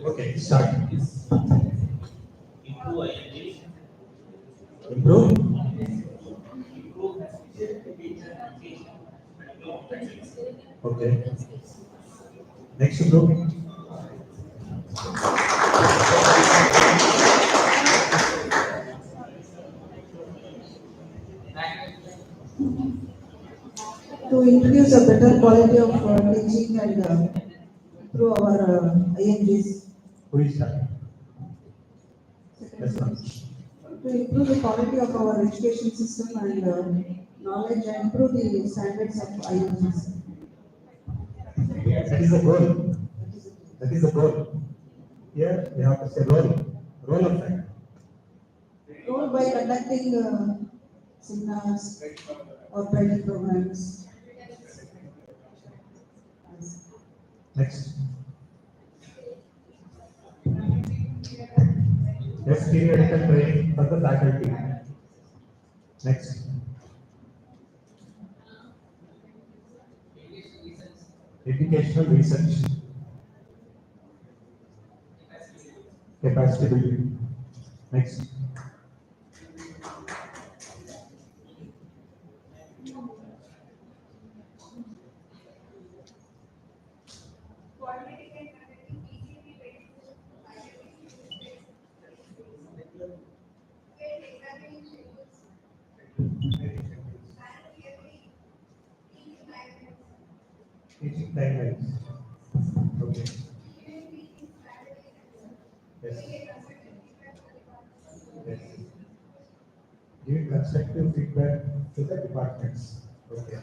Okay, start. Improve. Okay. Next, improve. To introduce a better quality of teaching and improve our IMGs. Who is that? Yes, ma'am. To improve the quality of our education system and knowledge and improve the standards of IMGs. That is the goal. That is the goal. Here we have to say role. Role of that. Role by conducting seminars or training programs. Next. Yes, periodical training for the faculty. Next. Educational research. Capacity building. Next. Teaching timelines. Okay. Yes. Yes. Giving constructive feedback to the departments. Okay.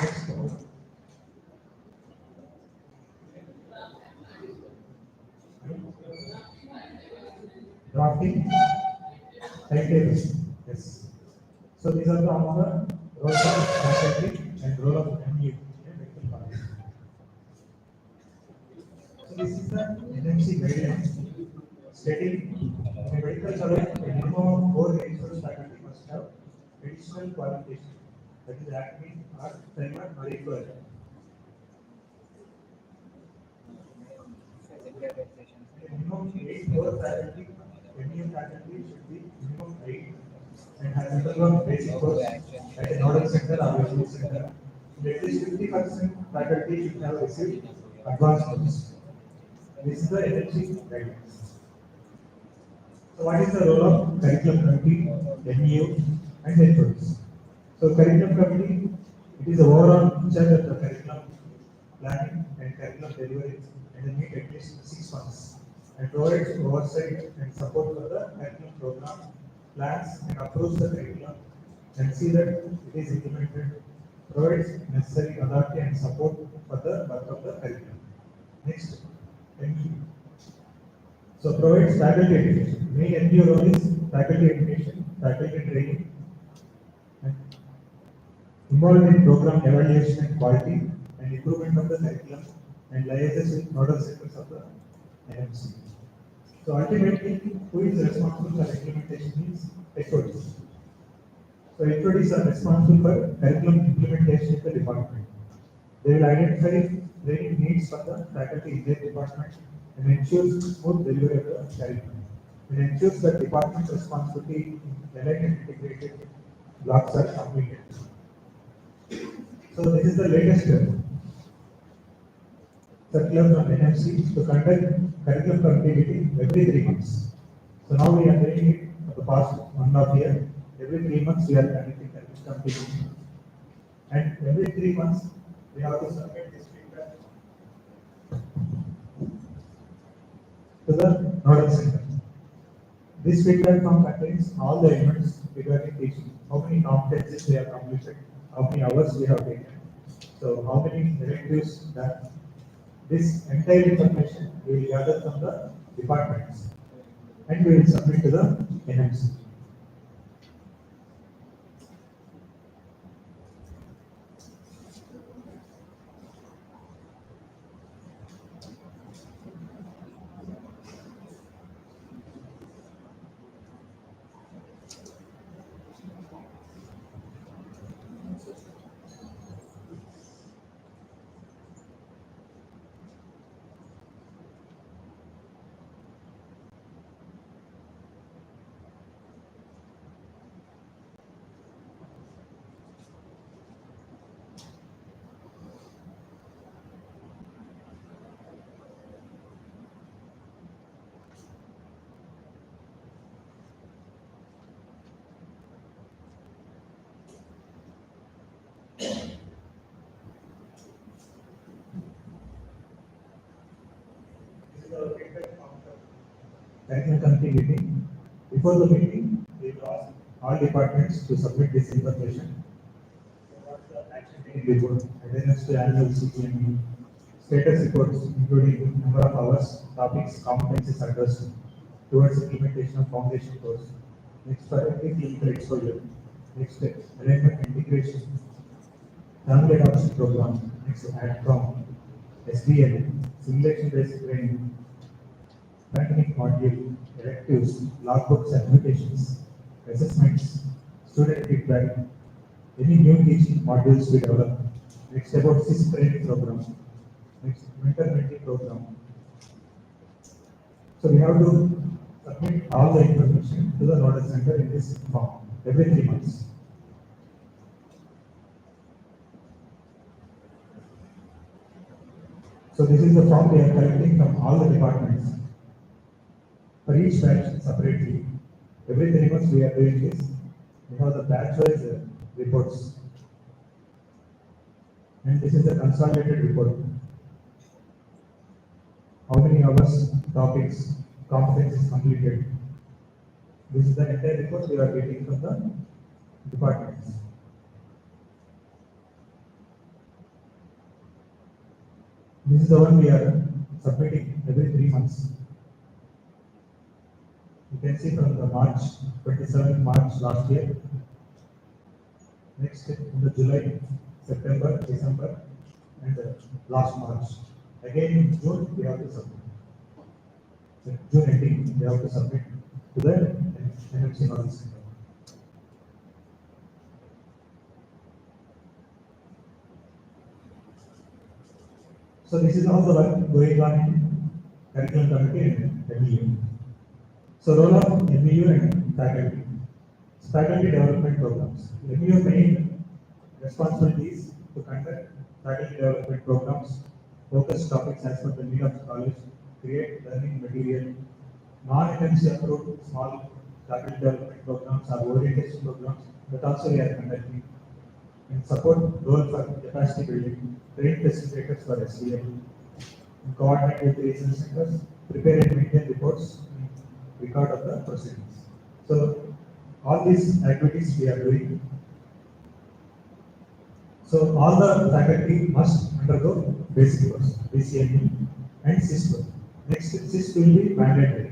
Next. Drafting timetables. Yes. So these are the all the roles of faculty and role of MU in medical college. So this is the NMC guidelines stating a medical college a minimum of 4 research faculty must have additional qualification, that is acting or timer or equal. Minimum 8 core faculty, MU faculty should be minimum 8 and have minimum of basic course at a nodal center or research center. At least 50% faculty should have received advanced course. This is the NMC guidelines. So what is the role of curriculum committee, MU and HODs? So curriculum committee, it is the overall in charge of the curriculum planning and curriculum delivery and they meet at least 6 months and provides oversight and support for the curriculum program, plans and approves the curriculum and see that it is implemented, provides necessary authority and support for the work of the curriculum. Next, MU. So provides faculty education. Main MU role is faculty education, faculty training, and involved in program evaluation and quality and improvement of the curriculum and liaises with nodal centers of the NMC. So ultimately, who is responsible for implementation is HODs. So HODs are responsible for curriculum implementation in the department. They will identify training needs for the faculty in their department and ensures smooth delivery of the curriculum. It ensures that department responsibility in aligned and integrated blocks are completed. So this is the latest circular from NMC to conduct curriculum committee meeting every 3 months. So now we are doing it for the past 1.5 years. Every 3 months we are conducting curriculum committee meeting. And every 3 months we have to submit this feedback to the nodal center. This feedback form contains all the elements regarding teaching, how many competencies we have completed, how many hours we have taken, so how many electives done. This entire information we will gather from the departments and we will submit to the NMC. Curriculum committee meeting. Before the meeting, we will ask all departments to submit this information. What's the action taken report, attendance to annual CGME, status reports including number of hours, topics, competencies addressed towards implementation of foundation course. Next, priority clinical exposure. Next, alignment integration, family adoption program. Next, ADCOM, SDL, simulation-based training, academic module, electives, logbook certifications, assessments, student feedback, any new teaching modules we develop. Next about CIS training program. Next mentor mentoring program. So we have to submit all the information to the nodal center in this form every 3 months. So this is the form we are collecting from all the departments. For each batch separately, every 3 months we are doing this. We have the batch-wise reports, and this is the consolidated report. How many hours, topics, competencies completed. This is the entire report we are getting from the departments. This is the one we are submitting every 3 months. You can see from the March, 27th March last year. Next in the July, September, December, and last March. Again in June we have to submit. So June ending we have to submit to the NMC nodal center. So this is all the work going on in curriculum committee and MEU. So role of MEU and faculty. Faculty development programs. MEU main responsibilities to conduct faculty development programs, focus topics as per the need of the college, create learning material, non-NMC approved small faculty development programs or orientation programs that also we are conducting, and support role for capacity building, train facilitators for SVL, and coordinate with the research centers, prepare and maintain reports, and record of the proceedings. So all these activities we are doing. So all the faculty must undergo basic course, BCME and CIS course. Next, CIS will be mandatory.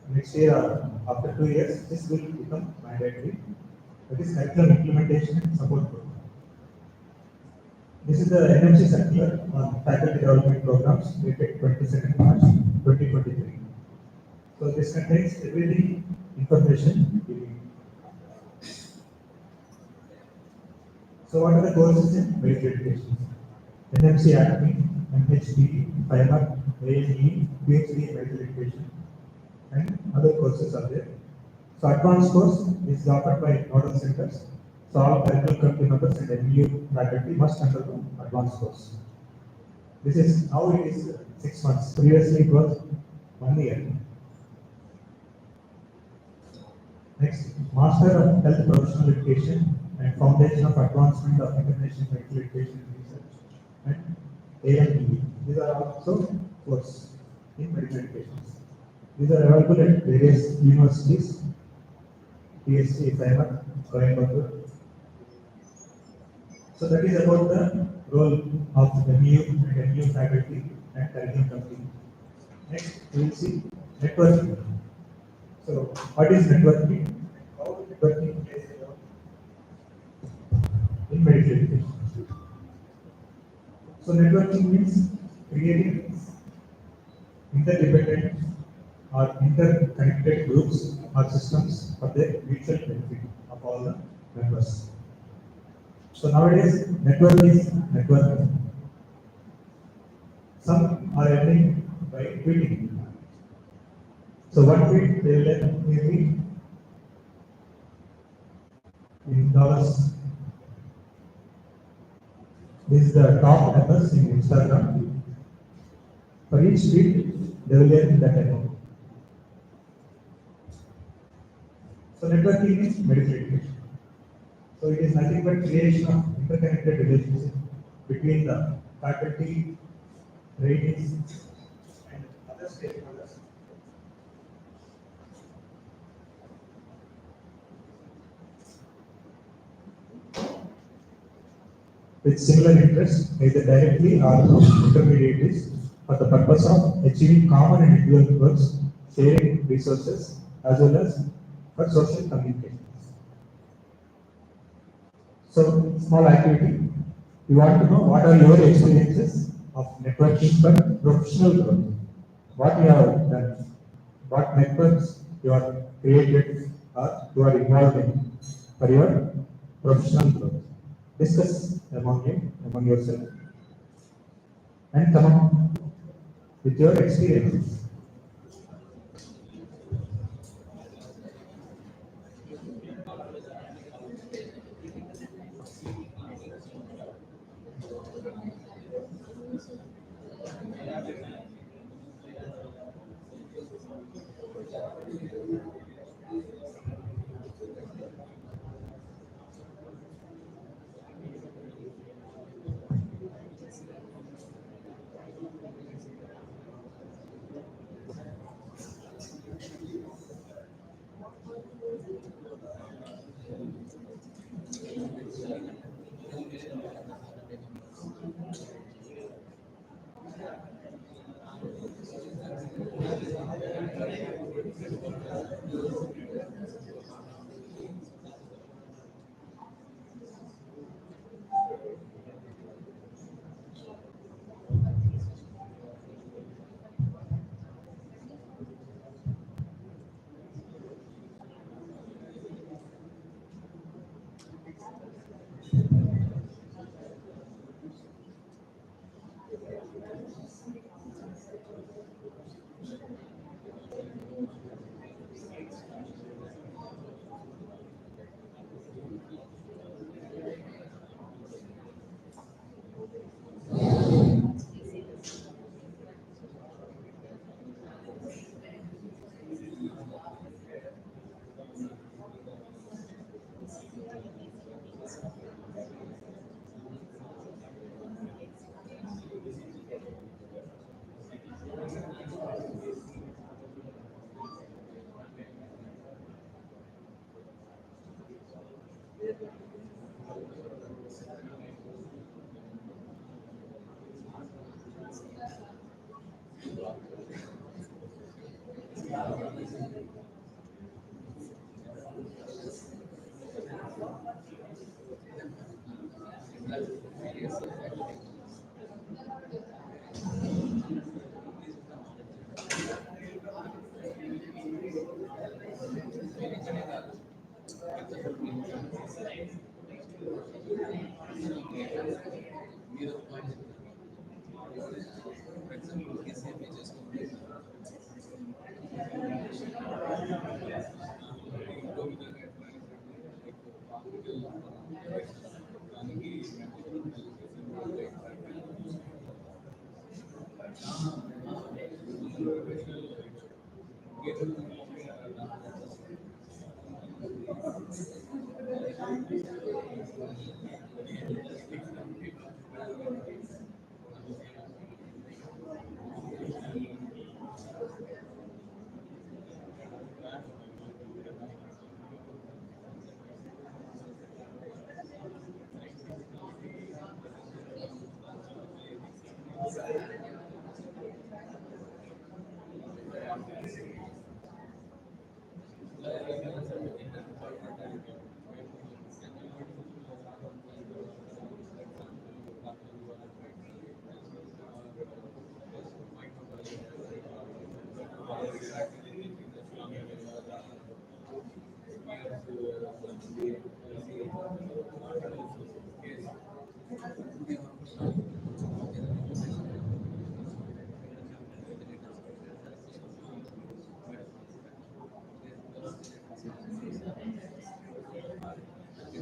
Next year, after 2 years, CIS will become mandatory. That is curriculum implementation and support program. This is the NMC circular on faculty development programs dated 22nd March 2023. So this contains everything information we need. So what are the courses in medical education? NMC Academy, MHD, FIMAR, AME, PhD in medical education, and other courses are there. So advanced course is offered by nodal centers. So all curriculum committee members and MEU faculty must undergo advanced course. This is now it is 6 months. Previously it was 1 year. Next, Master of Health Professional Education and Foundation of Advancement of International Medical Education and Research and AME. These are also courses in medical education. These are available at various universities, PSC, Simon, Coimbatore. So that is about the role of MU and MU faculty and curriculum committee. Next, we will see networking. So, what is networking? How networking plays a role in medical education. So, networking means creating interdependent or interconnected groups or systems for the mutual benefit of all the members. So nowadays, network is networking. Some are earning by tweeting. So one tweet they will earn nearly in dollars. This is the top earners in Instagram. For each tweet, they will earn that amount. So networking is medical education. So it is nothing but creation of interconnected relationship between the faculty, trainees, and other stakeholders. With similar interests, either directly or through intermediaries, for the purpose of achieving common and individual goals, sharing resources, as well as for social communication. So, small activity. You want to know what are your experiences of networking for professional growth? What you have done? What networks you have created or you are involved in for your professional growth? Discuss among yourself, and come up with your experiences.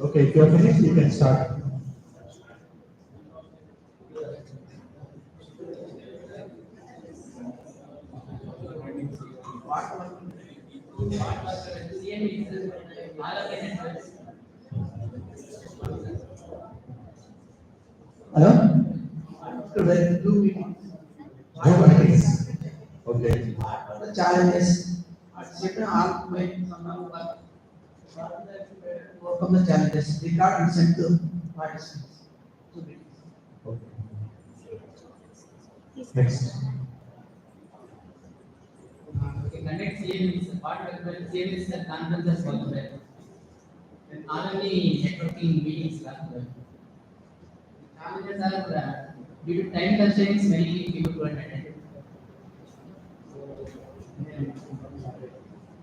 Okay, if you are finished, you can start. Hello? Today, two meetings. No meetings. Okay. The challenges. Certain arguments overcome the challenges. Record and send to participants. Two meetings. Okay. Next. Okay, conduct CM is part of the CM is the conferences for the web. And not only networking meetings last web. Challenges are due to time constraints, many people couldn't attend.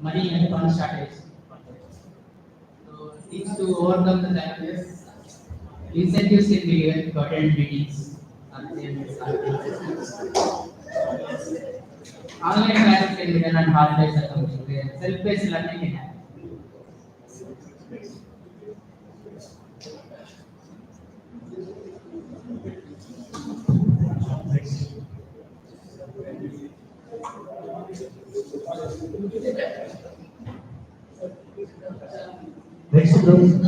Money and fund shortage. So things to overcome the challenges. Incentives can be given to attend meetings. Online classes can be done on holidays or something. Self-paced learning can happen. Next. Next group.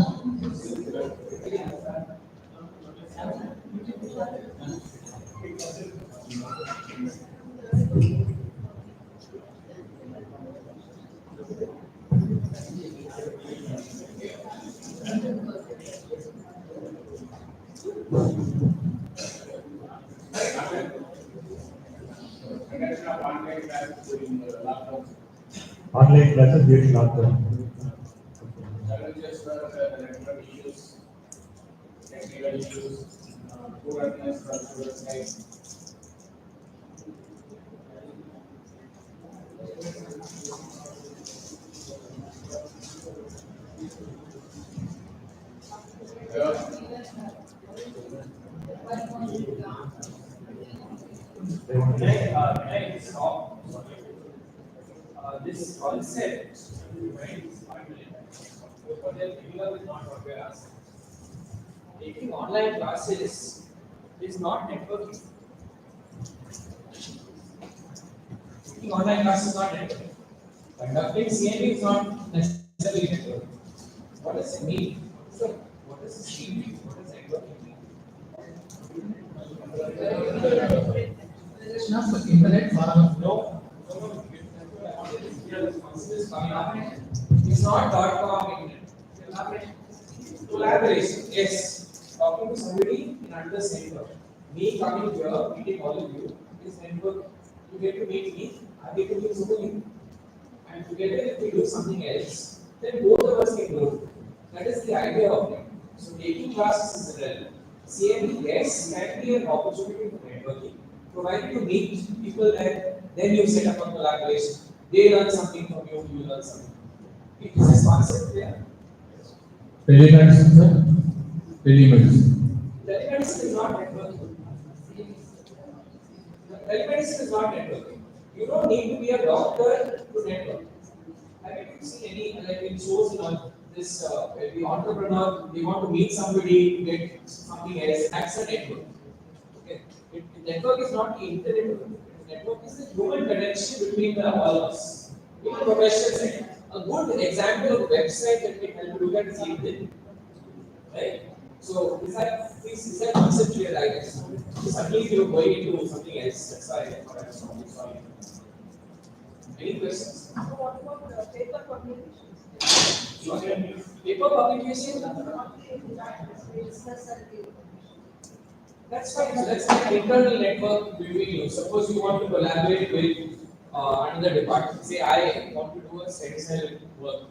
Online classes during lockdown. Challenges were network issues, technical issues, poor attendance from students like They want to- Can I stop? This concept, right, is but then people is not what we are asking. Taking online classes is not networking. Taking online classes is not networking. Conducting CME is not necessarily networking. What does it mean? So, what does this mean? What does networking mean? It's not for internet forum. No. It's not .com internet. Collaboration. Yes. Talking to somebody in another center. Me coming here, meeting all of you, is network. You get to meet me, I get to meet somebody. And together, if we do something else, then both of us can grow. That is the idea of it. So taking classes is relevant. CME, yes, can be an opportunity for networking. Provided you meet people there, then you set up a collaboration. They learn something from you, you learn something. Is this concept clear? Telemedicine, sir. Telemedicine. Telemedicine is not networking. Telemedicine is not networking. You don't need to be a doctor to network. Have you seen any, like in shows, this the entrepreneur, they want to meet somebody to get something else, that's a network. Okay. Network is not the internet. Network is the human connection between all of us. In a professional setting, a good example of website that can help you do that is LinkedIn, right? So is that concept clear, I guess? So suddenly you're going into something else. That's why I thought I was talking. Sorry. Any questions? So what about the paper publications? Paper publication? We discussed that. That's fine. So that's an internal network between you. Suppose you want to collaborate with another department. Say I want to do a sentinel work.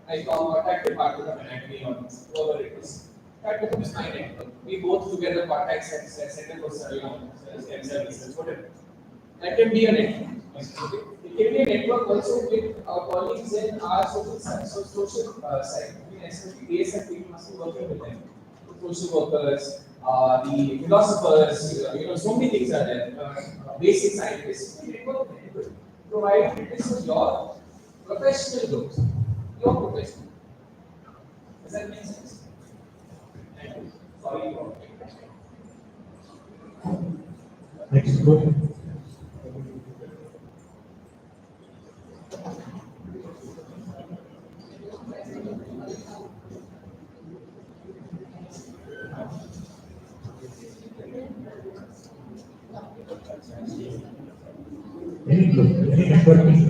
I contact department of anatomy or whoever it is. That becomes my network. We both together contact center for stem services, whatever. That can be a network. Okay. It can be a network also with our colleagues in our social side. So social side. I mean, especially ASF people must be working with them. Social workers, the philosophers, so many things are there. Basic scientists. We network with everybody. Provided this is your professional growth. Your professional. Does that make sense? Thank you. Sorry for Next group. Any group, any networking.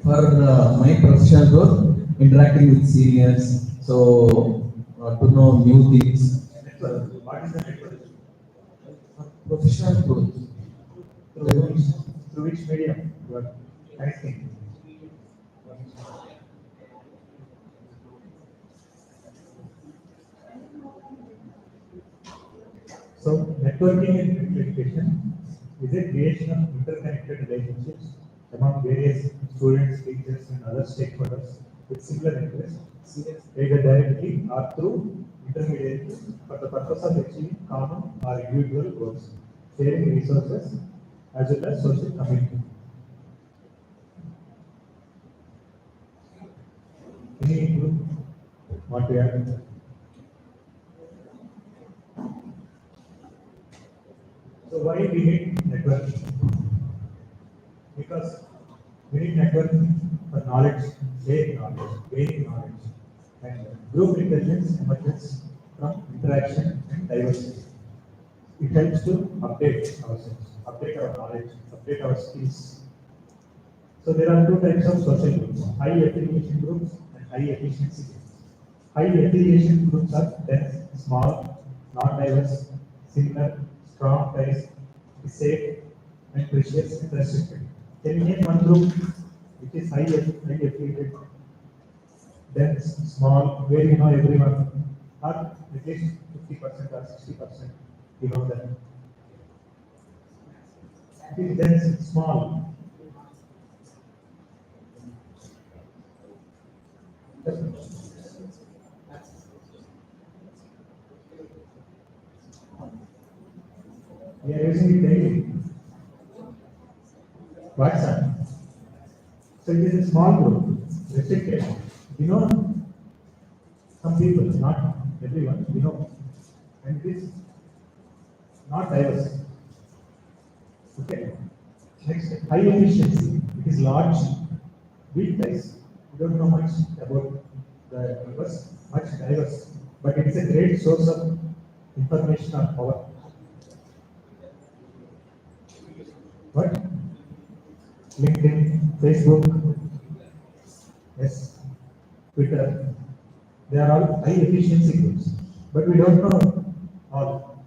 For my professional growth, interacting with seniors, so to know new things. Network. What is the network? Professional growth. Through which medium you are connecting? So networking in education is a creation of interconnected relationships among various students, teachers, and other stakeholders with similar interests, either directly or through intermediaries for the purpose of achieving common or individual goals, sharing resources, as well as social community. Any group want to add? So why we need networking? Because we need networking for knowledge, sharing knowledge, gaining knowledge, and group intelligence emerges from interaction and diversity. It helps to update ourselves, update our knowledge, update our skills. So there are two types of social groups: high affiliation groups and high efficiency groups. High affiliation groups are dense, small, non-diverse, similar, strong ties, safe, and precious and restricted. Can you name one group which is high affiliated, dense, small, where you know everyone, or at least 50% or 60%, you know them? It is dense, it's small. We are using it daily. WhatsApp. So it is a small group, restricted. You know, some people, not everyone, you know, and it is not diverse. Okay. Next, high efficiency. It is large, weak ties. You don't know much about the numbers, much diverse, but it is a great source of information or power. What? LinkedIn, Facebook, yes, Twitter, they are all high efficiency groups, but we don't know all.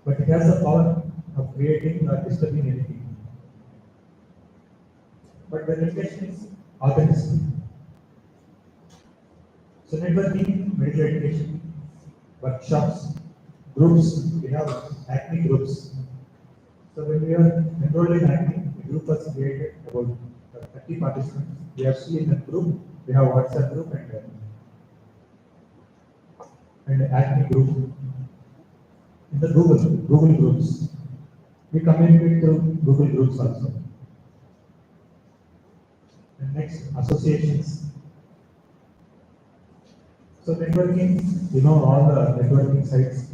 But it has the power of creating or disturbing anything. But the limitation is authenticity. So networking, medical education, workshops, groups, we have acne groups. So when we are enrolled in acne, a group was created about 30 participants. We are still in that group. We have WhatsApp group and acne group. In the Google groups, we communicate through Google groups also. And next, associations. So networking, you know all the networking sites.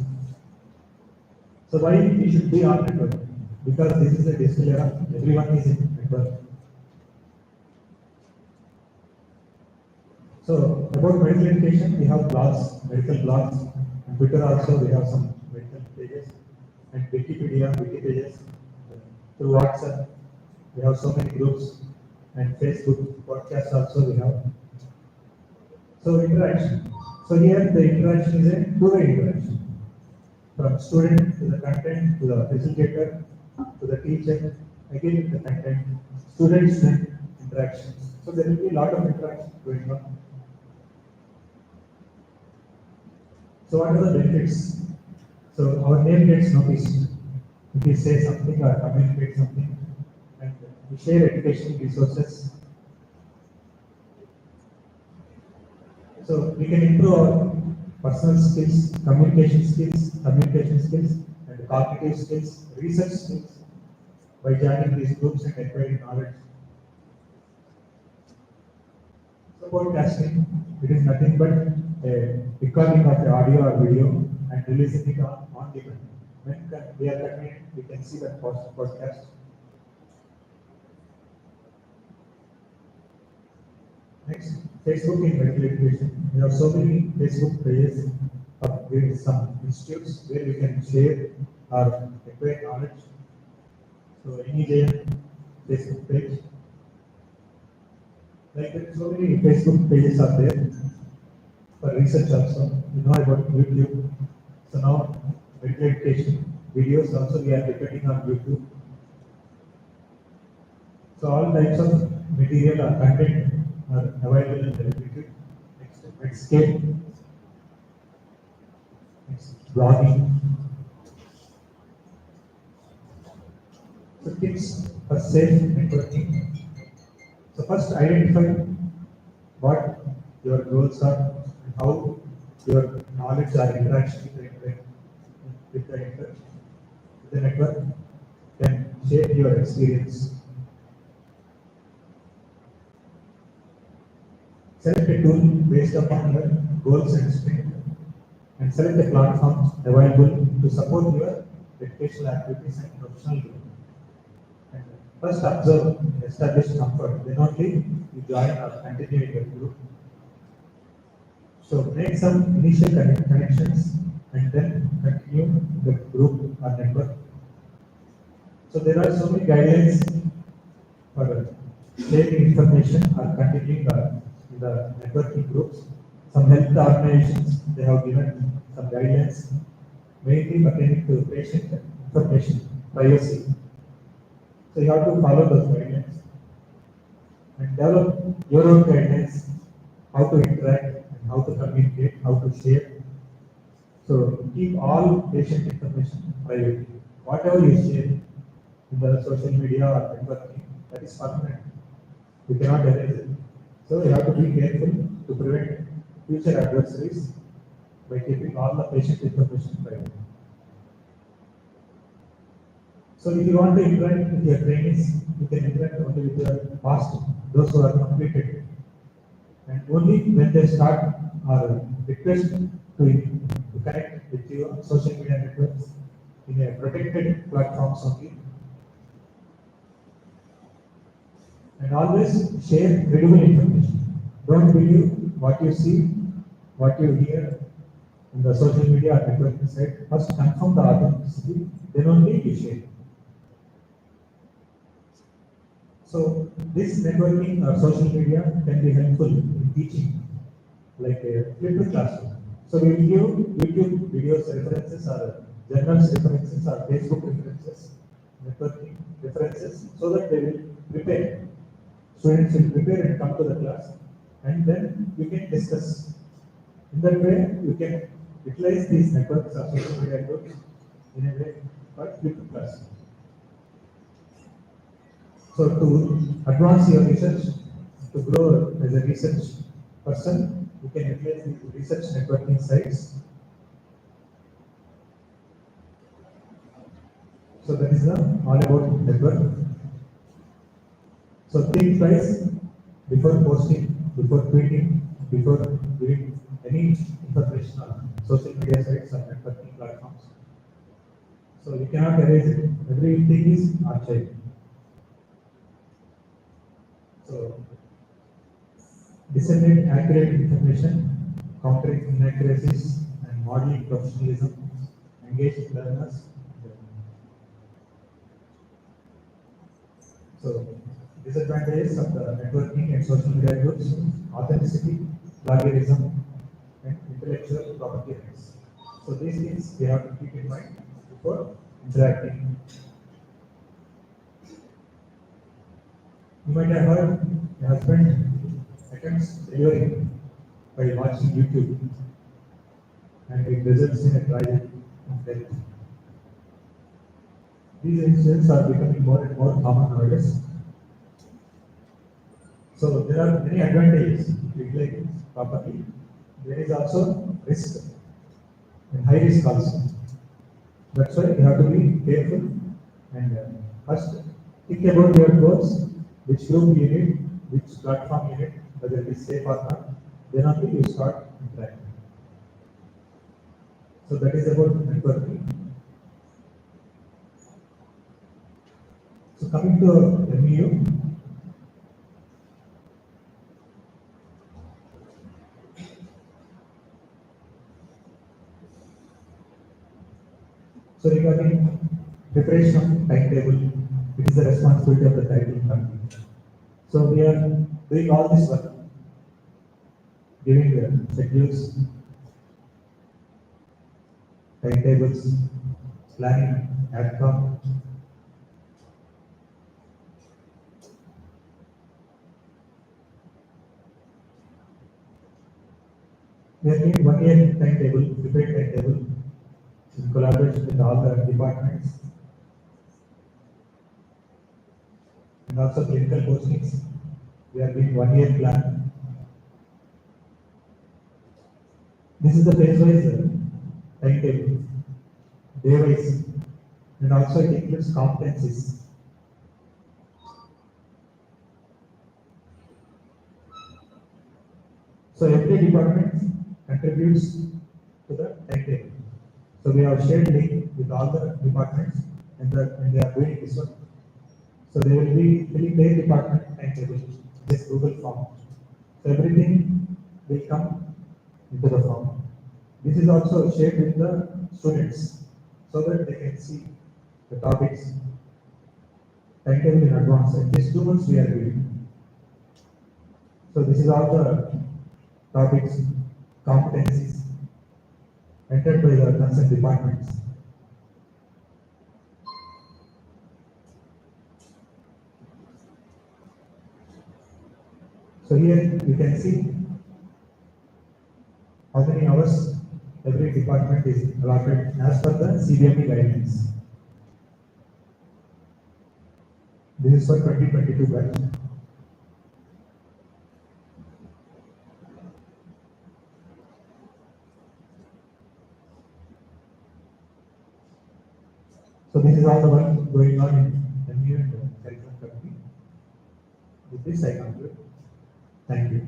So why we should be on network? Because this is a digital era, everyone is in network. So about medical education, we have blogs, medical blogs, and Twitter also we have some medical pages, and Wikipedia, wiki pages. Through WhatsApp, we have so many groups, and Facebook podcasts also we have. So interaction. So here the interaction is a two-way interaction. From student to the content, to the facilitator, to the teacher, again the content, student-student interaction. So there will be a lot of interaction going on. So what are the benefits? So our name gets noticed. If we say something or communicate something, and we share educational resources. So we can improve our personal skills, communication skills, and cognitive skills, research skills by joining these groups and acquiring knowledge. So podcasting, it is nothing but a recording of the audio or video and releasing it on demand. When we are convenient, we can see that podcast. Next, Facebook in medical education. We have so many Facebook pages of some institutes where we can share or acquire knowledge. So any Facebook page. Like that, so many Facebook pages are there for research also. You know about YouTube. So now medical education videos also we are recording on YouTube. So all types of material or content are available in the YouTube. Next, Medscape. Next, blogging. So tips for safe networking. So first identify what your goals are and how your knowledge or interaction with the network can shape your experience. Select a tool based upon your goals and strength, and select the platforms available to support your educational activities and professional growth. And first observe and establish comfort, then only you join or continue your group. So make some initial connections and then continue the group or network. So there are so many guidelines for sharing information or continuing in the networking groups. Some health organizations, they have given some guidelines, mainly pertaining to patient information, privacy. So you have to follow those guidelines and develop your own guidelines, how to interact and how to communicate, how to share. So keep all patient information private. Whatever you share in the social media or networking, that is permanent. You cannot erase it. So you have to be careful to prevent future adversaries by keeping all the patient information private. So if you want to interact with your trainees, you can interact only with your past, those who are completed. And only when they start or request to connect with you on social media networks in a protected platforms only. And always share credible information. Don't believe what you see, what you hear in the social media or networking site. First confirm the authenticity, then only you share. So this networking or social media can be helpful in teaching, like a flipped classroom. So we will give YouTube videos references or journals references or Facebook references, networking references, so that they will prepare. Students will prepare and come to the class, and then you can discuss. In that way, you can utilize these networks or social media groups in a way for flipped classroom. So to advance your research, to grow as a research person, you can utilize the research networking sites. So that is all about network. So think twice before posting, before tweeting, before giving any information on social media sites or networking platforms. So you cannot erase it. Everything is archived. So disseminate accurate information, countering inaccuracies, and modeling professionalism, engage learners. So disadvantages of the networking and social media groups: authenticity, plagiarism, and intellectual property rights. So these things we have to keep in mind before interacting. You might have heard a husband attempts delivery by watching YouTube, and it results in a tragic death. These incidents are becoming more and more common nowadays. So there are many advantages to utilize properly. There is also risk and high risk also. That's why you have to be careful and first think about your goals, which group you need, which platform you need, whether it is safe or not. Then only you start interacting. So that is about networking. So coming to MEU, so regarding preparation of timetable, it is the responsibility of the title company. So we are doing all this work, giving the schedules, timetables, planning, outcome. We are doing 1 year timetable, prepared timetable, in collaboration with all the departments, and also clinical postings. We are doing 1 year plan. This is the phase-wise timetable, day-wise, and also it includes competencies. So every department contributes to the timetable. So we have shared link with all the departments, and they are doing this one. So they will be filling their department timetable, this Google form. So everything will come into the form. This is also shared with the students so that they can see the topics timetable in advance. And these 2 months we are doing. So this is all the topics, competencies entered by the concerned departments. So here you can see how many hours every department is allotted as per the CBME guidelines. This is for 2022 batch. So this is all the work going on in MU and curriculum company. With this I conclude. Thank you.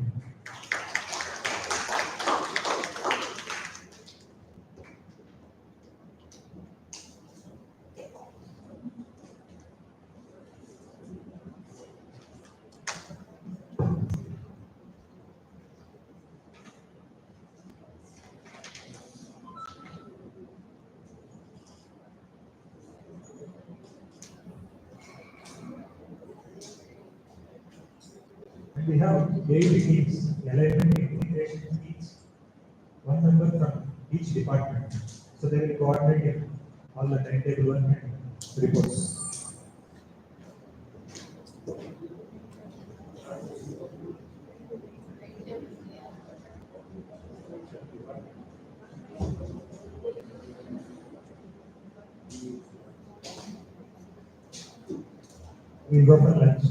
And we have daily teams, alignment integration teams, one member from each department. So they will coordinate all the timetable and reports. We'll go for lunch.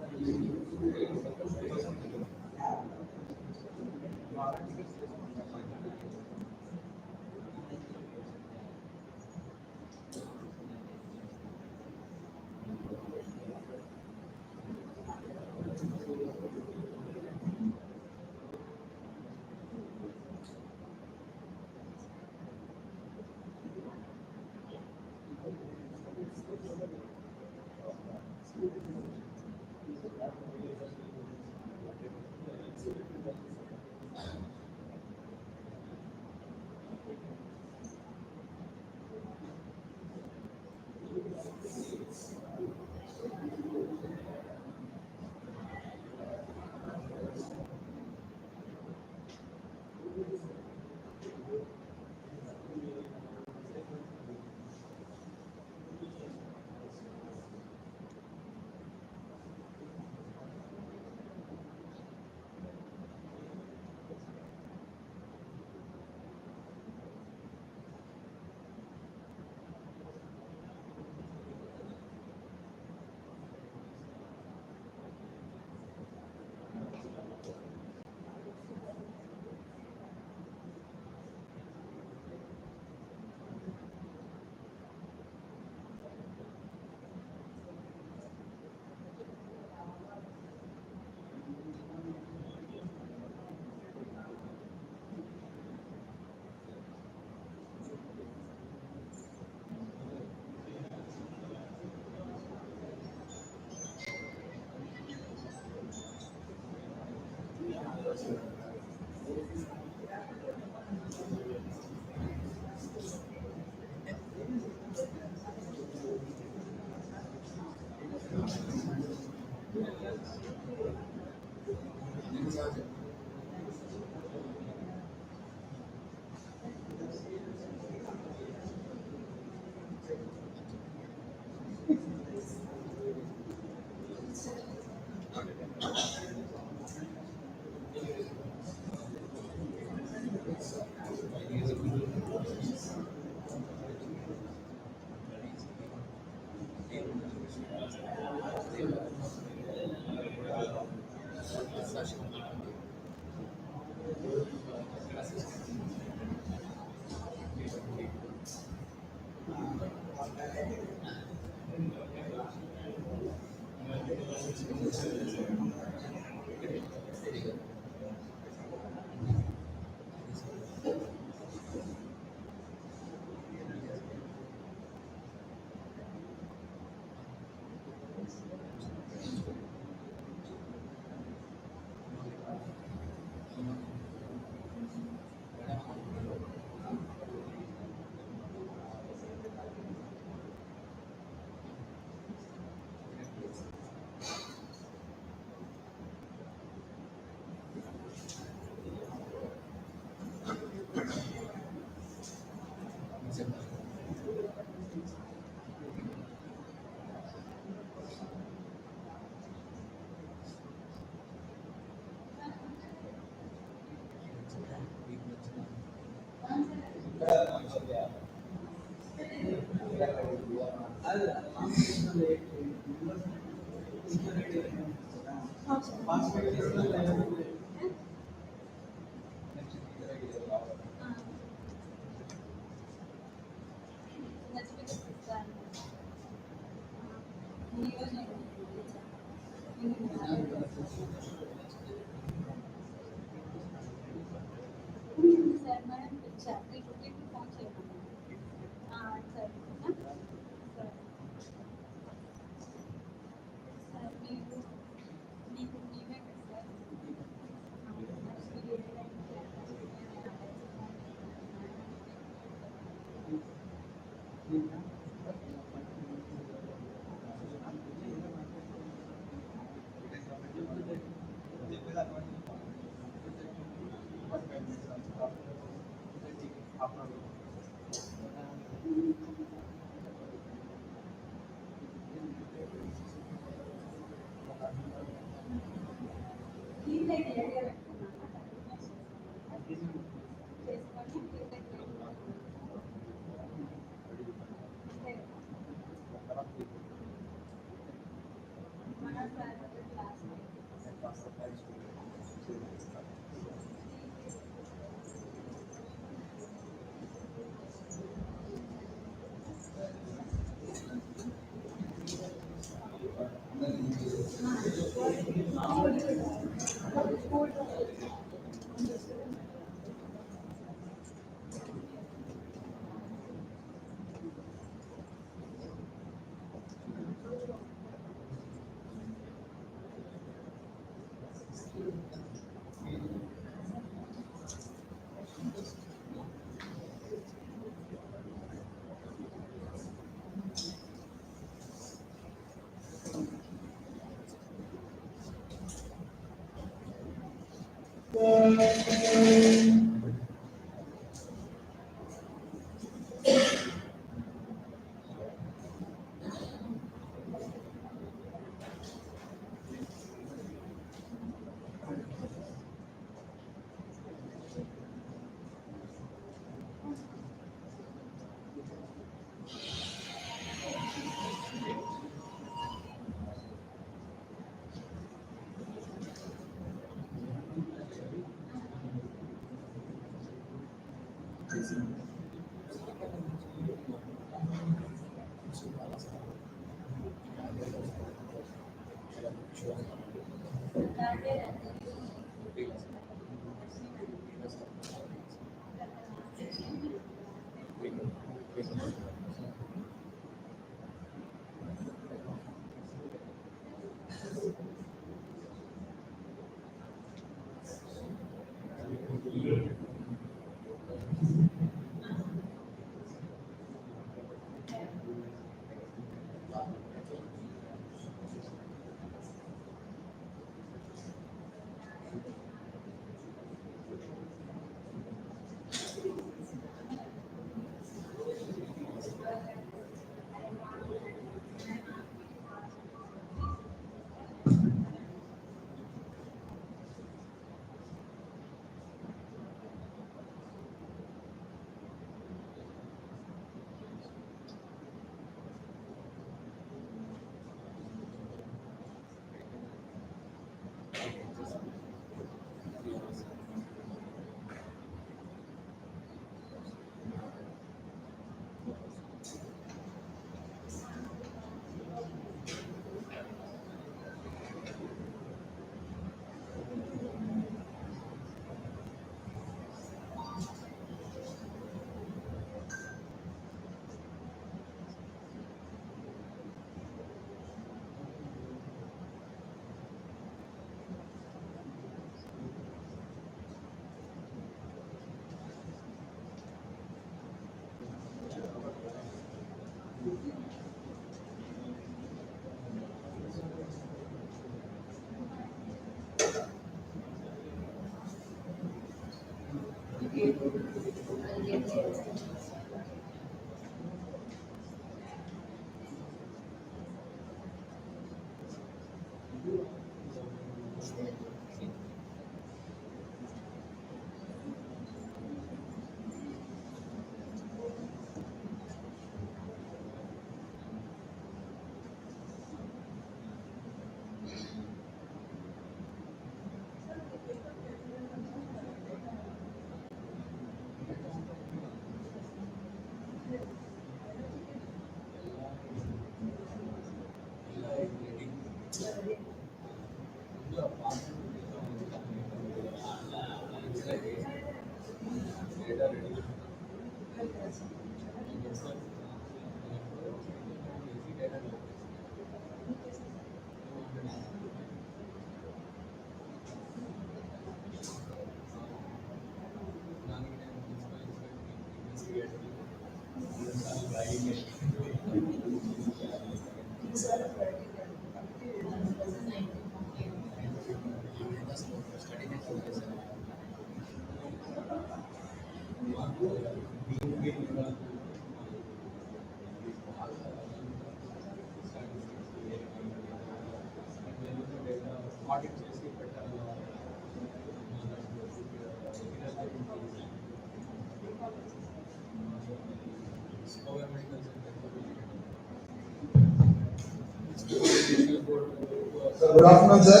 So good afternoon, sir.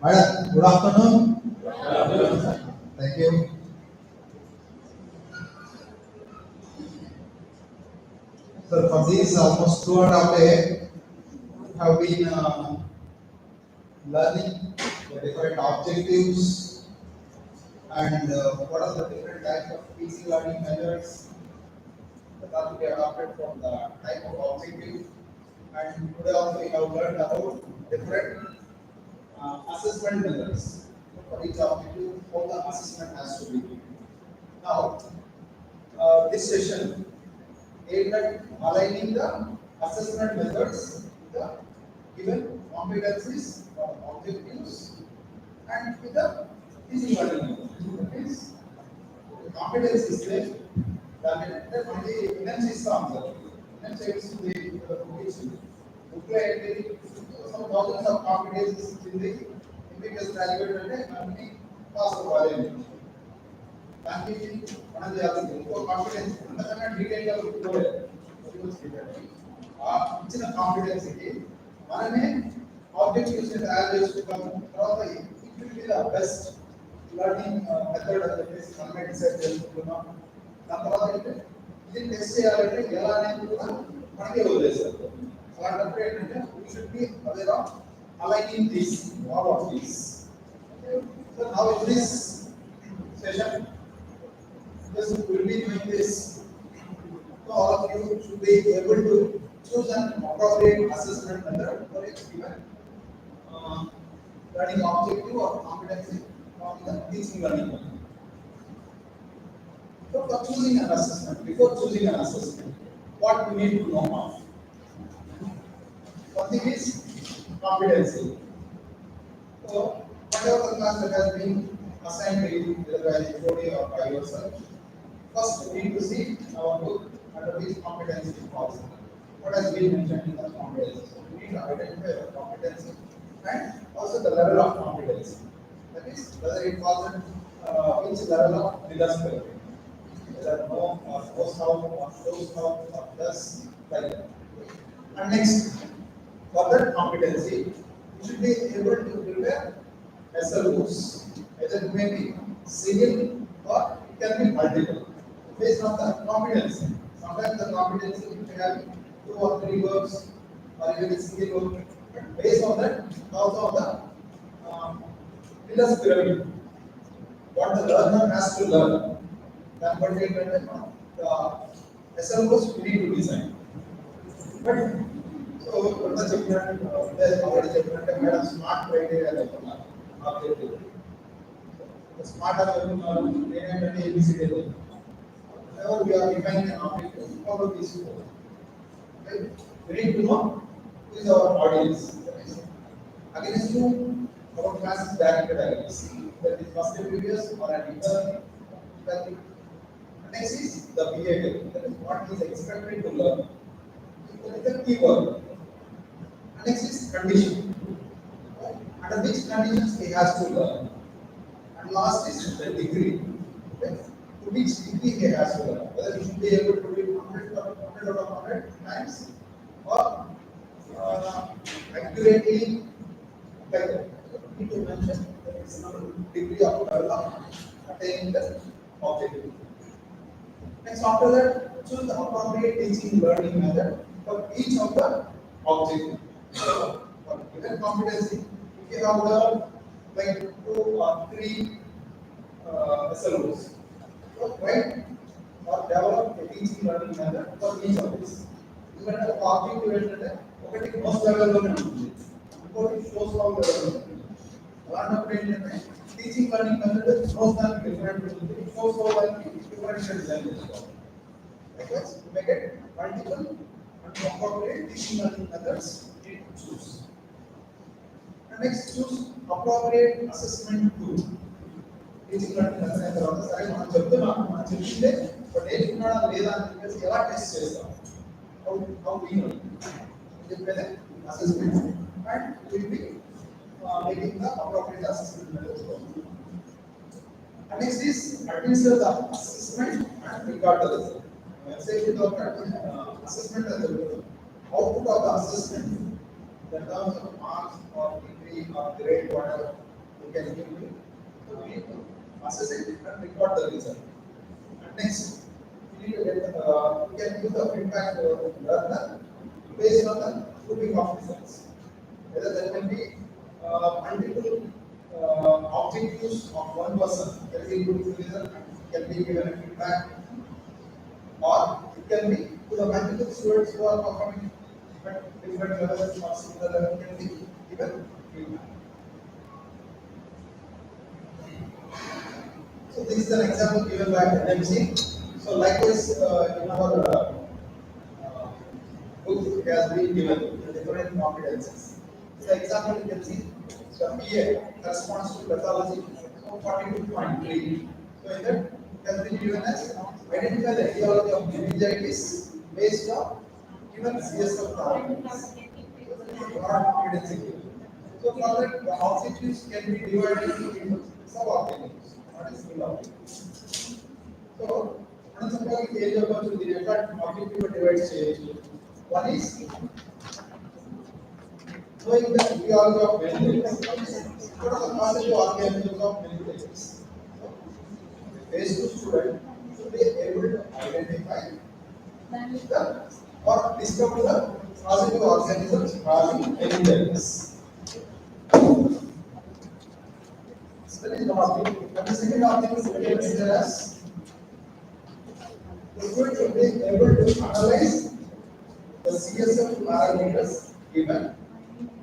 Madam, good afternoon. Thank you. So for these almost 2.5 days, have been learning the different objectives and what are the different types of PC learning methods that are to be adopted from the type of objective. And today also we have learned about different assessment methods for each objective, how the assessment has to be. Now, this session aimed at aligning the assessment methods with the given competencies or objectives and with the teaching learning methods. The competencies there, the only energy samples, energy is the some thousands of competencies in the MBBS graduate and pass the college. దానికి మనం చేయాల్సింది ఇంకో confidence అంతకన్నా detail గా చూడలేదు ఆ ఇచ్చిన కాన్ఫిడెన్స్కి మనమే ఆబ్జెక్టివ్స్ తయారు చేసుకుంటాము తర్వాత it will be the best learning method అని చెప్పేసి మనమే డిసైడ్ చేసుకుంటున్నాం దాని తర్వాత ఏంటంటే ఇది టెస్ట్ చేయాలంటే ఎలా అనేది కూడా మనకే వదిలేస్తారు అలాంటప్పుడు ఏంటంటే we should be aware of aligning this all of this so now in this session. This will be doing this. So all of you should be able to choose an appropriate assessment method for a given learning objective or competency from the teaching learning method. So for choosing an assessment, before choosing an assessment, what we need to know of? One thing is competency. So whatever the class that has been assigned to you, whether by HOD or by yourself, first we need to see our book under which competency falls. What has been mentioned in the competency? So we need to identify the competency and also the level of competency. That is, whether it falls at which level of leadership, whether no or goes out or shows out or does, like that. And next, for that competency, you should be able to prepare SLOs. Either it may be single or it can be multiple based on the competency. Sometimes the competency may have 2 or 3 verbs or even a single verb. But based on that, also on the pillars pyramid, what the learner has to learn, then what we the SLOs we need to design. But so what the chapter already chapter madam smart criteria like objective. Smart ఏంటంటే ABCD whenever we are defining an objective, follow these 4. Right? We need to know who is our audience. Against whom, our class is directed IELTS. That is first previous or an internal. Next is the behavior. That is what he is expected to learn. So that is the key word. Next is condition. Under which conditions he has to learn. And last is the degree. Okay? To which degree he has to learn. Whether he should be able to do it 100 out of 100 times or accurately like that. We need to mention that it's not a degree of attaining the objective. Next, after that, choose the appropriate teaching learning method for each of the objectives. So, for given competency, if you have learned like 2 or 3 SLOs, so write or develop a teaching learning method for each of these. Even the objective ఏంటంటే ఒకటి most level లోనే ఉంటుంది, ఇంకోటి shows how level లో ఉంటుంది. అలాంటప్పుడు ఏంటంటే teaching learning method shows దానికి డిఫరెంట్ ఉంటుంది, shows how దానికి డిఫరెంట్ డిజైన్ చేసుకోవాలి. Likewise, to make it multiple and appropriate teaching learning methods, you need to choose. And next, choose appropriate assessment tool. Teaching learning method అయిన తర్వాత సరే మనం చెప్తున్నాము, మనం చెప్పిందే బట్ నేర్చుకున్నాడా లేదా అని చెప్పేసి ఎలా టెస్ట్ చేస్తాం. How we know చెప్పేదే assessment and will be making the appropriate assessment methods. And next is administer the assessment and record the result. When say we talk about assessment as a output of the assessment, the terms of marks or degree or grade whatever you can give me, so we need to assess it and record the result. And next, we need to get we can use the feedback to learner based on the grouping of results. Whether there can be multiple objectives of one person can be good result, can be given a feedback, or it can be to the multiple students who are performing at different levels or similar level can be given feedback. So this is an example given by GMC. So likewise in our book it has been given the different competencies. So example you can see the PA corresponds to pathology, so 42.3. So in that it has been given as identify the etiology of meningitis based on given CSF parameters. So for that the objectives can be divided into sub-objectives, not a single objective. So suppose the age of the objective divides change. One is knowing the etiology of meningitis. What are the positive organisms of meningitis? Phase 2 student should be able to identify the or discover the positive organisms causing meningitis. That is one objective. And the second objective is considered as the student should be able to analyze the CSF parameters given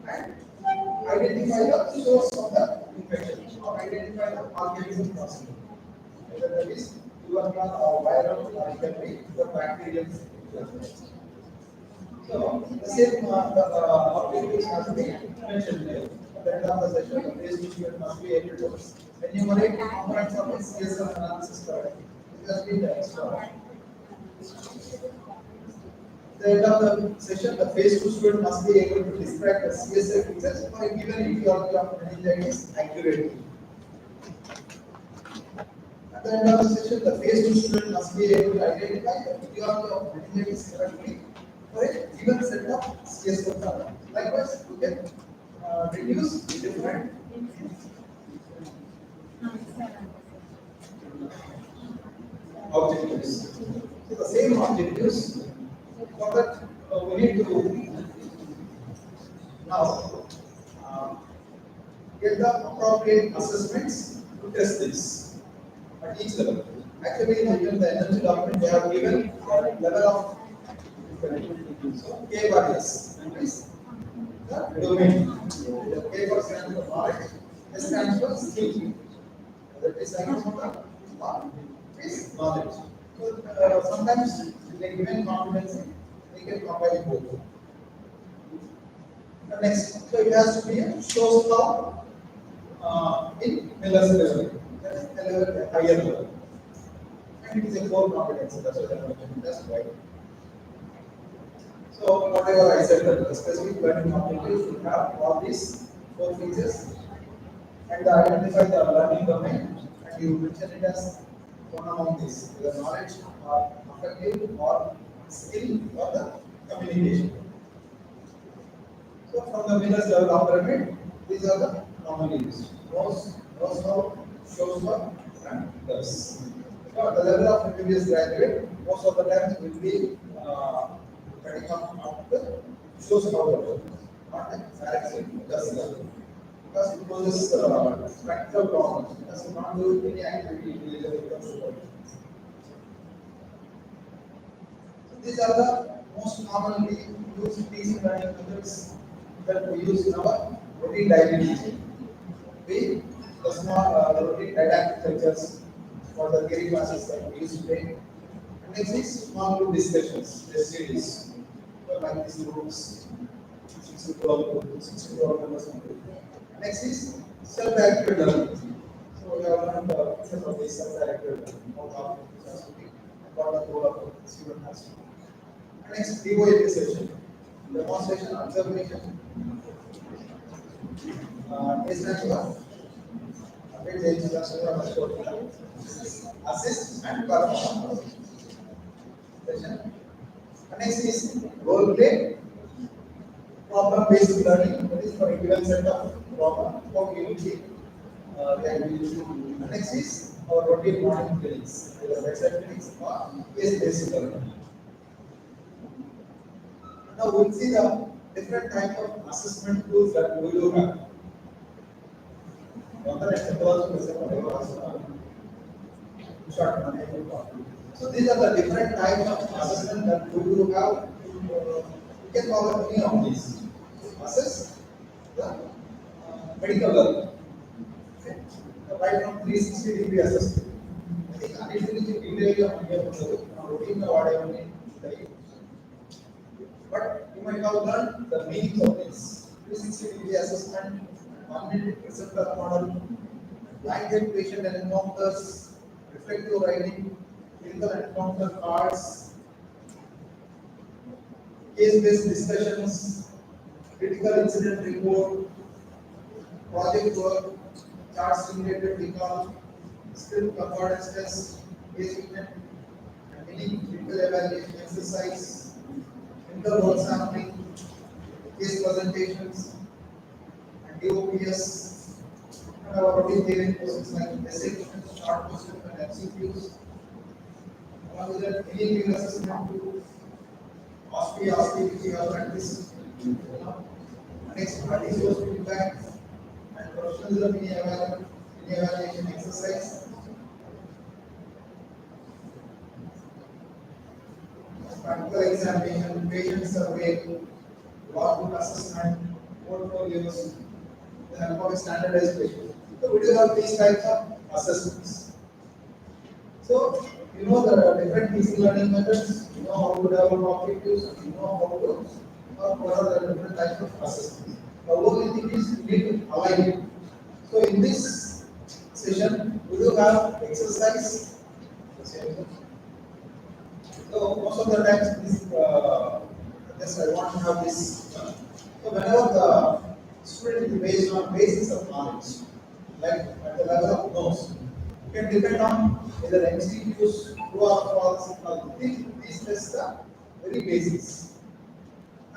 and identify the source of the infection or identify the organism possible. Whether that is tubercular or viral or it can be the bacterial. So the same objectives have to be mentioned there. At the end of the session, the phase 2 student must be able to enumerate the components of the CSF analysis correctly. This has been the extra. At the end of the session, the phase 2 student must be able to describe the CSF features for a given etiology of meningitis accurately. At the end of the session, the phase 2 student must be able to identify the etiology of meningitis correctly for a given set of CSF parameters. Likewise, you can reduce different objectives. So the same objectives. For that, we need to now get the appropriate assessments to test this at each level. Actually, in the energy document, they have given level of so K varies, and is the domain. The K stands for knowledge, S stands for skill. That is stands for the is knowledge. So sometimes they given competency. We can combine both. The next, so it has to be shows how in Miller's level, that is a level, a higher level. And it is a core competency, that's what I mentioned, that's why. So whatever I said, that the specific learning objectives will have all these four features and identify the learning domain and you mention it as one among these, either knowledge or affective or skill or the communication. So from the Miller's level of pyramid, these are the commonly used. Knows how, shows what, and does. So at the level of MBBS graduate, most of the times will be depending on the shows how the work, not the directly does level. Because it poses practical problems. It does not do any activity related to the work. So these are the most commonly used teaching learning methods that we use in our routine daily teaching. We the small the routine didactic lectures for the theory classes that we use today. And next is small group discussions, test series. So like these groups, 6 to 12 members. Next is self-directed learning. So we have learned some of these self-directed learning, how the has to be, and what the goal of the student has to be. And next, DOA session, demonstration, observation, assist and perform. Next is role play, problem based learning, that is for a given set of problem, how we will be next is our routine morning trainings, either website trainings or case based learning. Now we'll see the different type of assessment tools that we do have. So these are the different types of assessment that we do have. You can follow any of these. Assess the medical learning. Okay. Right from 360-degree assessment. I think unusually routine whatever. But you might have learned the meaning of this 360-degree assessment, cognitive receptor model, language patient encounters, reflective writing, clinical encounter cards, case-based discussions, critical incident report, project work, chart simulated recall, skill concordance test, case unit, and many critical evaluation exercise, clinical work sampling, case presentations, and DOPS, and our routine theory questions like essay questions, short questions, and MCQs. Along with that, any field assessment tools, OSPI, which we have practiced. Next, practice was feedback and professionalism in evaluation exercise. Practical examination, patient survey, logbook assessment, portfolios, the help of standardized patient. So we do have these types of assessments. So you know the different teaching learning methods, you know how to develop objectives, you know how to what are the different types of assessments. The only thing is you need to align it. So in this session, we do have exercise. So most of the times, this, just I want to have this. So whenever the student is based on basis of knowledge, like at the level of knows, you can depend on whether MCQs, true or false, or these tests are very basics.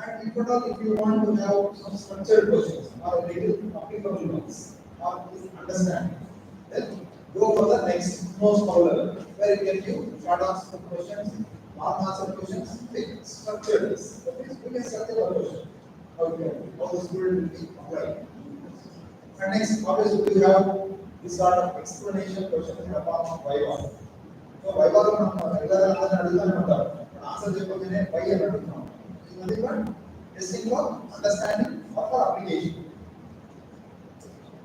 And if at all, if you want to have some structured questions or little applicable ones or understanding, then go for the next most level where you can give short answer questions, long answer questions with structured list. That means we can structure the question. How the student will be applied. And next, always we have this sort of explanation questions in the form of Viva. So Viva answer why is nothing but testing for understanding or for application.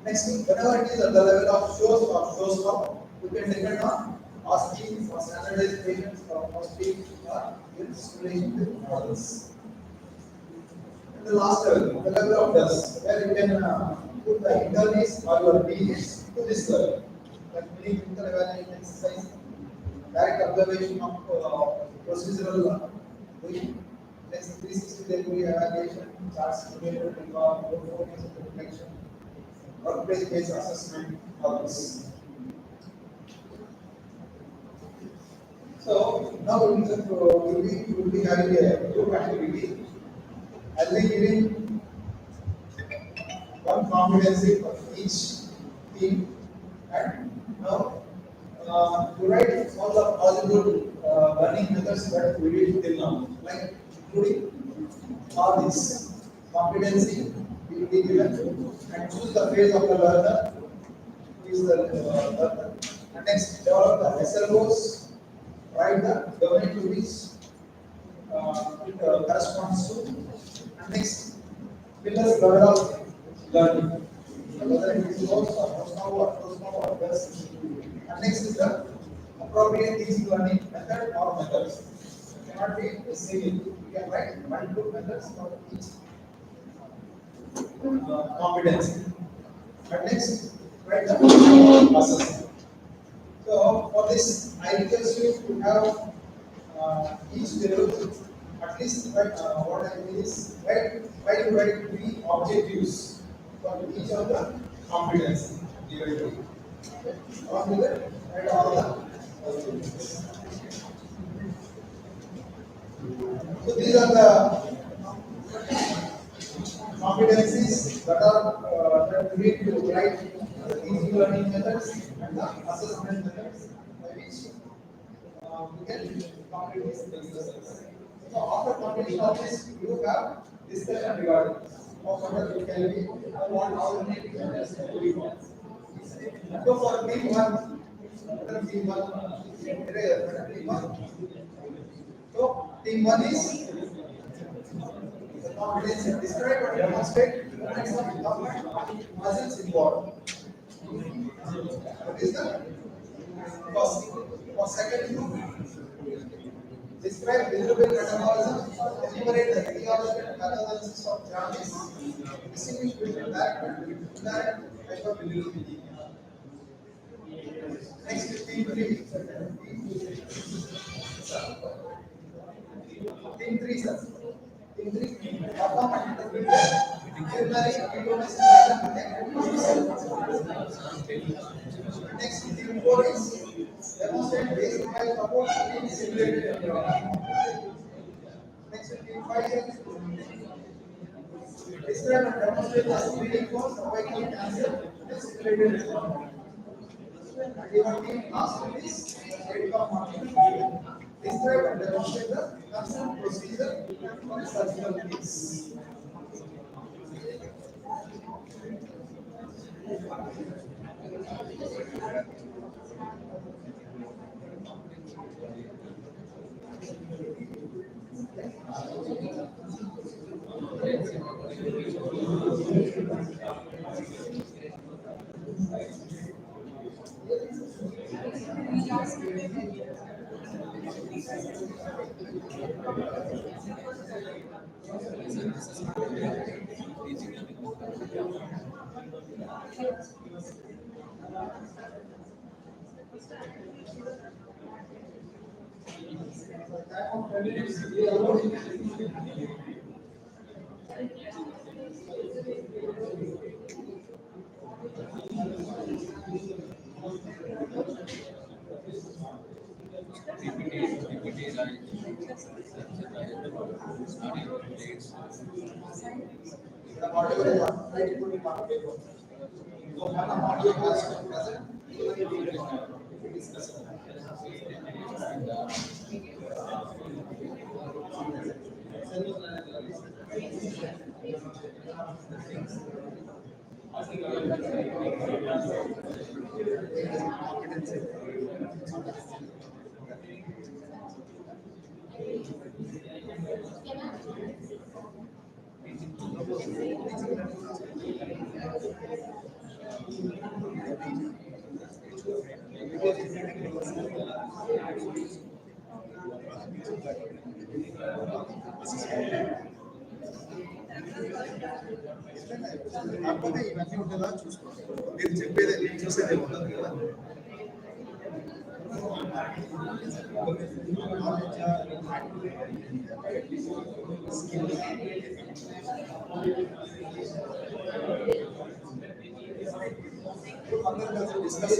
Next thing, whenever it is at the level of shows up, you can depend on asking for standardized patients or asking for simulation with models. The last level, the level of dust, where you can put the internees or your PEs to this level. Like mini clinical evaluation exercise, direct observation of procedural doing, next 360-degree evaluation, charts related to performance of reflection, workplace-based assessment, others. So now we'll be having a group activity. I'll be giving one competency for each team, and now to write all the possible learning methods that we did till now, like including all these competency will be given, and choose the phase of the learner, who is the learner, and next develop the SLOs, write the domain to which it corresponds to, and next pillars level of learning. Whether it is course or post-now or best. And next is the appropriate teaching learning method or methods. It cannot be a single. You can write multiple methods for each competency. And next, write the assessment. So for this, I request you to have each level at least what I mean is write 3 objectives for each of the competency given to you. Along with it, write all the objectives. So these are the competencies that are that we need to write the teaching learning methods and the assessment methods by which we can complete this exercise. So after completion of this, you have discussion regarding how further you can be, how many methods can be used. So for team one, so team one is the competency describe or demonstrate the kinds of development muscles involved. What is the first? For second group, describe visible metabolism, enumerate the etiological pathogenesis of jaundice, distinguish between direct and indirect hyperbilirubinemia. Next, team 3. Team 3, sir. Team 3, perform and interpret urinary incontinence method. Next, team 4 is demonstrate basic life support in simulated environment. Next, team 5 is describe and demonstrate the screening for cervical cancer in simulated environment. Your team last one is medical monitoring. Describe and demonstrate the consent procedure for surgical case. The module is one, right? It will be one paper. So one module has to present, we discuss. కాకపోతే ఇవన్నీ ఉండేలా చూసుకోండి. మీరు చెప్పేది నేను చూసేది ఉండదు కదా. Discuss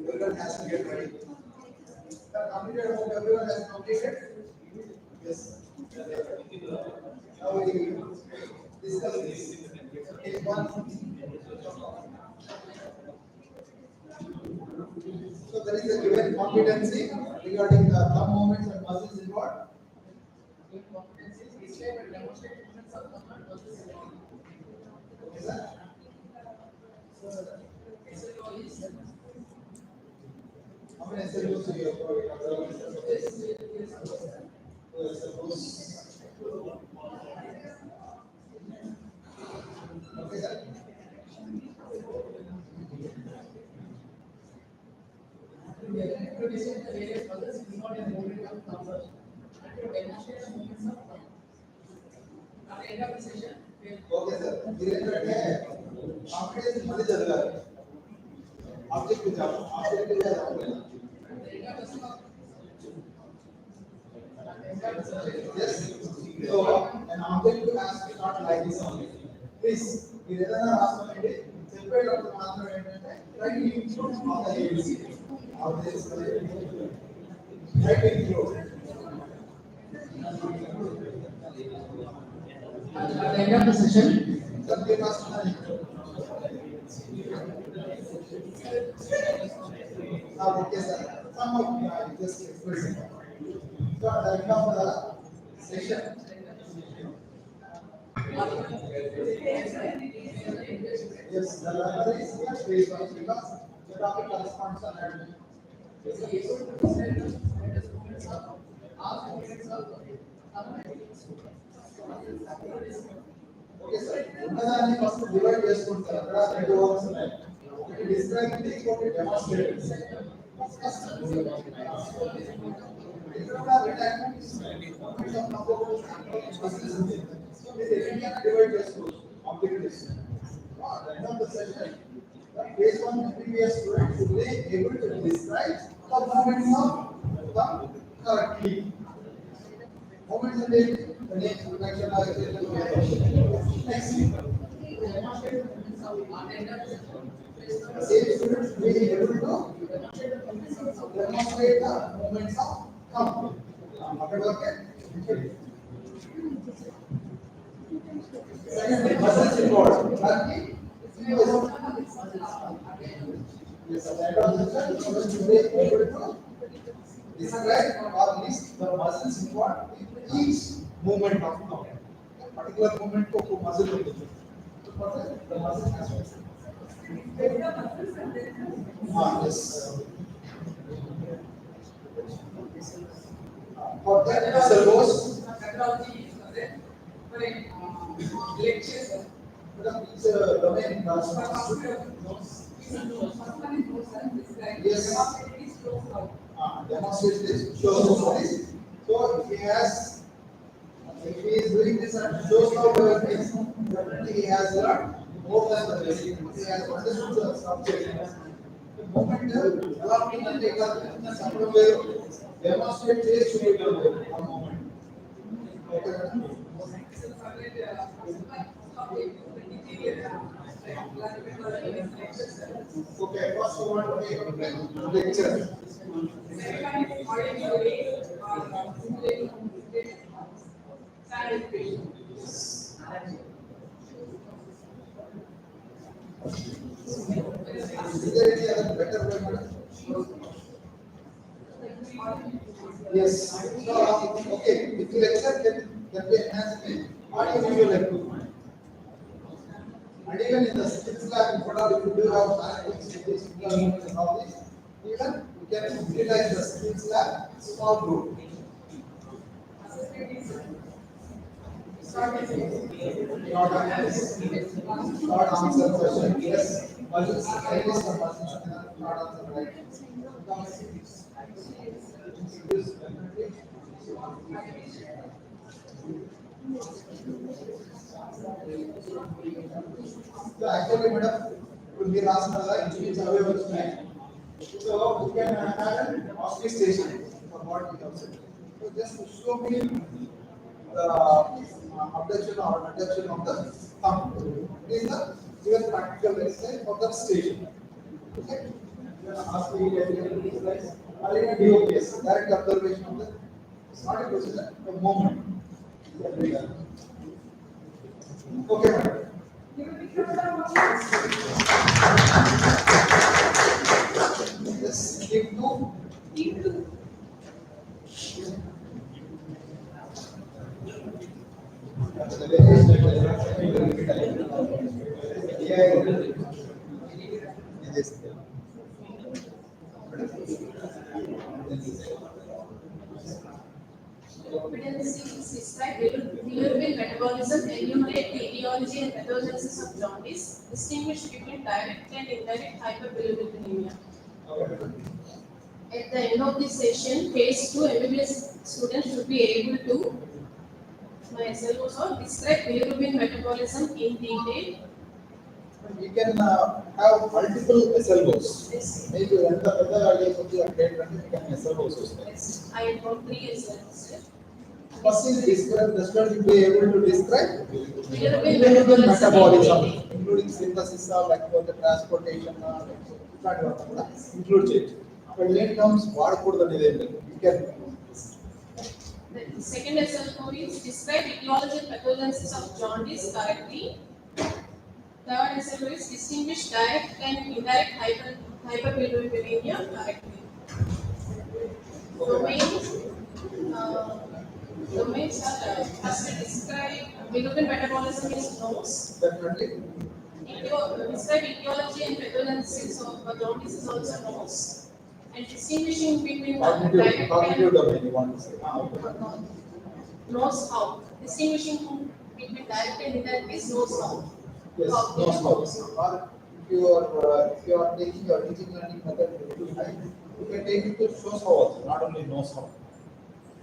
Everyone has to get ready. Completed, hope everyone has completed. Yes. Now we discuss this. Take one. So there is a given competency regarding the thumb movements and muscles involved. Okay, sir. How many SLOs do you have? Suppose. Okay, sir. Okay, sir. ఏంటంటే competition మళ్ళీ జరగాలి objective job objective yes so an objective has to start like this only please మీరు ఏదైనా రాసుకోండి చెప్పేటప్పుడు మాత్రం ఏంటంటే right include of the ABC of this right include At the end of the session, something must okay sir some of just expressing so at the end of the session yes the learner is here based on because the topic corresponds to learning okay sir ఉన్నదాన్ని first divide చేసుకుంటారు అక్కడ రెండు works ఉన్నాయి ఒకటి describe the thing what we demonstrated. End of the session, based on the previous student, will they able to describe the movements of the correctly. Movements in the next connection are next. Same students will be able to demonstrate the movements of thumb. Okay. Second, muscles involved. Yes, at the end of the session, students will be able to describe or list the muscles involved in each movement of thumb. A particular movement को muscle होती है. So what is the muscle aspect? Yes. For that, muscle goes. It's a domain. Yes. Demonstrate this. Shows this. So if he is doing this and shows how to work this, definitely he has learned more than the basic. He has understood the subject. The moment developing and demonstrate this should be done a moment. Okay, first you want to make a lecture. Is there any other better way, madam? Yes. So, okay, if the lecture can be enhanced, what do you like to find? And even in the skills lab, if you do have mathematics, and all this, even you can utilize the skills lab small group. Not answer question. Yes. Muscles, I guess the muscles not answer right. So actually, madam, we asked the which available tonight. So you can have an oscillation station for what we have said. So just show me the abduction or adduction of the thumb. This is the given practical exercise for the station. Okay. You can ask me exercise. Or in a DOPS, direct observation of the. It's not a procedure, a moment. Okay, madam. Yes, keep two. Competency is described bilirubin metabolism, enumerate the etiology and pathogenesis of jaundice, distinguish between direct and indirect hyperbilirubinemia. At the end of this session, phase 2 MBBS students should be able to, my SLOs or describe bilirubin metabolism in detail. We can have multiple SLOs. Yes. Maybe when the other ideas of the update, we can SLOs also. Yes. I have got 3 SLOs. First is describe, the student will be able to describe Bilirubin bilirubin metabolism, metabolism, including synthesis or like the transportation includes it. But when it comes, what could the you can. The second SLO is describe etiology and pathogenesis of jaundice correctly. Third SLO is distinguish direct and indirect hyperbilirubinemia correctly. Domains are first describe bilirubin metabolism is nose. Definitely. Describe etiology and pathogenesis of jaundice is also nose. And distinguishing between direct Cognitive and domain, you want to say. nose how. Distinguishing between direct and indirect is nose how. Yes, Cognitive no spouse. Or if you are taking your teaching learning method to little high, you can take it to shows how also, not only knows how.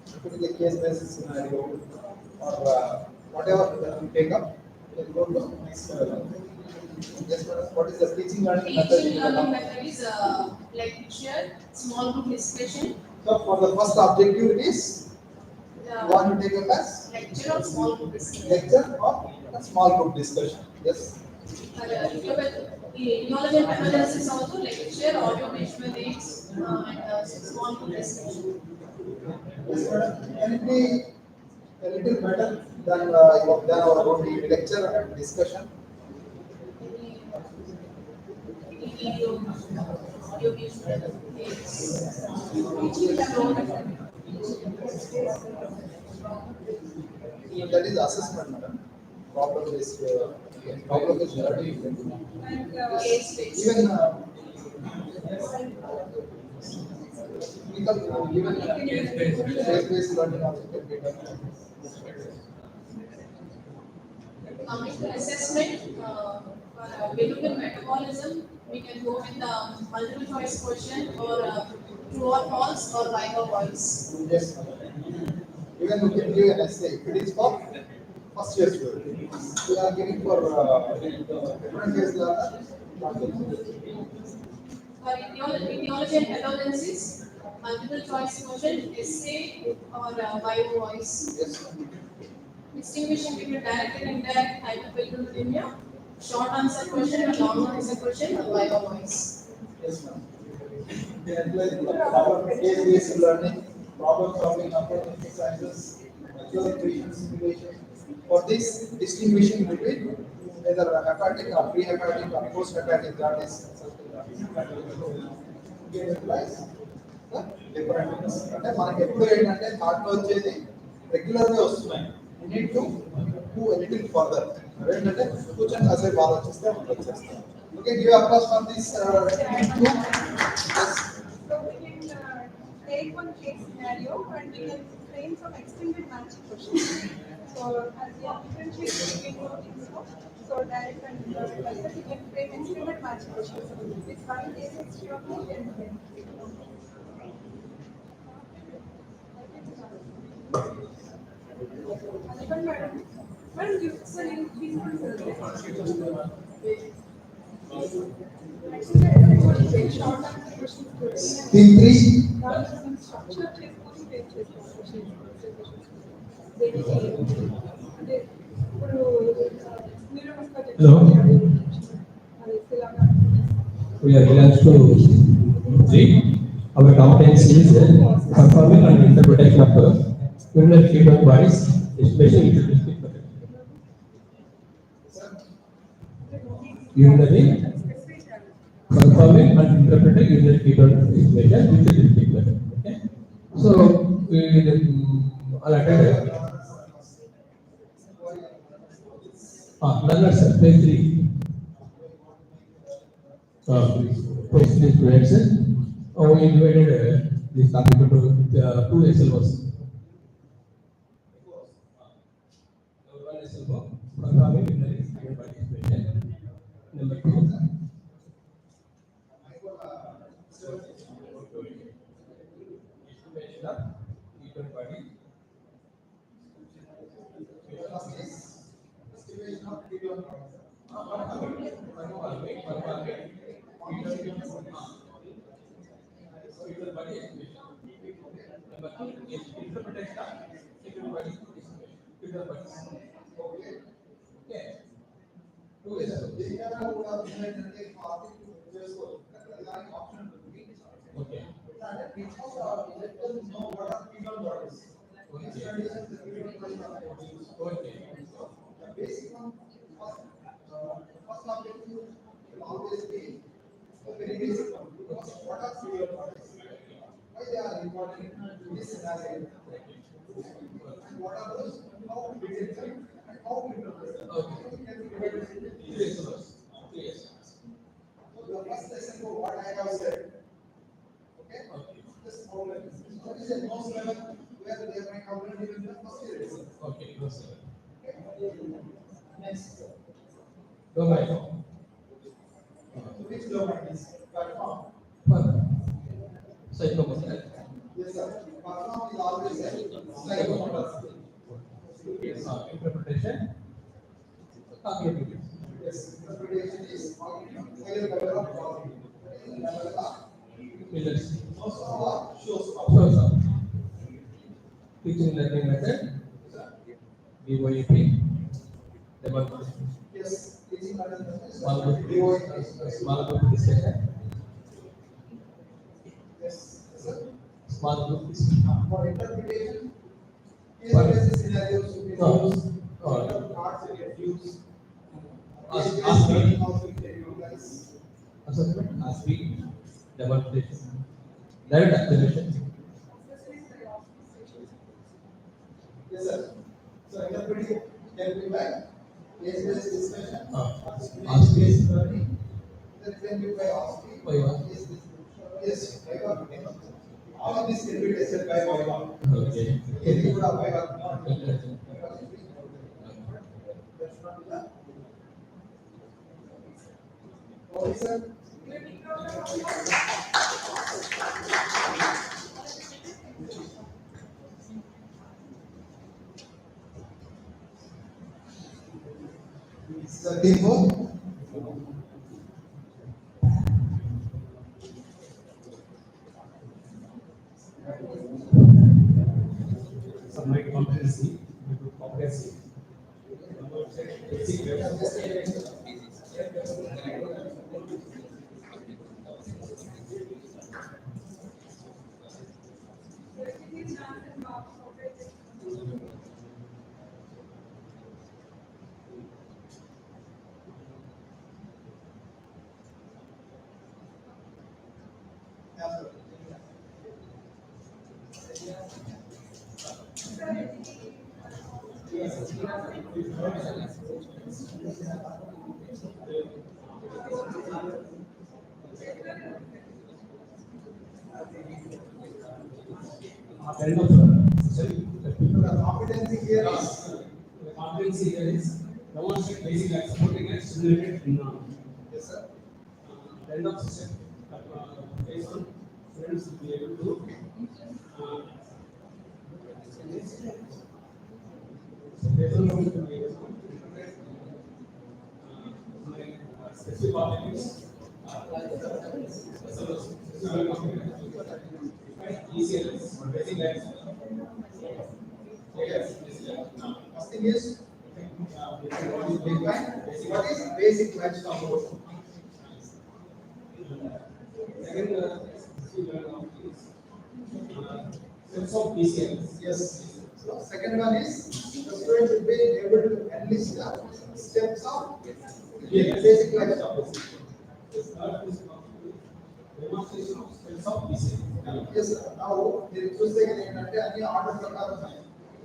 If it is a case-based scenario or whatever that you take up, you can go to next level. Yes, madam. What is the teaching learning method? Teaching learning method is lecture, small group discussion. So for the first objective it is you want to take a class? Lecture or small group discussion. Lecture or a small group discussion. Yes. Knowledge and methodology is also lecture, audio visual aids, and small group discussion. Yes, madam. Can it be a little better than our own lecture and discussion? Video, audio visual aids. That is assessment, madam. Problem is learning. Case based. Even even case-based learning also can be done. Coming to assessment, for biblical metabolism, we can go with the multiple choice question or true or false or right or voice. Yes, madam. Even you can give an essay. If it is for first year student, we are giving for different years learner. For ideology and methodologies, multiple choice question, essay or bio voice. Yes. Distinguishing between direct and indirect hyperpigmentemia, short answer question and long answer question, or bio voice. Yes, ma'am. Case-based learning, problem solving, approach exercises, actual creation simulation. For this, distinguishing between either hepatic or pre-hepatic or post-hepatic jaundice. You utilize the different ones. అంటే మనకి ఎప్పుడు ఏంటంటే థాట్లో వచ్చేది regular గా వస్తున్నాయి. You need to do a little further. ఏంటంటే కూర్చొని కాసేపు ఆలోచిస్తే మనకు వచ్చేస్తాం. Okay, give applause for this. Yes. So we can take one case scenario and we can frame some extended matching questions. So as we are differentiating between two things, so direct and indirect method, we can frame extended matching questions. With one case history of each and madam, you sir, you please Team 3. Hello. We are glad to see our competency is performing and interpretation of urinary feedback bodies, especially urinary performing and interpreting urinary feedback information with the treatment. Okay. So we will attend. Learners, page 3. Page 3 students. We invited this topic to 2 Excel was. One Excel was performing urinary feedback participation. Number 2. Estimation of feedback body. First objective will always be very basic one. Because what are serial products? Why they are important in this scenario? And what are those? How we detect them and how we interpret them. So the first lesson for what I have said. Okay? This problem is a most level where they might have learned even the first year itself. Okay, no sir. Next. Go back. Psychomotor. Yes, sir. Perform is always a psychomotor. Interpretation. Cognitive. Yes, interpretation is higher level of cognitive. Level of Pillars. shows Shows up. Teaching learning method. BYP. Demonstration. yes, teaching learning Small group. Small group discussion. yes, sir. Small group. For interpretation, case-based scenarios should be used. Cards will get used. Ask me. Also get utilized. Assessment. Ask me. Demonstration. Direct observation. Yes, sir. So interpreting can be by case-based discussion. Ask me. Case learning. That can be by asking. By what? Yes, by what? All of this can be tested by what? Okay. Any good or by what? Okay, sir. Sir, teamwork. Some like competency, competency. The competency here is Competency here is demonstrate basic life supporting and stimulated environment. yes, sir. End of session, based on students will be able to based on what we do, my specific objectives, ECLS, basic life. Yes, First thing is what is basic life support? Second, sense of PCLS. Yes. So second one is the student should be able to enlist the steps of basic life support. Third is demonstration of sense of PCLS. Yes, sir. Now మీరు చూస్తే ఏంటంటే అన్ని order ప్రకారం ఉన్నాయి.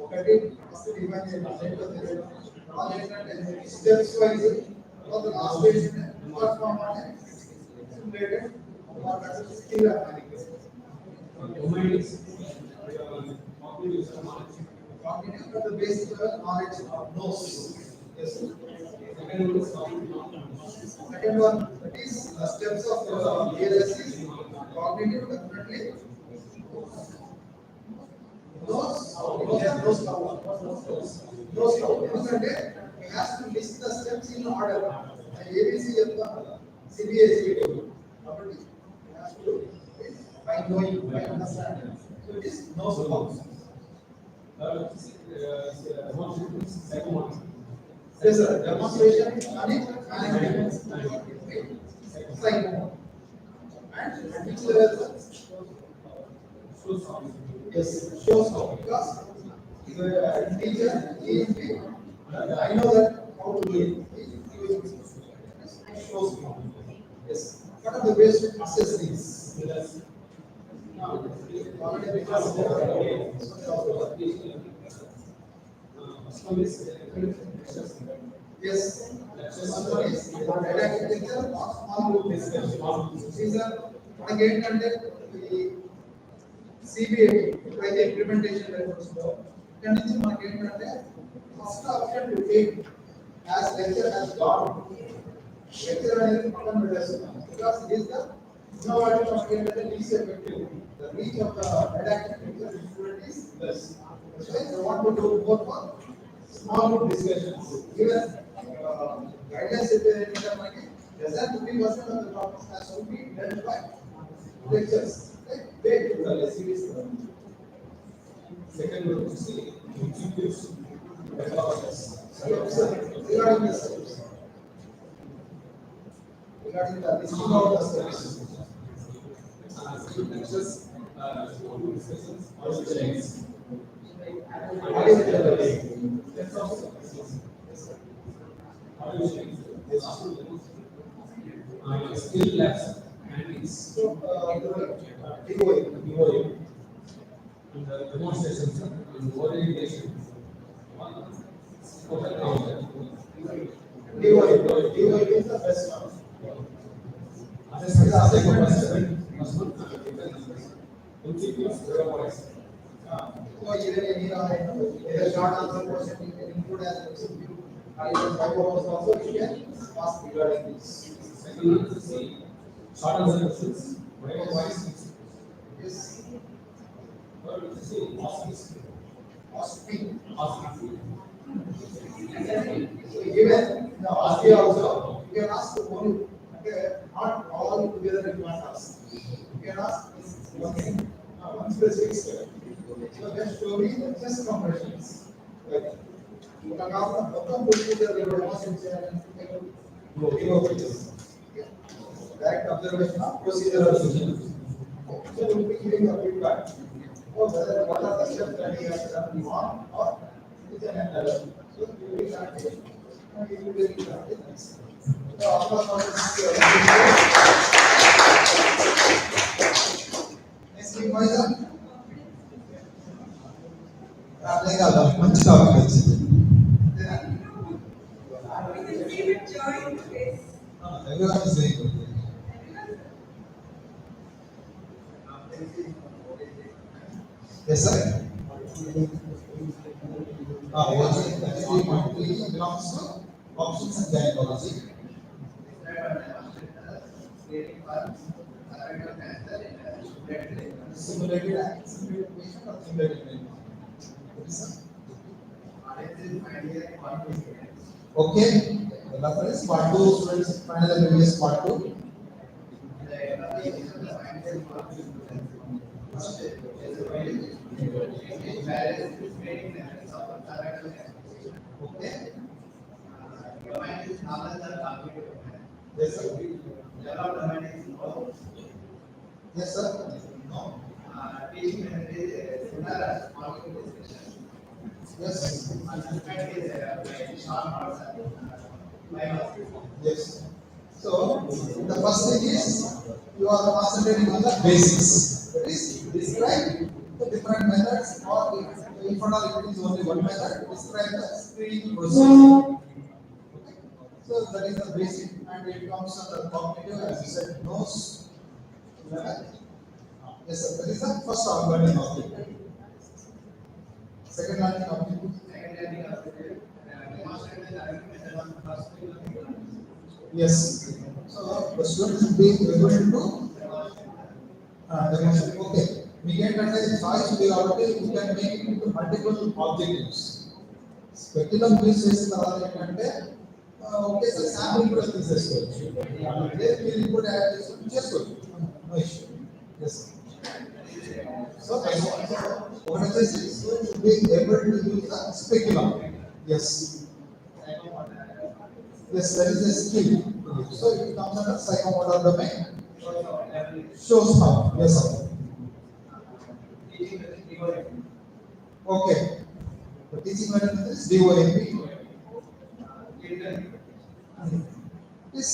ఒకటి first divide చేయాలి రెండో తెలియదు తర్వాత ఏంటంటే స్టెప్స్ వైజ్ తర్వాత లాస్ట్ ఏంటంటే పర్ఫార్మ్ అంటే సిమ్యులేటెడ్ ఆర్ స్కిల్ అన్నది Domain is cognitive cognitive for the basic level knowledge of knows. Yes. second one is cognitive. Second one that is steps of ALS is cognitive definitely. Those ఎందుకంటే we has to list the steps in order. ABC చెప్తాం CBSE కాబట్టి we has to by knowing by understanding. So it is knows about. Demonstration is psychomotor. Yes, sir. Demonstration and management. Psycho. And which level? Yes, shows how because the teacher is I know that how to do it. Shows how. Yes. What are the ways to assess these? Already because yes. One is didactic lecture or small group discussion. These are again the CBA like implementation వస్తుందో ఇక్కడ నుంచి మనకి ఏంటంటే first option to take as lecture has gone lecture అనేది పక్కన పెట్టేస్తున్నాం because it is the Now what you want to get the least effective. The reach of the didactic student is less. That's why they want to do more for small group discussions. Even guidance if they need a money, less than 50% of the topics has to be done by lectures. Right? They do the series. Second group is the intuitive methodologies. Regarding the steps. Regarding the listing of the steps. Lectures, group discussions, or lectures. Skill labs and it's DOA and demonstrations and orientation. DOA is the best one. So even any short answer question you can include as MCQ. Even 5 hours also you can ask regarding this. Short answer questions, whatever wise. Yes. Asking. So even the ask also, you can ask only, not all together you must ask. You can ask one specific step. So just show me the chess compressions. Like, you can ask the bottom procedure you demonstration and direct observation of procedural solution. So you will be giving a feedback. Or whether what are the steps that he has done wrong or it's an error. So you will practice and you will be practice. So after next week, Maisa. అదే కాదు మంచి topic వచ్చింది everyone is saying okay. Yes sir. What is belongs to options and gynecology. Simulated patient or simulated patient. Okay, the reference part 2 students find the previous part 2. Okay. Yes sir. Yes sir. No. Yes. Yes. So the first thing is you are concentrating on the basics. That is describe the different methods, or if at all it is only one method, describe the screening process. Okay. So that is the basic, and it comes under cognitive, as you said, nose level. Yes sir. That is the first learning object. Second learning object. Yes. So the students will be able to demonstrate. Okay. We get a choice. We already can make it into multiple objectives. Speculum use చేసిన తర్వాత ఏంటంటే okay sir sample కూడా తీసేసుకోవచ్చు. మీరు ఇంకోటి add చేసుకొని చేసుకోవచ్చు. No issue. Yes. So what is this? Students should be able to use the speculum. Yes. Yes, that is a skill. So it comes under psychomotor domain. Shows how. Yes, sir. Okay. The teaching method is DOAP. This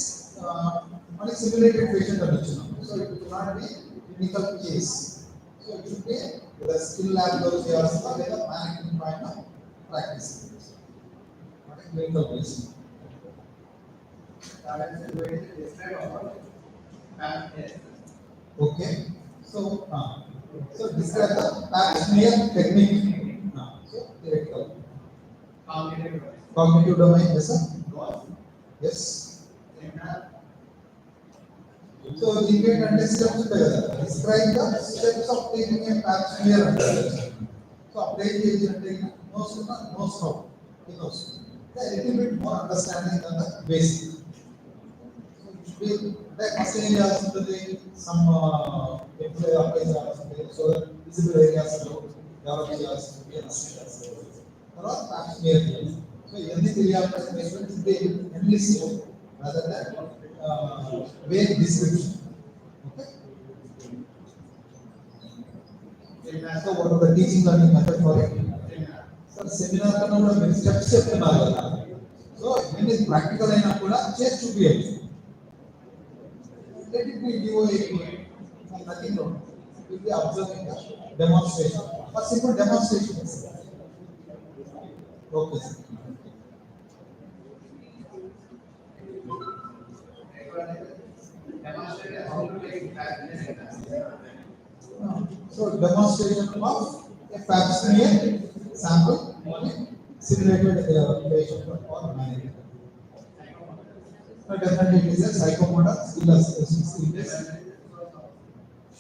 one is simulated patient condition. So it will not be clinical case. So it should be the skill lab those years or the management point of practice. Not a clinical case. Okay. So describe the pap smear technique. So theoretical. Cognitive domain, yes sir. Yes. So debate and steps together. Describe the steps of taking a pap smear undertaking. So apply the agent knows how. He knows. A little bit more understanding than the basic. So it should be like first areas to the some employee applies so that visible areas to develop areas to be assessed. There are pap smear areas. So any area of measurement should be enlist rather than vague description. Okay. So what are the teaching learning method for it? So seminar kanu kuda steps చెప్తున్నారు కదా. So when is practical అయినా కూడా చేసి చూపియాలి. Let it be DOA, nothing wrong. It will be observing the demonstration. Or simple demonstrations. Okay. Sir. So demonstration of a pap smear sample simulated patient or manager. Definitely it is a psychomotor skill test.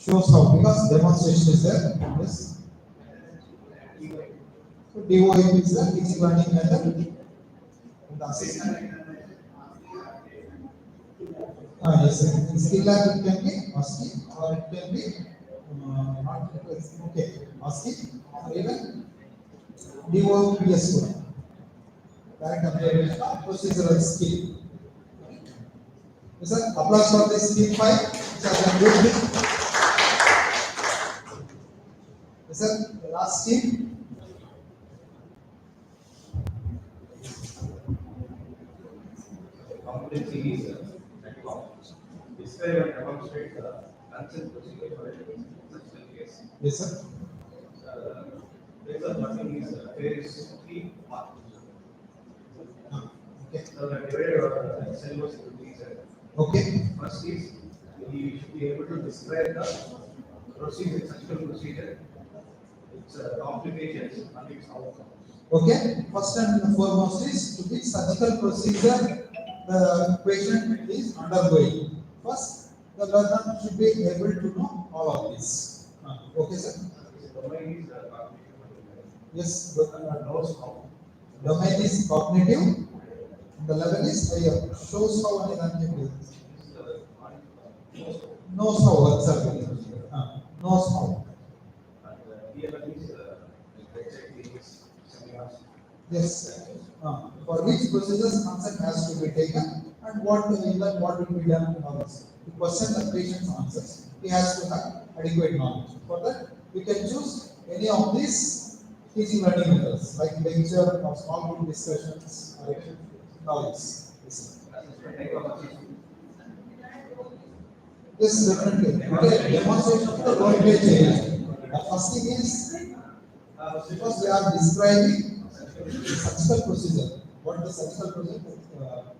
Shows how because demonstration is there. Yes. So DOIP is the teaching learning method. And assessment. Yes, in skill lab it can be ASCII or it can be not okay ASCII or even DOPS code. Direct observation of procedural skill. Yes, sir. Applause for this skill 5. Which has been good. Yes, sir. The last skill. Competency is describe and demonstrate the consent procedure for a such case. Yes, sir. There is three parts. Okay. So the divided or syllabus into these. Okay. First is he should be able to describe the procedure, surgical procedure, its complications and its outcomes. Okay. First and foremost is to be surgical procedure the patient is undergoing. First, the learner should be able to know all of this. Okay, sir. Domain is Yes. knows how. Domain is cognitive. The level is higher. Shows how and knows how. What's up? Knows how. Yes. For which procedures consent has to be taken and what will be done in others. To question the patient's answers, he has to have adequate knowledge. For that, we can choose any of these teaching learning methods like lecture or small group discussions or knowledge. Yes, definitely. Okay, demonstration of the role play change. The first thing is because we are describing surgical procedure. What the surgical procedure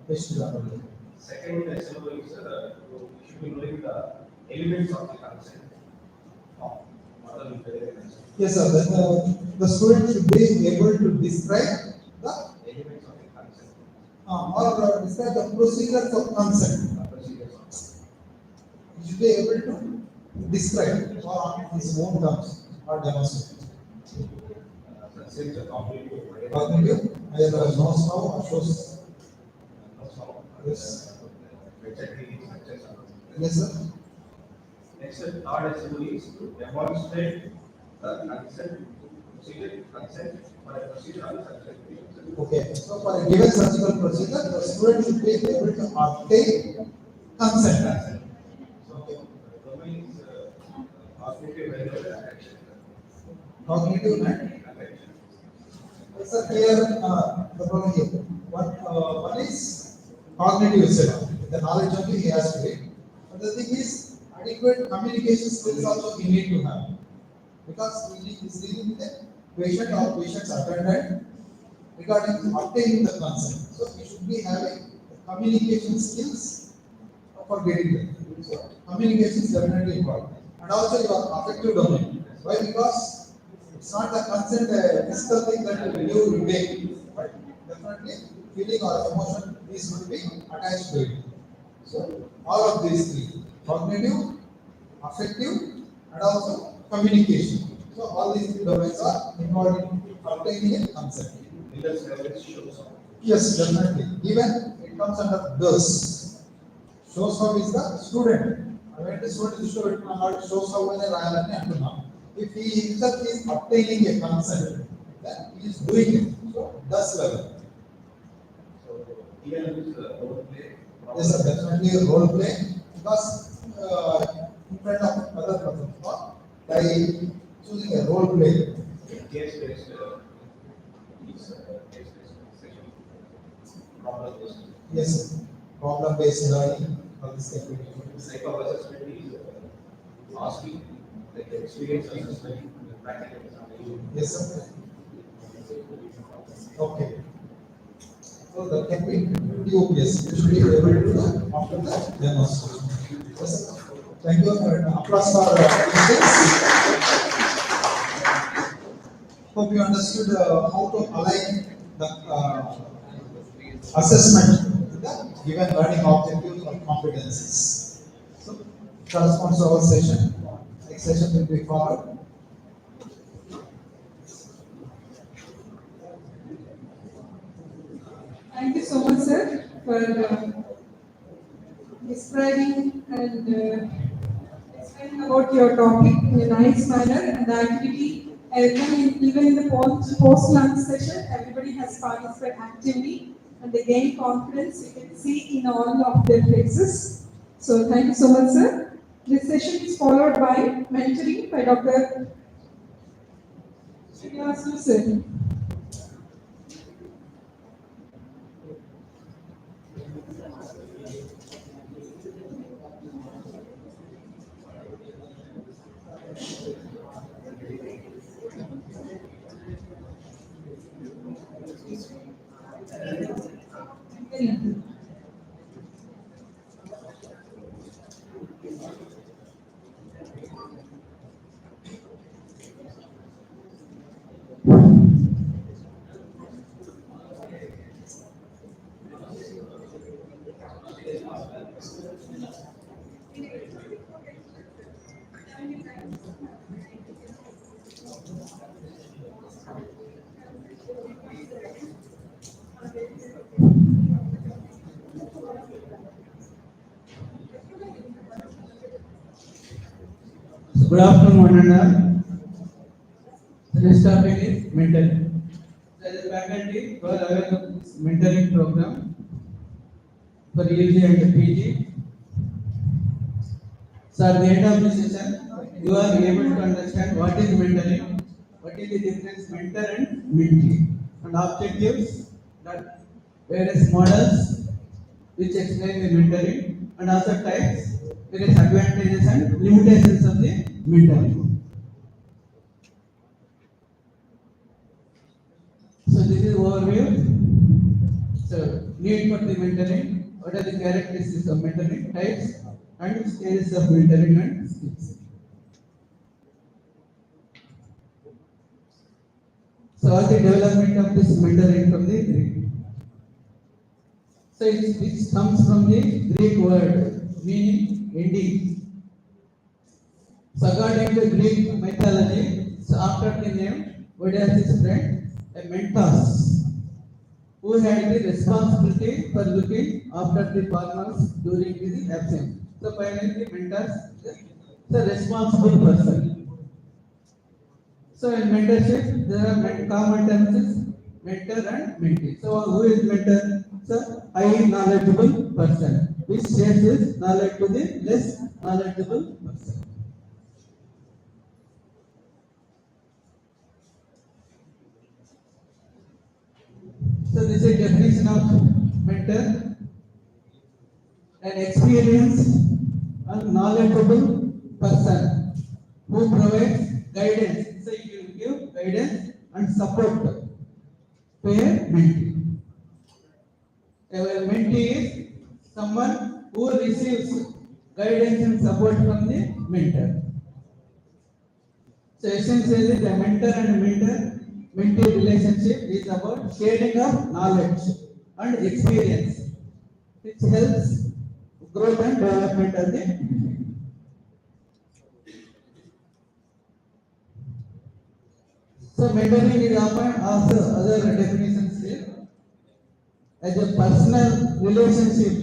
patient are doing. Second example is you should be knowing the elements of the consent. Yes, sir. The student should be able to describe the Elements of the consent. or describe the procedures of consent. He should be able to describe or on his own terms or demonstrate. Cognitive, either knows how or shows. Yes. Yes, sir. Next, third example is to demonstrate the consent for a procedure on surgical patient. Okay. So for a given surgical procedure, the student should be able to obtain consent. Okay. Domain is cognitive and affection. Cognitive and sir, here the problem here. One is cognitive itself. The knowledge only he has to get. But the thing is, adequate communication skills also he need to have. Because he is dealing with a patient or patient's attendant regarding obtaining the consent. So he should be having communication skills for getting them. So communication is definitely important. And also your affective domain. Why? Because it's not the consent physical thing that you take, but definitely feeling or emotion these would be attached to it. So all of these three. cognitive, affective, and also communication. So all these three domains are involved in obtaining a consent. Yes, definitely. Even it comes under this. Shows how is the student. When the student is student, shows how when if he himself is obtaining a consent, then he is doing it. So that's level. Yes, sir, definitely a role play because in front of other person, by choosing a role play. Case-based, problem-based. Yes, sir. Problem based learning of this technique. Psycho assessment is asking like the experience assessment, the practical examination. Yes, sir. Okay. So that can be UPS. You should be able to do that after the demonstration. Yes, sir. Thank you for applause for this. Hope you understood how to align the assessment with the given learning objectives or competencies. So, corresponds to our session. Next session will be followed. Thank you so much, sir, for describing and explaining about your topic in a nice manner and the activity. Even in the post-lunch session, everybody has participated actively and they gain confidence. You can see in all of their faces. So thank you so much, sir. This session is followed by mentoring by Dr. Srinivasu, sir. Good afternoon, one and all. Today's topic is mentoring. As a faculty, we are aware of this mentoring program for UG and PG. So at the end of this session, you are able to understand what is mentoring, what is the difference mentor and mentee, and objectives, that various models which explain the mentoring, and also types, various advantages and limitations of the mentoring. So this is overview. So need for the mentoring, what are the characteristics of mentoring, types and stages of mentoring and skills. So all the development of this mentoring from the Greek. So it comes from the Greek word meaning ending. So according to Greek mythology, so after the name, what is his friend? A mentos, who had the responsibility for looking after the farmers during his absence. So finally, the mentor is the responsible person. So in mentorship, there are common terms is mentor and mentee. So who is mentor? So high knowledgeable person, which shares his knowledge to the less knowledgeable person. So this is a definition of mentor: an experienced and knowledgeable person who provides guidance. So you will give guidance and support to a mentee. A mentee is someone who receives guidance and support from the mentor. So essentially, the mentor and mentee relationship is about sharing of knowledge and experience, which helps growth and development of the so mentoring is often also other definitions here as a personal relationship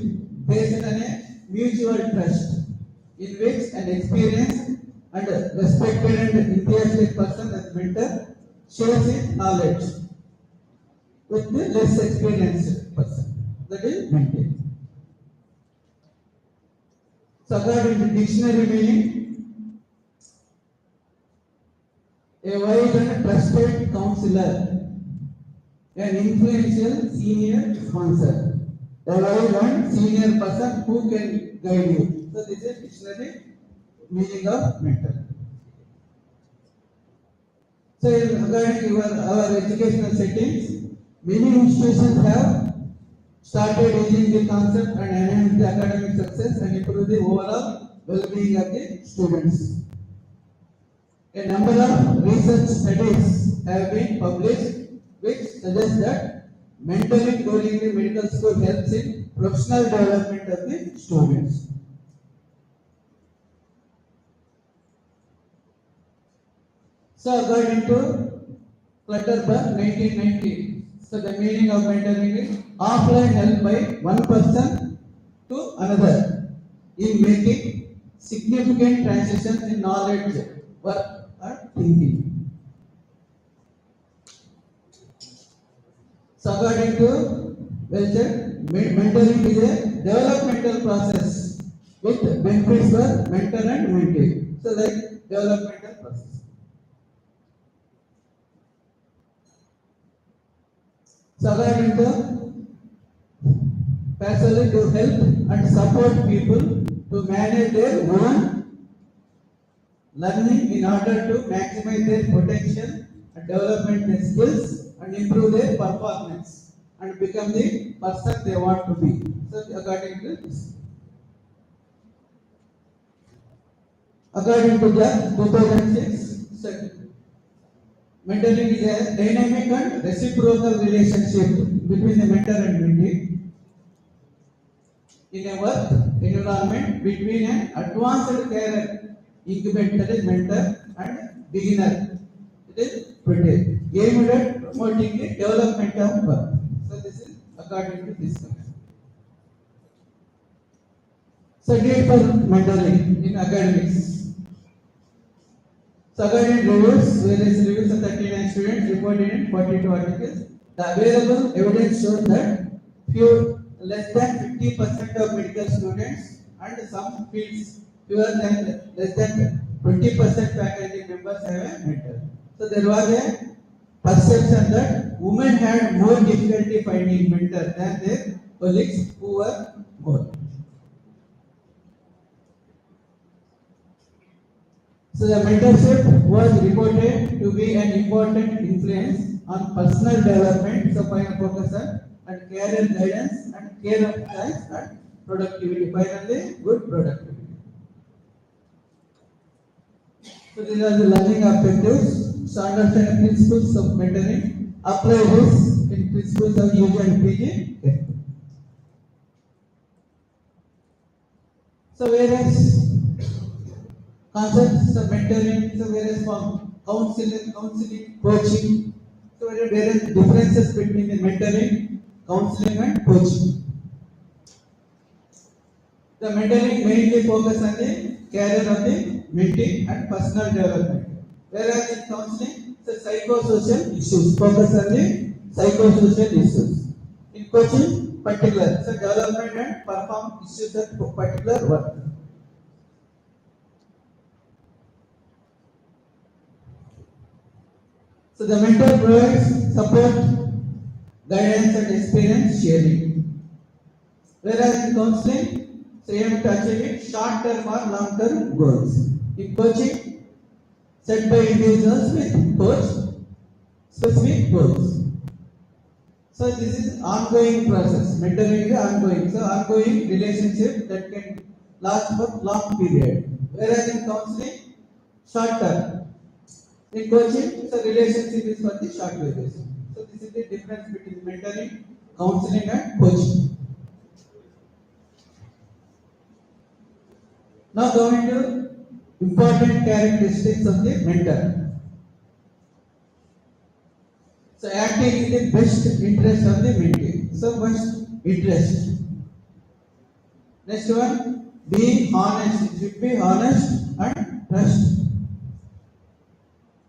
based on a mutual trust in which an experienced and respected and enthusiastic person as mentor shares his knowledge with the less experienced person. That is mentoring. So according to dictionary meaning, a wise and trusted counselor, an influential senior sponsor, a wise and senior person who can guide you. So this is dictionary meaning of mentor. So according to our educational settings, many institutions have started using the concept and enhance the academic success and improve the overall well-being of the students. A number of research studies have been published which suggest that mentoring during the medical school helps in professional development of the students. So according to Clutterberg 1990, so the meaning of mentoring is offline help by one person to another in making significant transitions in knowledge, work, or thinking. So according to Welcher, mentoring is a developmental process with benefits for mentor and mentee. So like developmental process. So according to Pascal to help and support people to manage their own learning in order to maximize their potential and development their skills and improve their performance and become the person they want to be. So according to this. According to the 2006 study, mentoring is a dynamic and reciprocal relationship between the mentor and mentee in a work environment between an advanced career incubant, that is mentor, and beginner, it is pretty aimed at promoting the development of work. So this is according to this concept. So date for mentoring in academics. So according to reviews, various reviews of 39 students reported in 42 articles, the available evidence shows that less than 50% of medical students and some fields less than 20% faculty members have a mentor. So there was a perception that women had more difficulty finding mentor than their colleagues who were more. So the mentorship was reported to be an important influence on personal development, so final focus on career guidance and care of clients and productivity. Finally, good productivity. So these are the learning objectives. So understand the principles of mentoring. Apply this in principles of UG and PG. So various concepts of mentoring, so various form counseling, coaching. So there are various differences between the mentoring, counseling, and coaching. The mentoring mainly focus on the career of the mentee and personal development. Whereas in counseling, the psychosocial issues focus on the psychosocial issues. In coaching, particular, so development and perform issues at particular work. So the mentor provides support, guidance, and experience sharing. Whereas in counseling, so you have to achieve short-term or long-term goals. In coaching, set by individuals with coach specific goals. So this is ongoing process. Mentoring is ongoing. So ongoing relationship that can last for long period. Whereas in counseling, short-term. In coaching, so relationship is for the short duration. So this is the difference between mentoring, counseling, and coaching. Now going to important characteristics of the mentor. So acting in the best interest of the mentee. So first, interest. Next one, being honest. It should be honest and trust.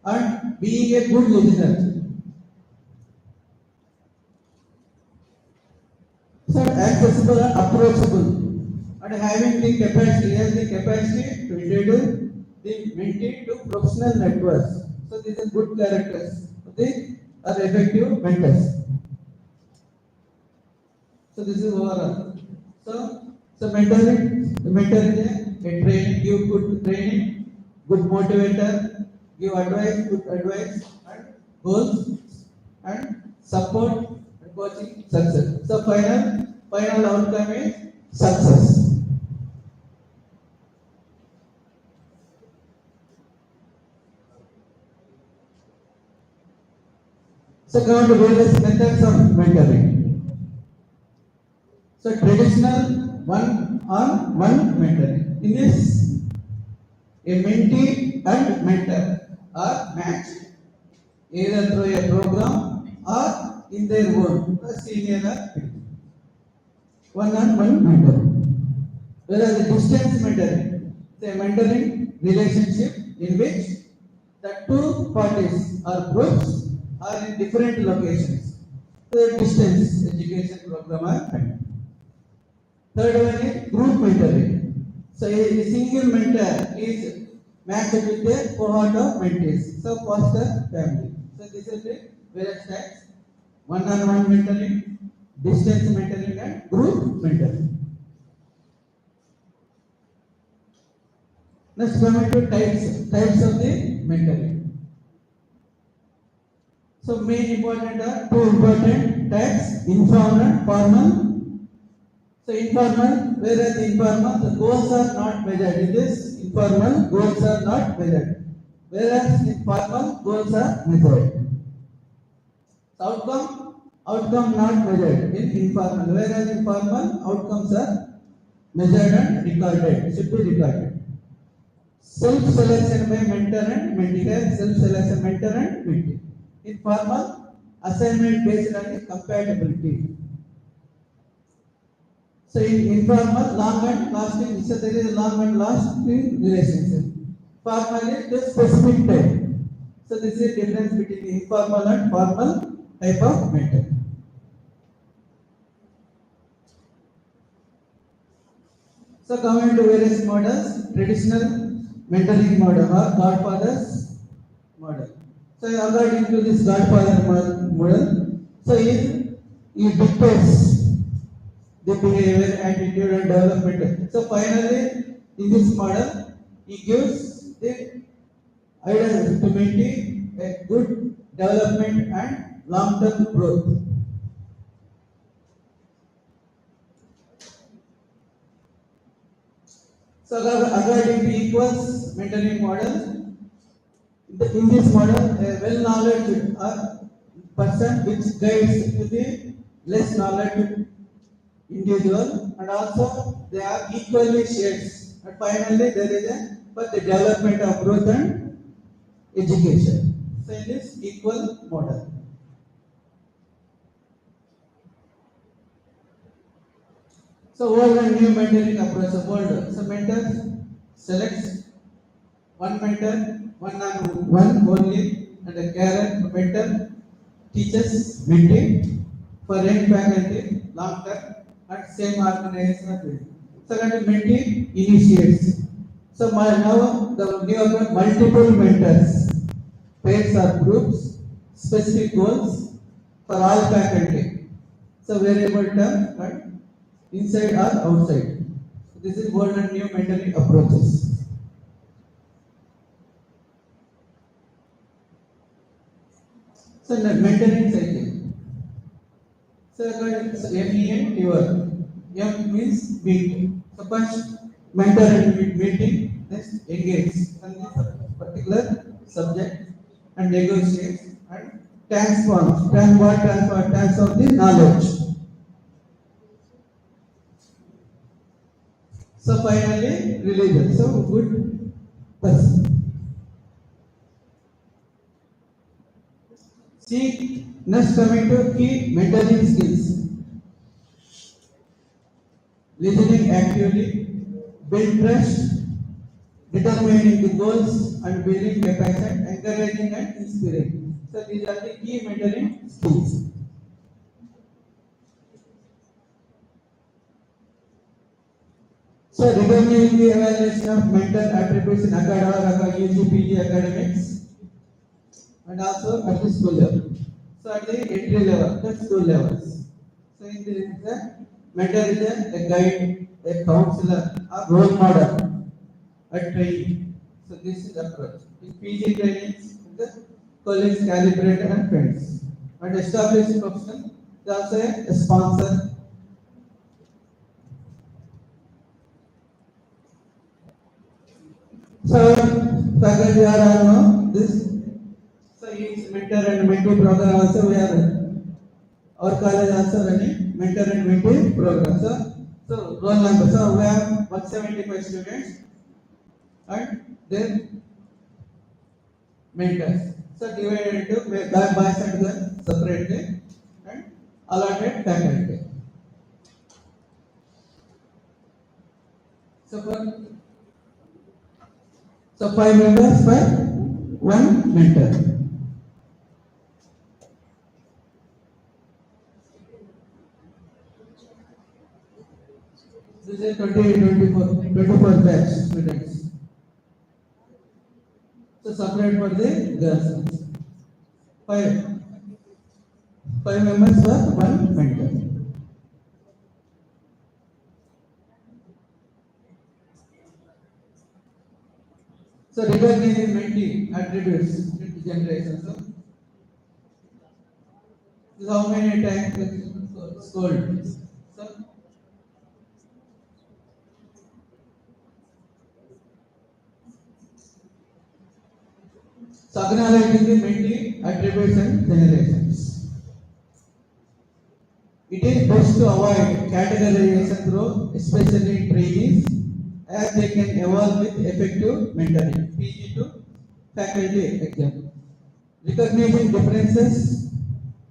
And being a good listener. So accessible and approachable. And having the capacity, has the capacity to introduce the mentee to professional networks. So these are good characters. They are effective mentors. So this is overall. So mentor is a training, give good training, good motivator, give advice, good advice, and goals and support and coaching success. So final outcome is success. So come to various methods of mentoring. So traditional one-on-one mentoring. In this, a mentee and mentor are matched either through a program or in their own, the senior or one-on-one mentoring. Whereas the distance mentoring is a mentoring relationship in which the two parties or groups are in different locations. So the distance education program are mentoring. Third one is group mentoring. So a single mentor is matched with a cohort of mentees. So foster family. So this is the various types: one-on-one mentoring, distance mentoring, and group mentoring. Next, coming to types of the mentoring. So main important are two important types: informal and formal. So informal, whereas informal, the goals are not measured. In this informal, goals are not measured. Whereas in formal, goals are measured. So outcome not measured in informal. Whereas in formal, outcomes are measured and recorded. Should be recorded. Self-selection by mentor and mentee. Self-selection mentor and mentee. In formal, assignment based on the compatibility. So in informal, long and lasting, so there is a long and lasting relationship. Formal is the specific type. So this is the difference between the informal and formal type of mentor. So coming to various models, traditional mentoring model or Godfather's model. So according to this Godfather model, so it dictates the behavior, attitude, and development. So finally, in this model, he gives the idea to maintain a good development and long-term growth. So according to equals mentoring model, in this model, a well-knowledge person which guides to the less knowledge individual, and also they are equally shared. And finally, there is a for the development of growth and education. So in this equal model. So old and new mentoring approach. So mentor selects one mentor, one only, and a carer mentor teaches mentee for young faculty, long term, and same organization. Second, mentee initiates. So now the new multiple mentors, pairs or groups, specific goals for all faculty. So variable term, right? Inside or outside. This is old and new mentoring approaches. So the mentoring cycle. So MEN your. M means meet. So first mentor and meeting, next engage on this particular subject and negotiate and transform the knowledge. So finally, religion. So good person. See, next coming to key mentoring skills. Listening actively, build trust, determining the goals and building capacity, encouraging and inspiring. So these are the key mentoring skills. So regarding the evaluation of mental attributes in academic, UG, academics, and also at the school level. So at the entry level, the school levels. So in the mentor is a guide, a counselor, a role model, a trainee. So this is approach. In PG trainings, the colleagues, calibrator and friends. And established professional, they also a sponsor. So faculty are all know this. So each mentor and mentee program also we are our college also running mentor and mentee program. So roll number. So we have 175 students and their mentors. So divided into boys and girls separately and allotted faculty. So so 5 members for one mentor. This is 24 batch students. So separate for the girls. Five. 5 members for one mentor. So recognizing mentee attributes into generation. So this is how many times it's scored. So acknowledging the mentee attributes and generations. It is best to avoid categorization through, especially in trainees, as they can evolve with effective mentoring. PG to faculty exam. Recognizing differences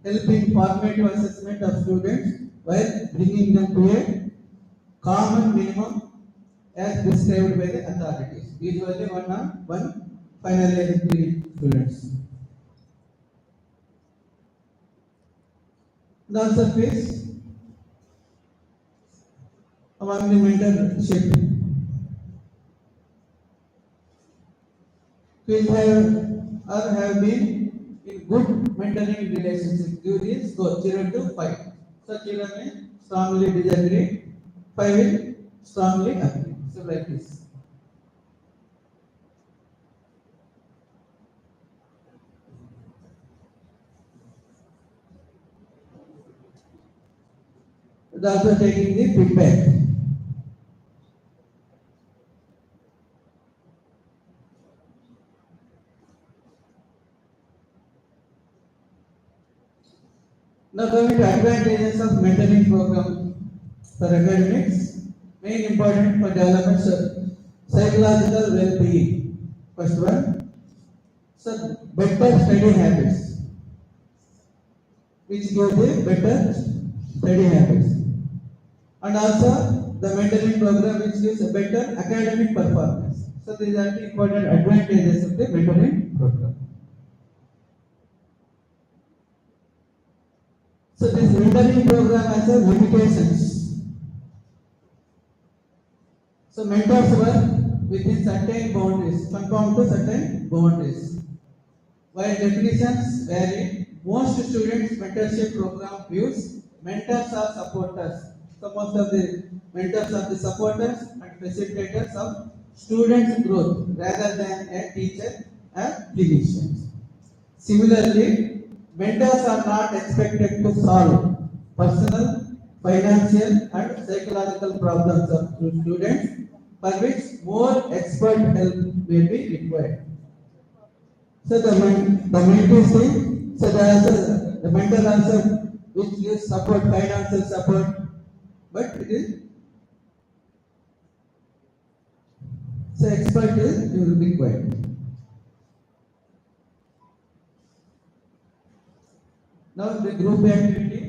help in formative assessment of students while bringing them to a common minimum as prescribed by the authorities. Usually one final year degree students. The answer is among the mentorship. Which have been in good mentoring relationship. Give this score 0 to 5. So 0 means strongly disagree, 5 will strongly agree. So like this. Also taking the feedback. Now coming to advantages of mentoring program for academics, main important for development psychological well-being. First one, so better study habits, which gives the better study habits, and also the mentoring program which gives a better academic performance. So these are the important advantages of the mentoring program. So this mentoring program has a limitations. So mentors work within certain boundaries, conform to certain boundaries. While definitions vary, most students mentorship program views mentors are supporters. So most of the mentors are the supporters and facilitators of students' growth rather than a teacher and clinicians. Similarly, mentors are not expected to solve personal, financial, and psychological problems of students for which more expert help may be required. So the mentee thing, so the mentor also which gives support, financial support, but it is So expert is you will be quiet. Now the group activity.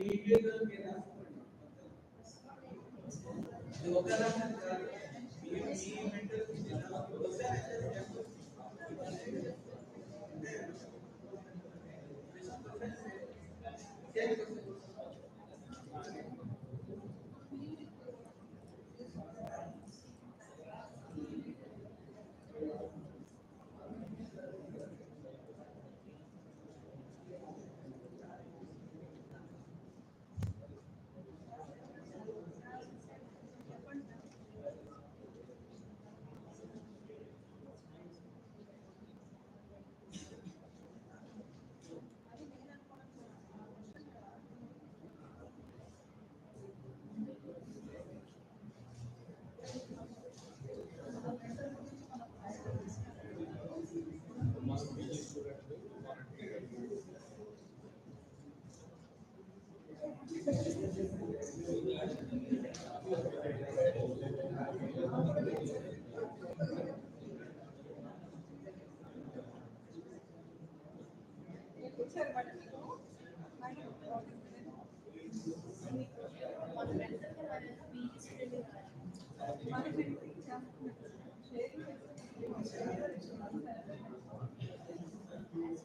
UG ఎవరికైనా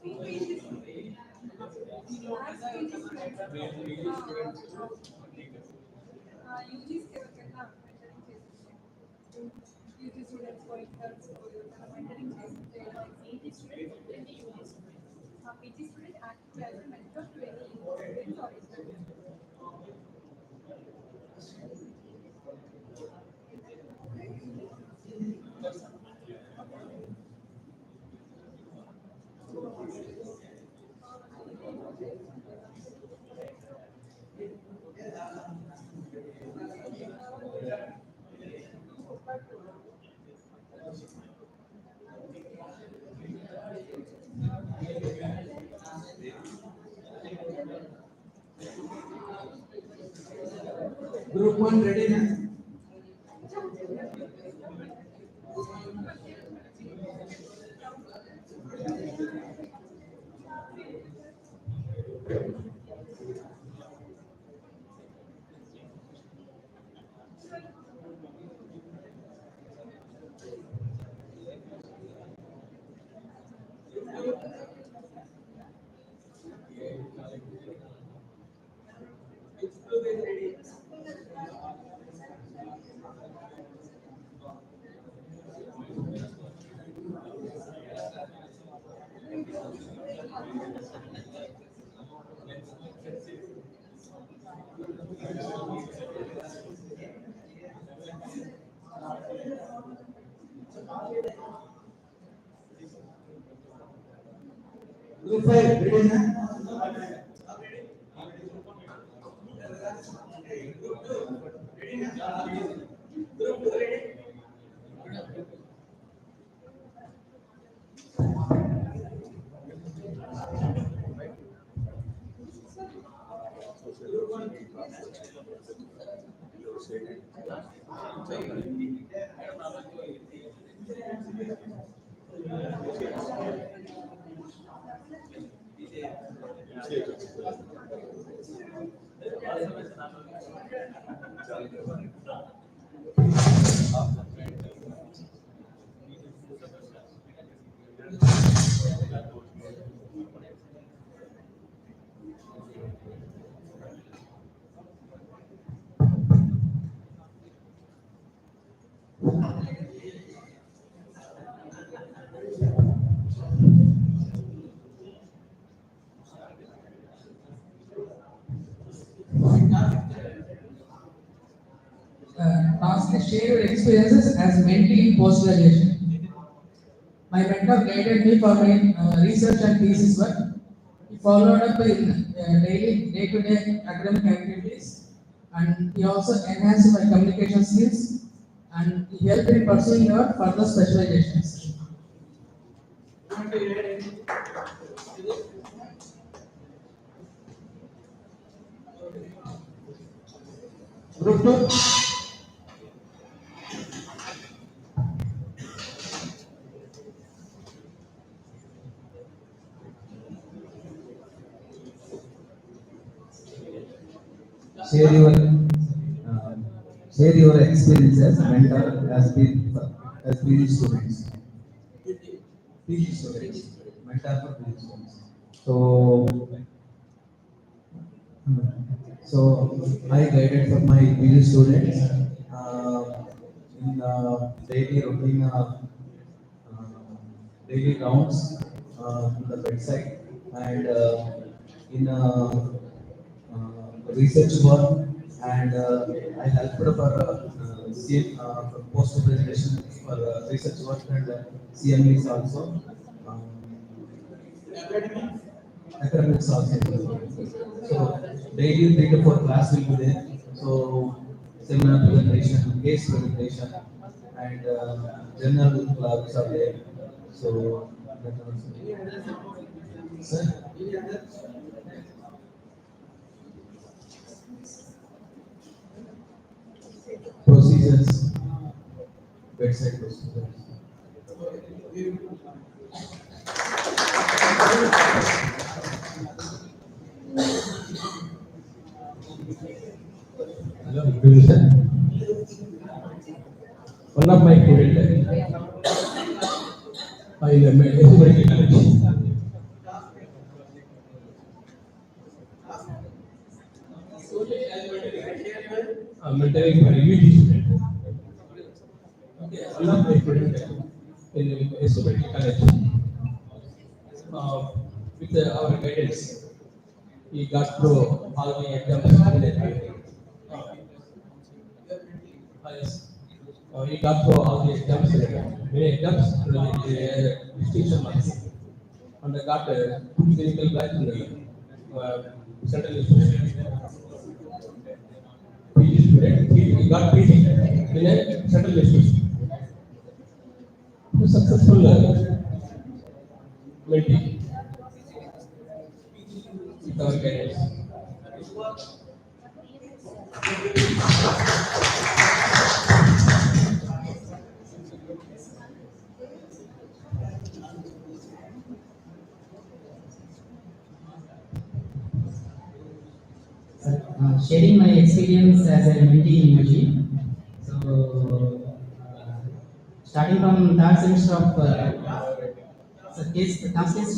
mentoring చేస్తుంటే UG students for interns ఎవరికైనా mentoring చేస్తుంటే PG student acting as a mentor to any students or interns. Group 1 ready now? Group 5 ready now? Task is share your experiences as mentee in post-graduation. My mentor guided me for my research and thesis work. He followed up in daily day-to-day academic activities, and he also enhanced my communication skills, and he helped in pursuing your further specializations. Group 2. Share your share your experiences mentor as PG students. PG students. Mentor for PG students. So I guided for my PG students in daily routine, daily rounds to the bedside, and in research work, and I helped for for post presentation for research work and CMEs also. Um, Academics also. So daily 3 to 4 class will be there. So seminar presentation, case presentation, and journal clubs are there. So that also. Sir, procedures, bedside procedures. Hello, good sir. One of my students, I am a mentoring for UG student. Okay, one of my students in SOBT college, with our guidance, he got through all the exams. Yes. He got through all the exams, many exams, distinction marks, and I got clinical branch in the central institution. PG student, he got PG in a central institution. A successful mentee with our guidance. experience as a mentee in UG. So, starting from third semester of so case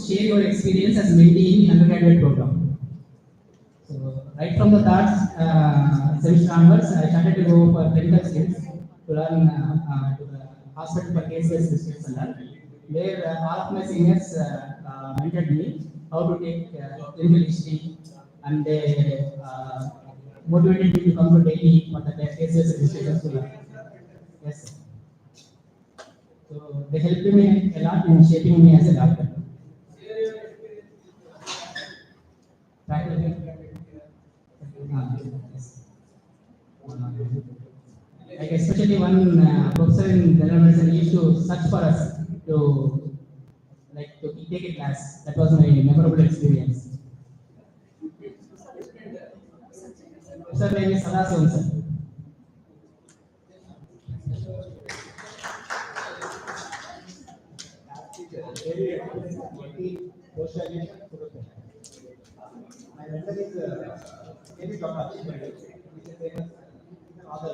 share your experience as mentee in undergraduate program. So, right from the third semester onwards, I started to go for clinical skills to learn to the hospital for cases skills and all, where all of my seniors mentored me how to take clinical history, and they motivated me to come to Delhi for the cases registrations to learn. Yes, sir. So they helped me a lot in shaping me as a doctor. Practically, yes. Like especially one professor in general medicine used to search for us to to take a class. That was my memorable experience. Sir name is Sadason, sir. My mentor is maybe Dr. Achimari, which is famous author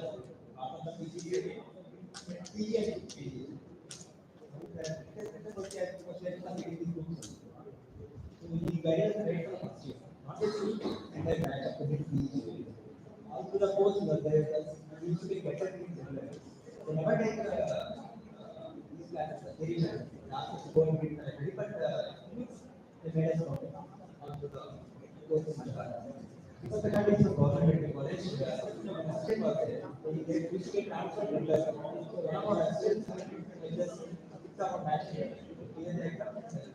of the PG and PG. So he guided us right from first year, not just me, and then back up to the PG. All through the course, he was there with us, and we used to be better in general. So never take these classes very well. Last year, go and read the but they made us on to the course in Malappuram. Because the country is a government medical college, assistant was there. So he gave used to get transferred regular. So one of our assistants just picked up a match here. He is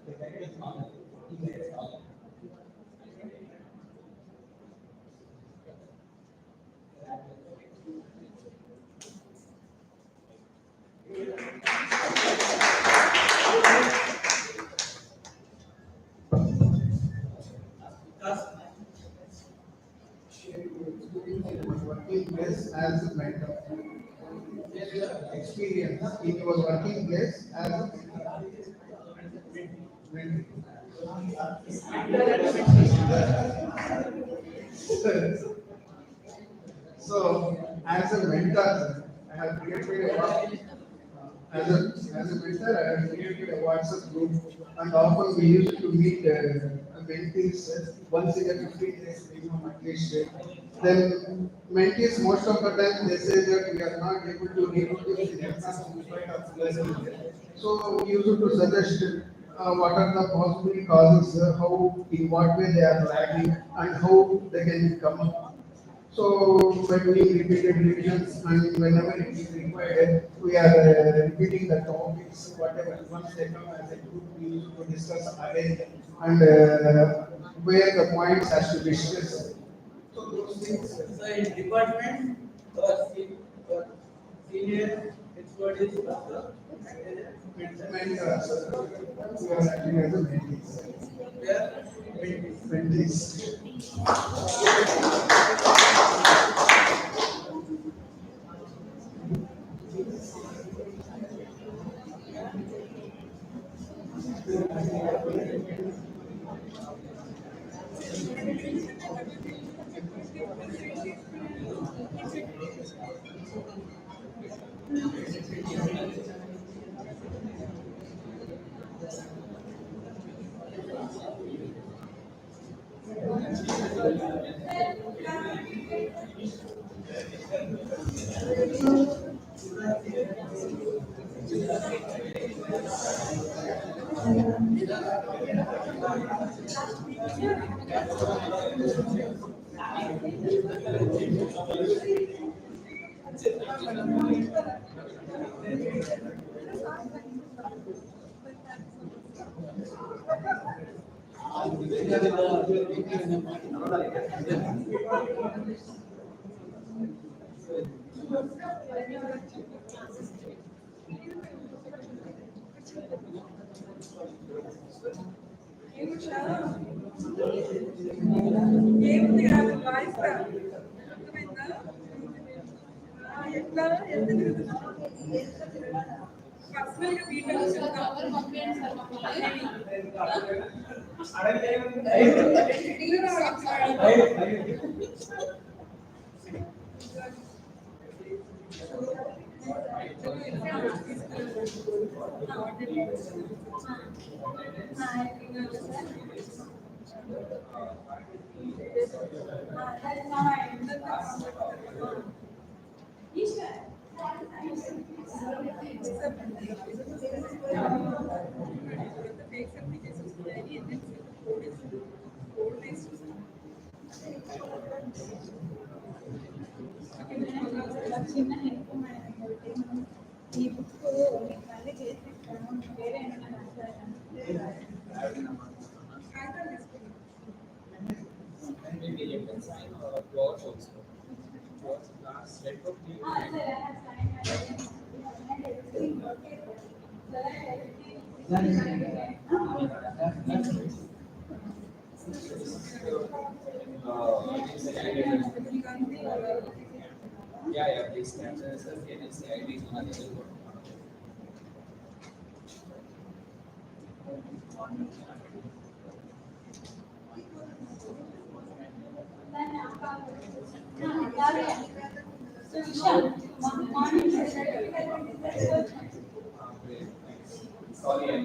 the guided us on. He made us all. Working place as a mentor. Experience in your working place as a mentor. So, as a mentor, I have created as a mentor, I have created a WhatsApp group, and often we used to meet mentees once in a 15 days minimum at least. Then mentees most of the time they say that we are not able to reproduce the exams in spite of learning. So we used to suggest what are the possible causes, how in what way they are lagging, and how they can come up. So by doing repeated revisions and whenever it is required, we are repeating the topics, whatever, once they come as a group, we used to discuss again and where the points has to be stressed. So those things. So in department, our senior expert is the mentors. We are acting as a mentees. We are mentees. ఏముంది కాదు voice అర్థమైందా ఎట్లా ఎంత తిరుగుతున్నావు personal గా details చిన్న help ఈ book మళ్ళీ చేసి వేరే ఏమైనా Maybe you can sign yours also. Yours last let of the yeah, please capture sir. Can you say ID is available? Sorry, I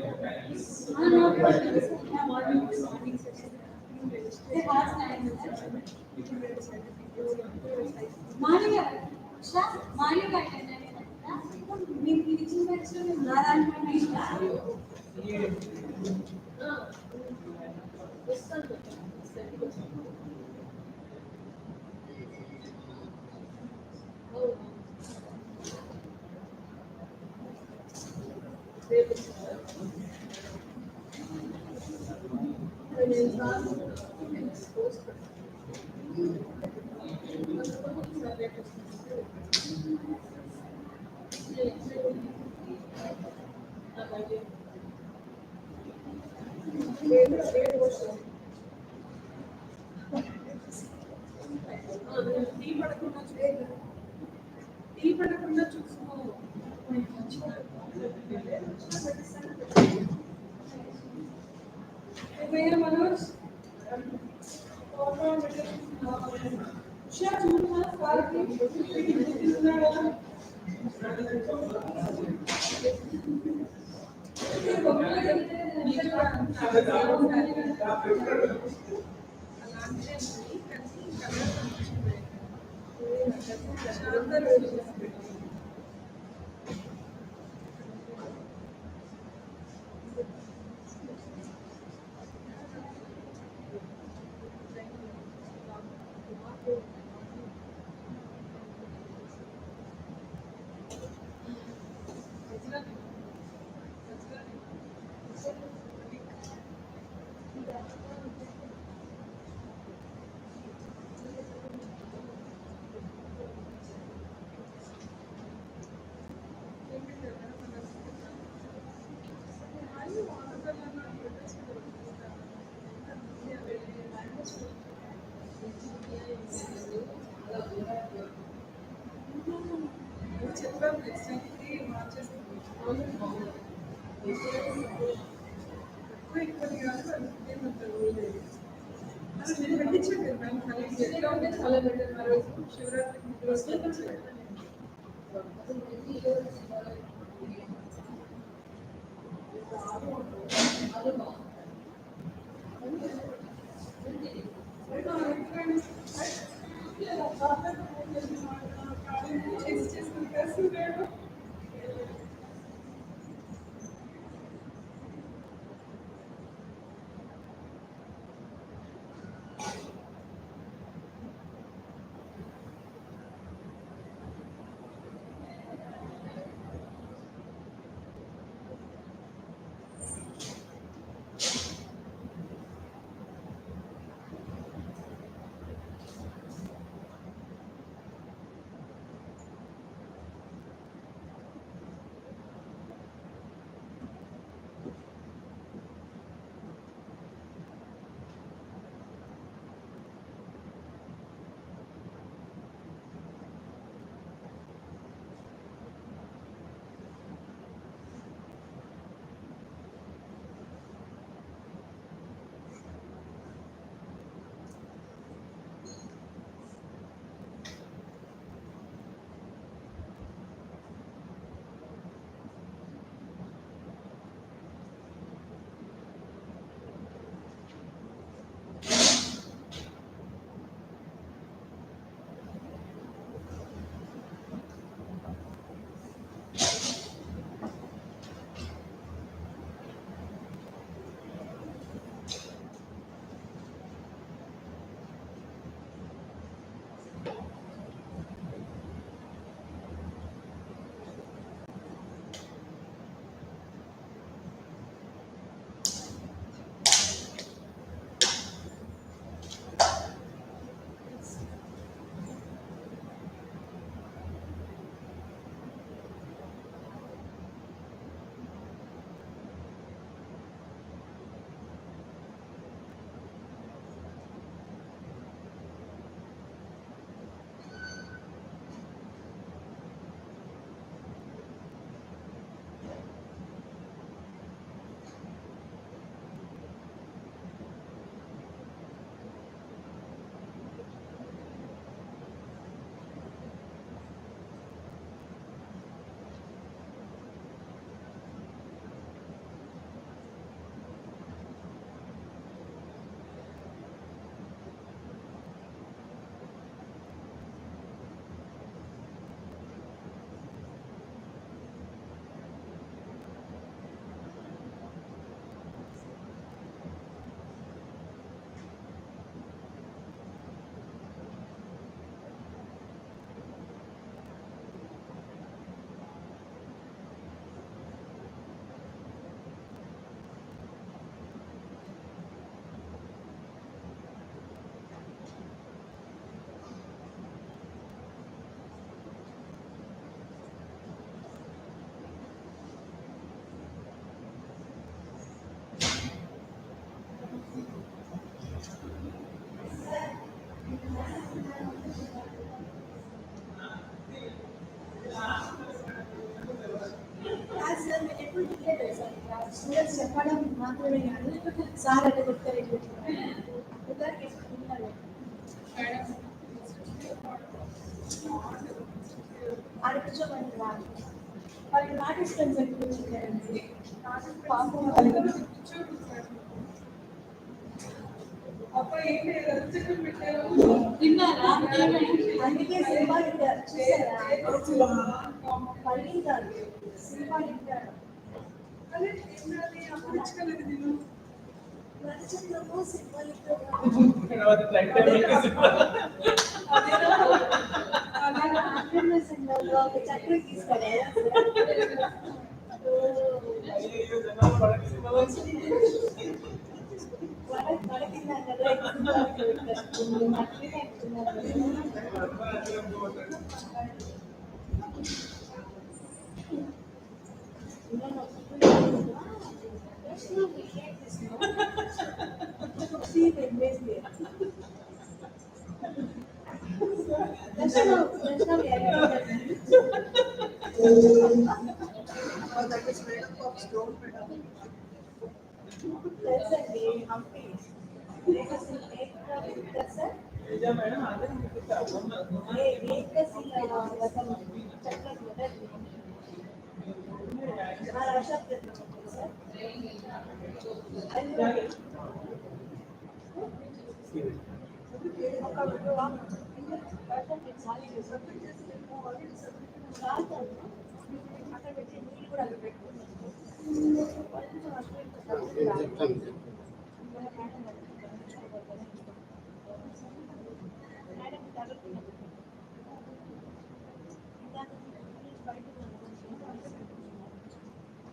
tea పడకుండా చూసుకో ఏమయ్యా మనోజ్ ఉషా చూడమా సార్కి ఉన్నాడా చెప్పాను నెక్స్ట్ టైంకి మార్చేస్తాను ఇక్కడ కాదు అసలు నేను పెట్టించాను కదా మ్యామ్ కలెక్ట్ ఎట్లా ఉంటే చాలా బెటర్ ఆ రోజు శివరాత్రికి రోజు చేసుకుంటారు స్టూడెంట్స్ చెప్పడం మాత్రమే కాదు సార్ అంటే చెప్తారు అనిపించమని రాదు వాళ్ళకి పార్టిసిపెంట్స్ ఎక్కువ వచ్చారండి పాపం విన్నారా అందుకే సినిమా చూసారా మళ్ళీ కాదు సినిమా వింటారు నచ్చట్లేదు సినిమా సినిమాలో ఒక చక్రం తీసుకోలే తెలుసండి హంపి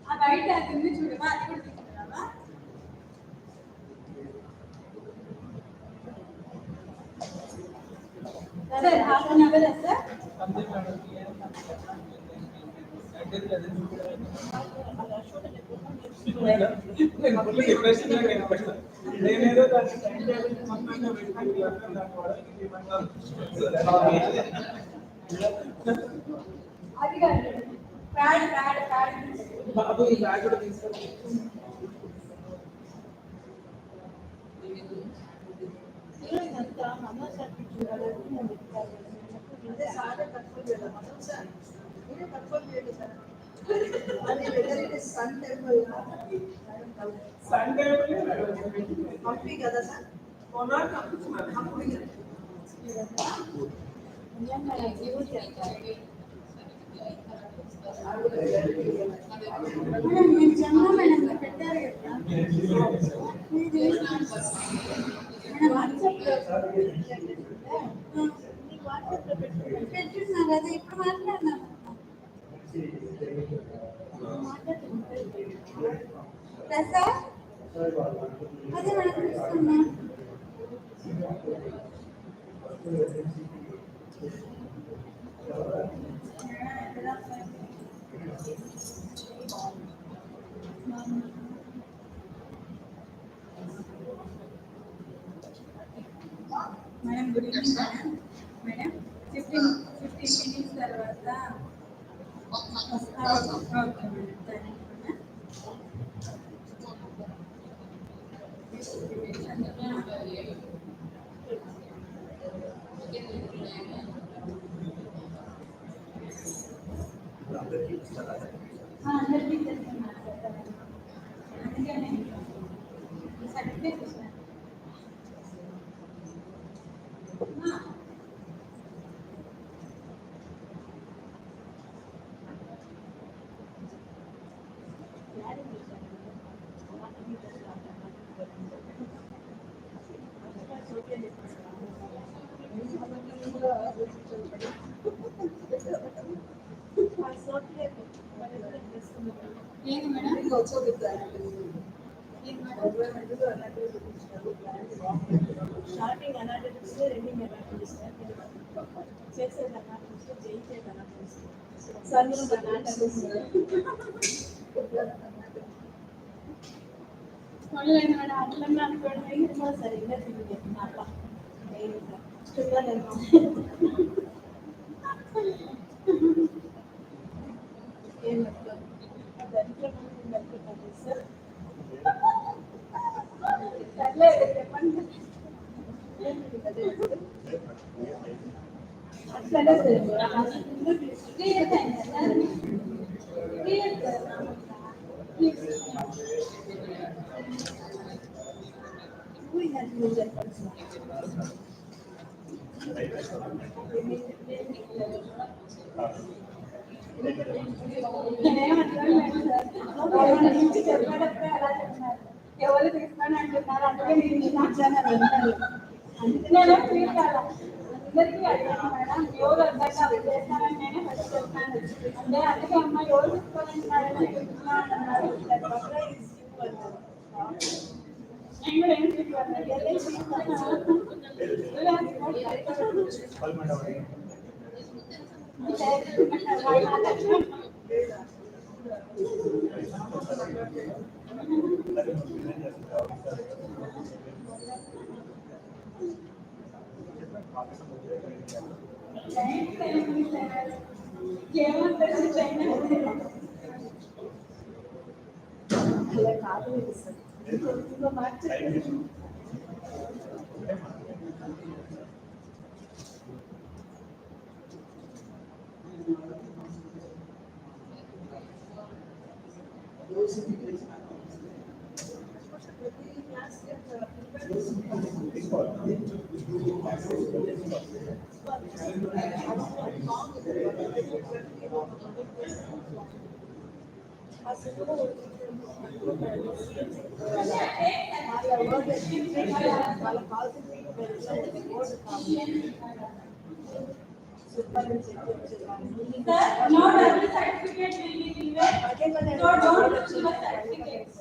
ఆ బయట అది చూడమా అది కూడా తీసుకున్నావా sir half an hour sir నేనేదో అది కాదు ప్యాడ్ ప్యాడ్ ప్యాడ్ బాబు ఈ బ్యాగ్ కూడా తీసుకోండి సండే హంపి కదా సార్ మీరు జమ్మూ మేడం పెట్టారు కదా వాట్సాప్లో పెట్టున్నారు అదే ఇప్పుడు మాట్లాడినాను సార్ అదే మనం చూస్తున్నా madam good evening madam 15 minutes తర్వాత ఓకే మేడం అందరికీ తెలుసుకున్నారు అందుకనే సర్టిఫికేట్ ఇస్తాను ఏది మేడం స్టార్టింగ్ అనాలిటిక్స్ రెండింగ్ అనాలిటిక్స్ చేసేది అనాలిటిక్స్ చేయించేది analytics service analytics online madam అట్లనే అనుకోవడం సరిగ్గా తిరిగి అట్లా ఏం దరిద్రం సార్ ఎవరు తీసుకోనంటున్నారు అందుకే నేను మాట్లాడాను అందుకనే ఫీల్ కాదా అందరికీ అడిగాను మేడం ఎవరు వద్దాక అవి చేస్తానని నేనే ఫస్ట్ చెప్తాను అంటే అందుకే అమ్మ ఎవరు తీసుకోనంటున్నారని చెప్తున్నాను నేను కూడా ఏం ఏమంటారు అలా కాదు ఇంకో మాట Not every certificate will be given. So don't give a certificate.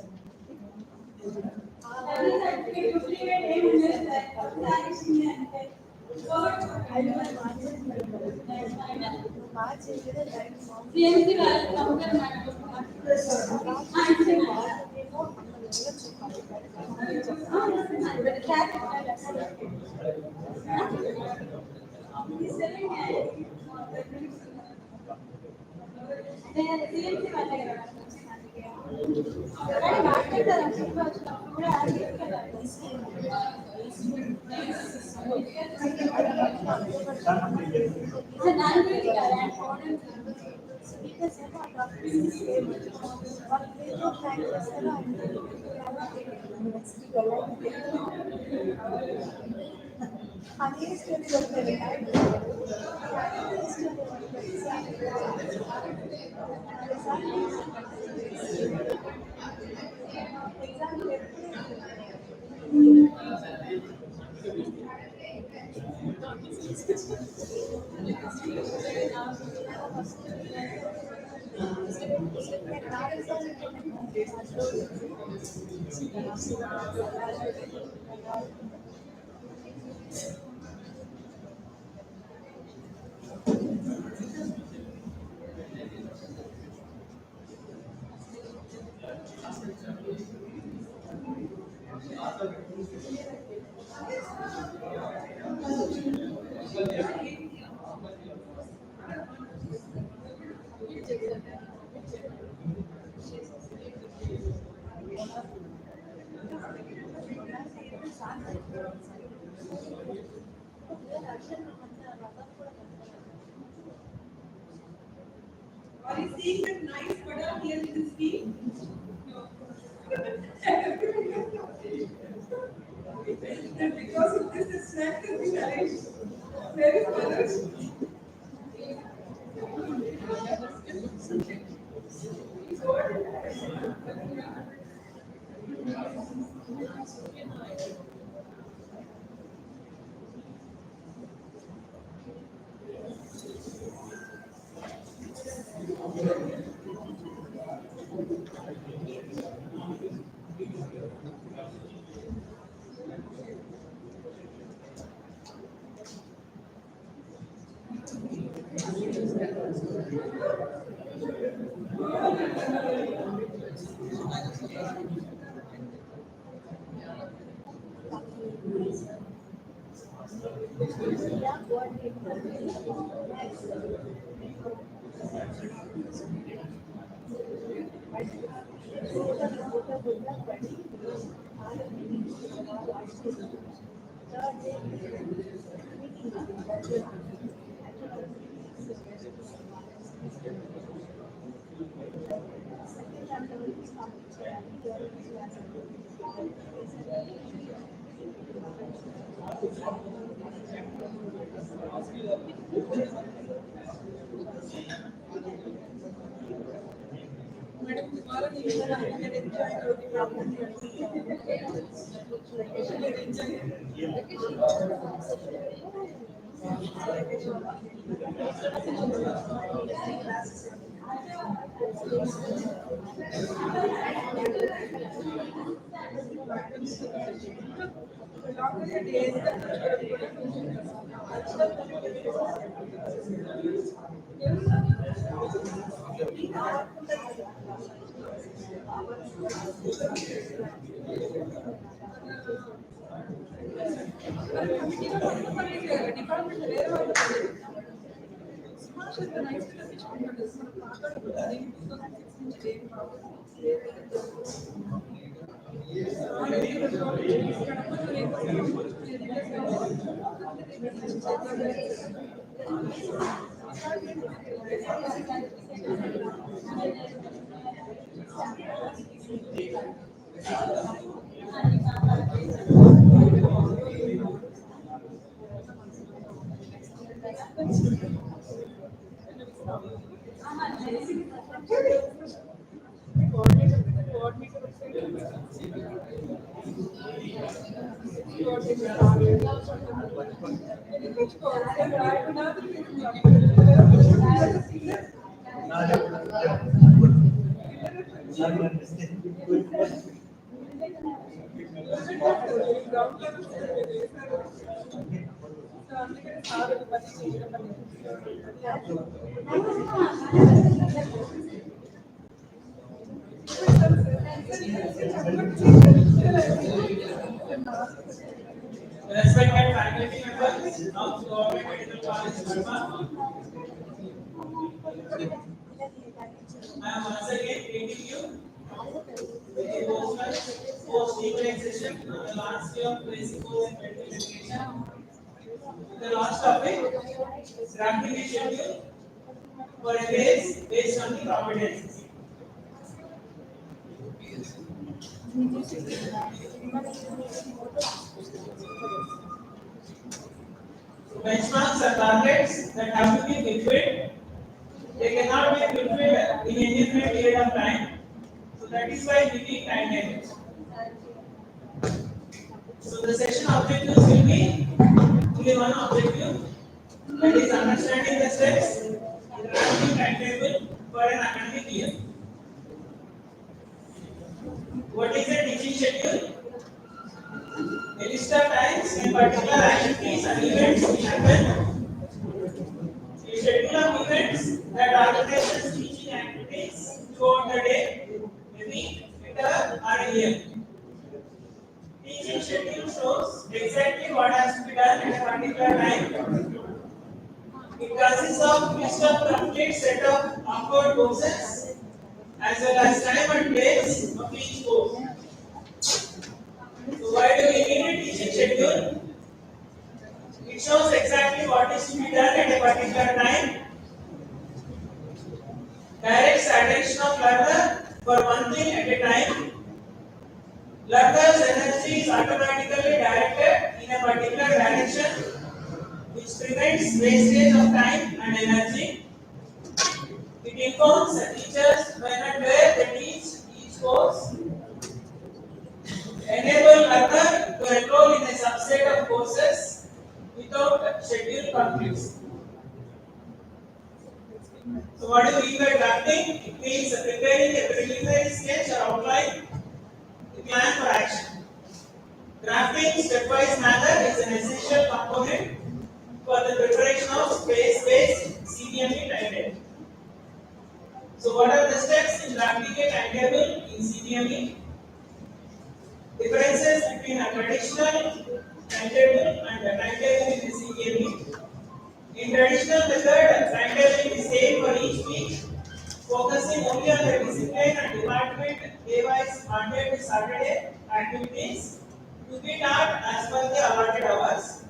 Every certificate duplicate name is there. GMC Are you seeing that nice butter here in this tea? No. And because of this, the snack has been arranged. Where is Manoj? Madam, tomorrow we will enjoy the program. Respected faculty members of Government Medical College, Kadapa, I am once again greeting you with the post-degree session on the last day of basic course in medical education. The last topic, drafting a schedule for a race based on the competencies. Benchmarks are targets that have to be fulfilled. They cannot be fulfilled in any indefinite period of time. So that is why we need timetables. So the session objectives will be only one objective, that is understanding the steps in drafting timetable for an academic year. What is a teaching schedule? A list of times and particular activities and events will happen. A schedule of events that organizes teaching activities throughout the day, a week, a term, or a year. Teaching schedule shows exactly what has to be done at a particular time. It consists of list of complete set of offered courses as well as time and place of each course. So why do we need a teaching schedule? It shows exactly what is to be done at a particular time, directs attention of learner for one thing at a time. Learner's energy is automatically directed in a particular direction, which prevents wastage of time and energy. It informs the teachers when and where they teach each course. Enable learner to enroll in a subset of courses without schedule conflicts. So what do we mean by drafting? It means preparing a preliminary sketch or outline to plan for action. Drafting stepwise manner is an essential component for the preparation of space-based CDME timetable. So what are the steps in drafting a timetable in CDME? Differences between a traditional timetable and a timetable in the CDME. In traditional method, timetable is same for each week, focusing only on the discipline and department day-wise Monday to Saturday activities to be taught as per the allotted hours.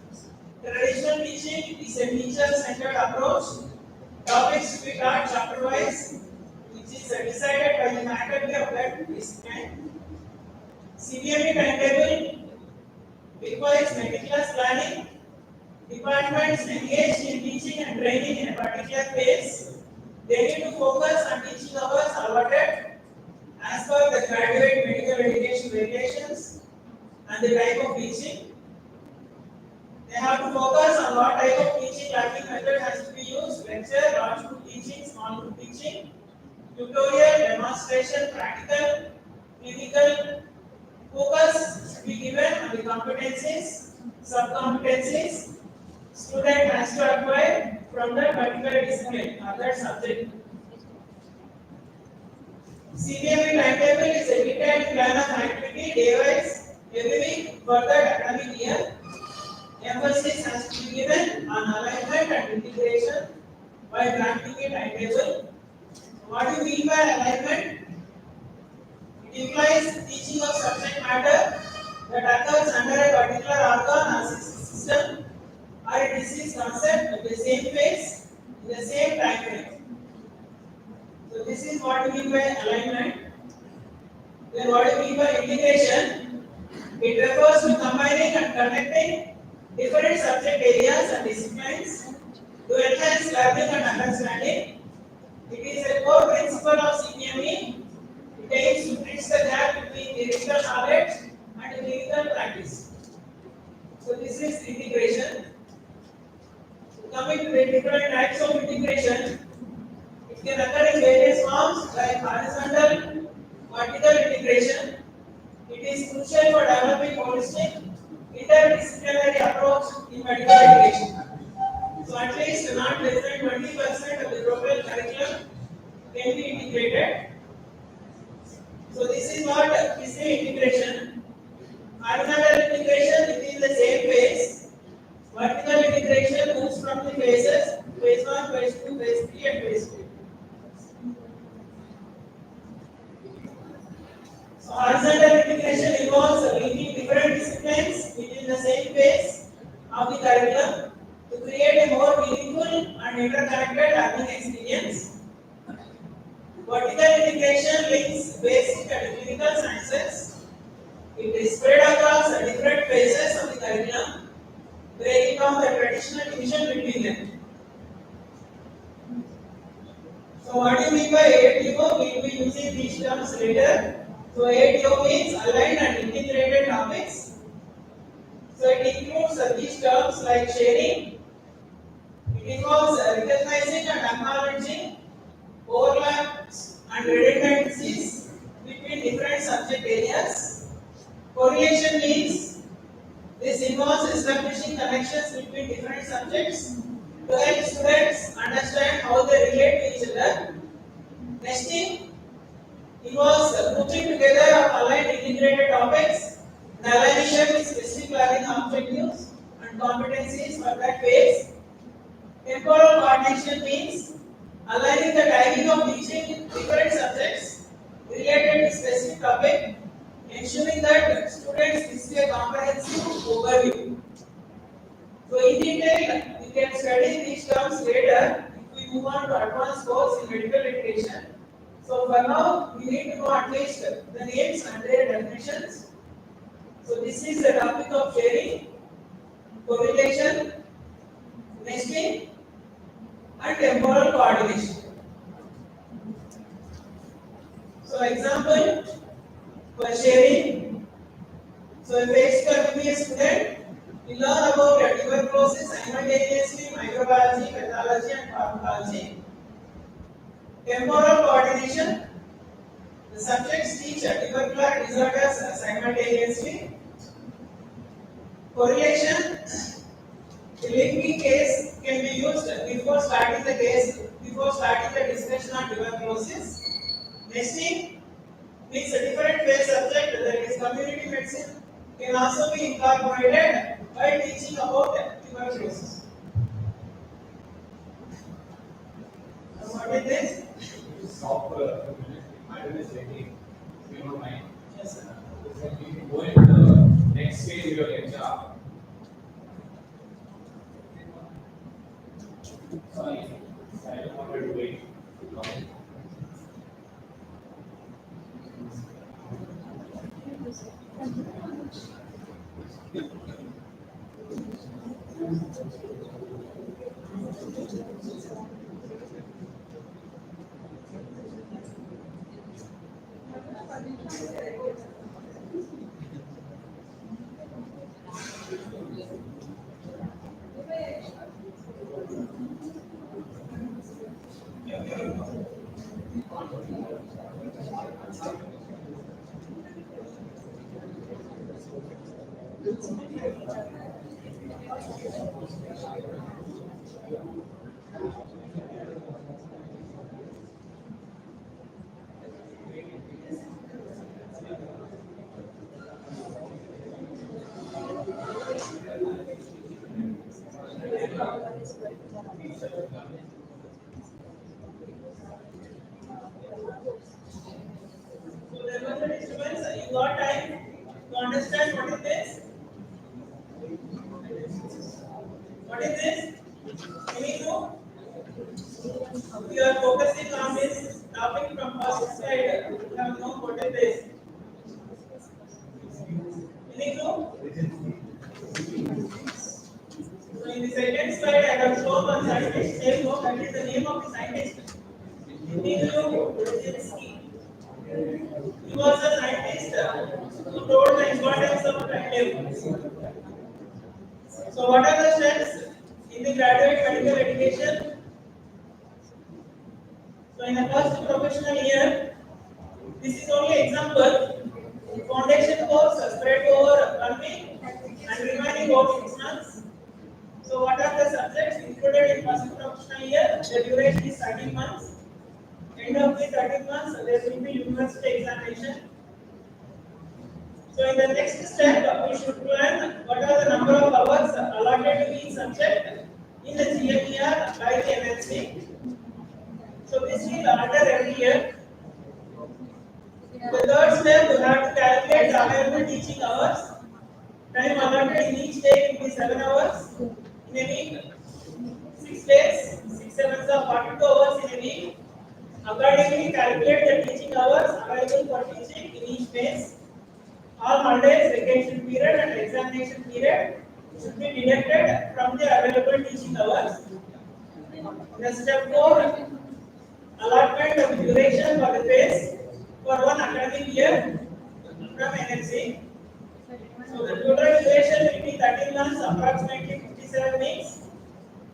Traditional teaching is a teacher-centered approach. Topics to be taught chapter-wise, which is decided by the faculty of that discipline. CBME timetable requires meticulous planning. Departments engaged in teaching and training in a particular phase, they need to focus on teaching hours allotted as per the graduate medical education regulations and the type of teaching. They have to focus on what type of teaching learning method has to be used: lecture, large group teaching, small group teaching, tutorial, demonstration, practical, clinical. Focus should be given on the competencies, sub-competencies student has to acquire from that particular discipline or that subject. CBME timetable is a detailed plan of activity day-wise every week for the academic year. Emphasis has to be given on alignment and integration by drafting a timetable. What do you mean by alignment? It implies teaching of subject matter that occurs under a particular organ or system or a disease concept at the same phase in the same time frame. So this is what we mean by alignment. Then what we mean by integration? It refers to combining and connecting different subject areas and disciplines to enhance learning and understanding. It is a core principle of CBME. It aims to bridge the gap between theoretical knowledge and clinical practice. So this is integration. Coming to the different types of integration, it can occur in various forms like horizontal, vertical integration. It is crucial for developing holistic, interdisciplinary approach in medical education. So at least not less than 20% of the total curriculum can be integrated. So this is what is the integration. Horizontal integration within the same phase. Vertical integration moves from the phases, phase 1, phase 2, phase 3 and phase 4. So horizontal integration involves linking different disciplines within the same phase of the curriculum to create a more meaningful and interconnected learning experience. Vertical integration links basic and clinical sciences. It is spread across the different phases of the curriculum, breaking down the traditional division between them. So what do you mean by ATO? We will be using these terms later. So ATO means aligned and integrated topics. So it includes these terms like sharing. It involves recognizing and acknowledging overlaps and redundancies between different subject areas. Correlation means this involves establishing connections between different subjects to help students understand how they relate to each other. Nesting involves grouping together of aligned integrated topics and aligning them with specific learning objectives and competencies for that phase. Temporal coordination means aligning the timing of teaching different subjects related to specific topic, ensuring that students receive a comprehensive overview. So in detail, we can study these terms later if we move on to advanced course in medical education. So for now, we need to know at least the names and their definitions. So this is the topic of sharing, correlation, nesting, and temporal coordination. So example for sharing. So a physical MBA student will learn about tuberculosis simultaneously microbiology, pathology, and pharmacology. Temporal coordination. The subjects teach tubercular disorders simultaneously. Correlation. The linking case can be used before starting the discussion on tuberculosis. Nesting means a different phase subject, that is community medicine, can also be incorporated by teaching about tuberculosis. So what is this? Stop my name is Jackie. If you don't mind. Yes, sir. We can go into the next phase of your lecture. Sorry, I don't want to wait. So there was a disturbance. You got time to understand what is this? What is this? Any clue? You are focusing on this topic from first slide. You have known what is this? Any clue? So in the second slide, I have shown one scientist. Say no, that is the name of the scientist. Any clue? He was a scientist who told the importance of timetable. So what are the steps in the graduate medical education? So in the first professional year, this is only example. Foundation course spread over 1 week and remaining over 6 months. So what are the subjects included in first professional year? The duration is 13 months. End of the 13 months, there will be university examination. So in the next step, we should plan what are the number of hours allotted to each subject in the GMER by the MNC. So this will alter every year. The third step, you have to calculate the available teaching hours. Time allotted in each day will be 7 hours in a week. 6 days, 6 sevens are 42 hours in a week. Accordingly, calculate the teaching hours available for teaching in each phase. All holidays, vacation period and examination period should be deducted from the available teaching hours. The step 4, allotment of duration for the phase for one academic year from NMC. So the total duration will be 13 months, approximately 57 weeks.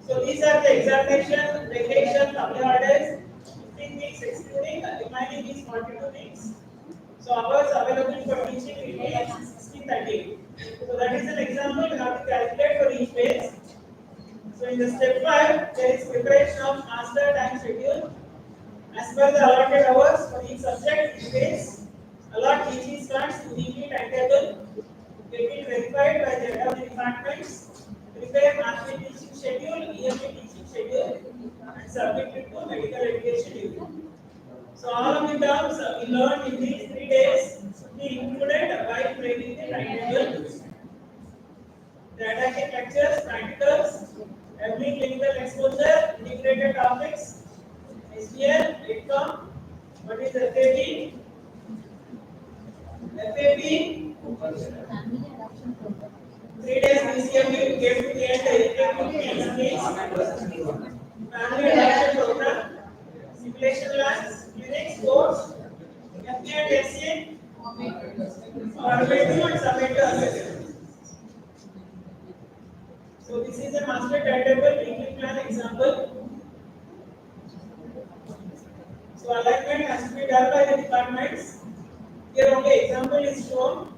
So these are the examination, vacation, public holidays, 15 weeks excluding, remaining is 42 weeks. So hours available for teaching will be 1630. So that is an example you have to calculate for each phase. So in the step 5, there is preparation of master time schedule. As per the allotted hours for each subject each phase, allot teaching slots to weekly timetable, get it verified by the head of the departments, prepare monthly teaching schedule, yearly teaching schedule, and submit it to medical education unit. So all of the terms we learned in these 3 days should be included while training the timetable. The attached lectures, practicals, every clinical exposure, integrated topics, SPL, ITCOM, what is FAP? FAP, 3 days BCME, get to the end, family adoption program, simulation labs, clinics, course, FP and SCA, formative and summative assessment. So this is a master timetable weekly plan example. So alignment has to be done by the departments. Here only example is shown.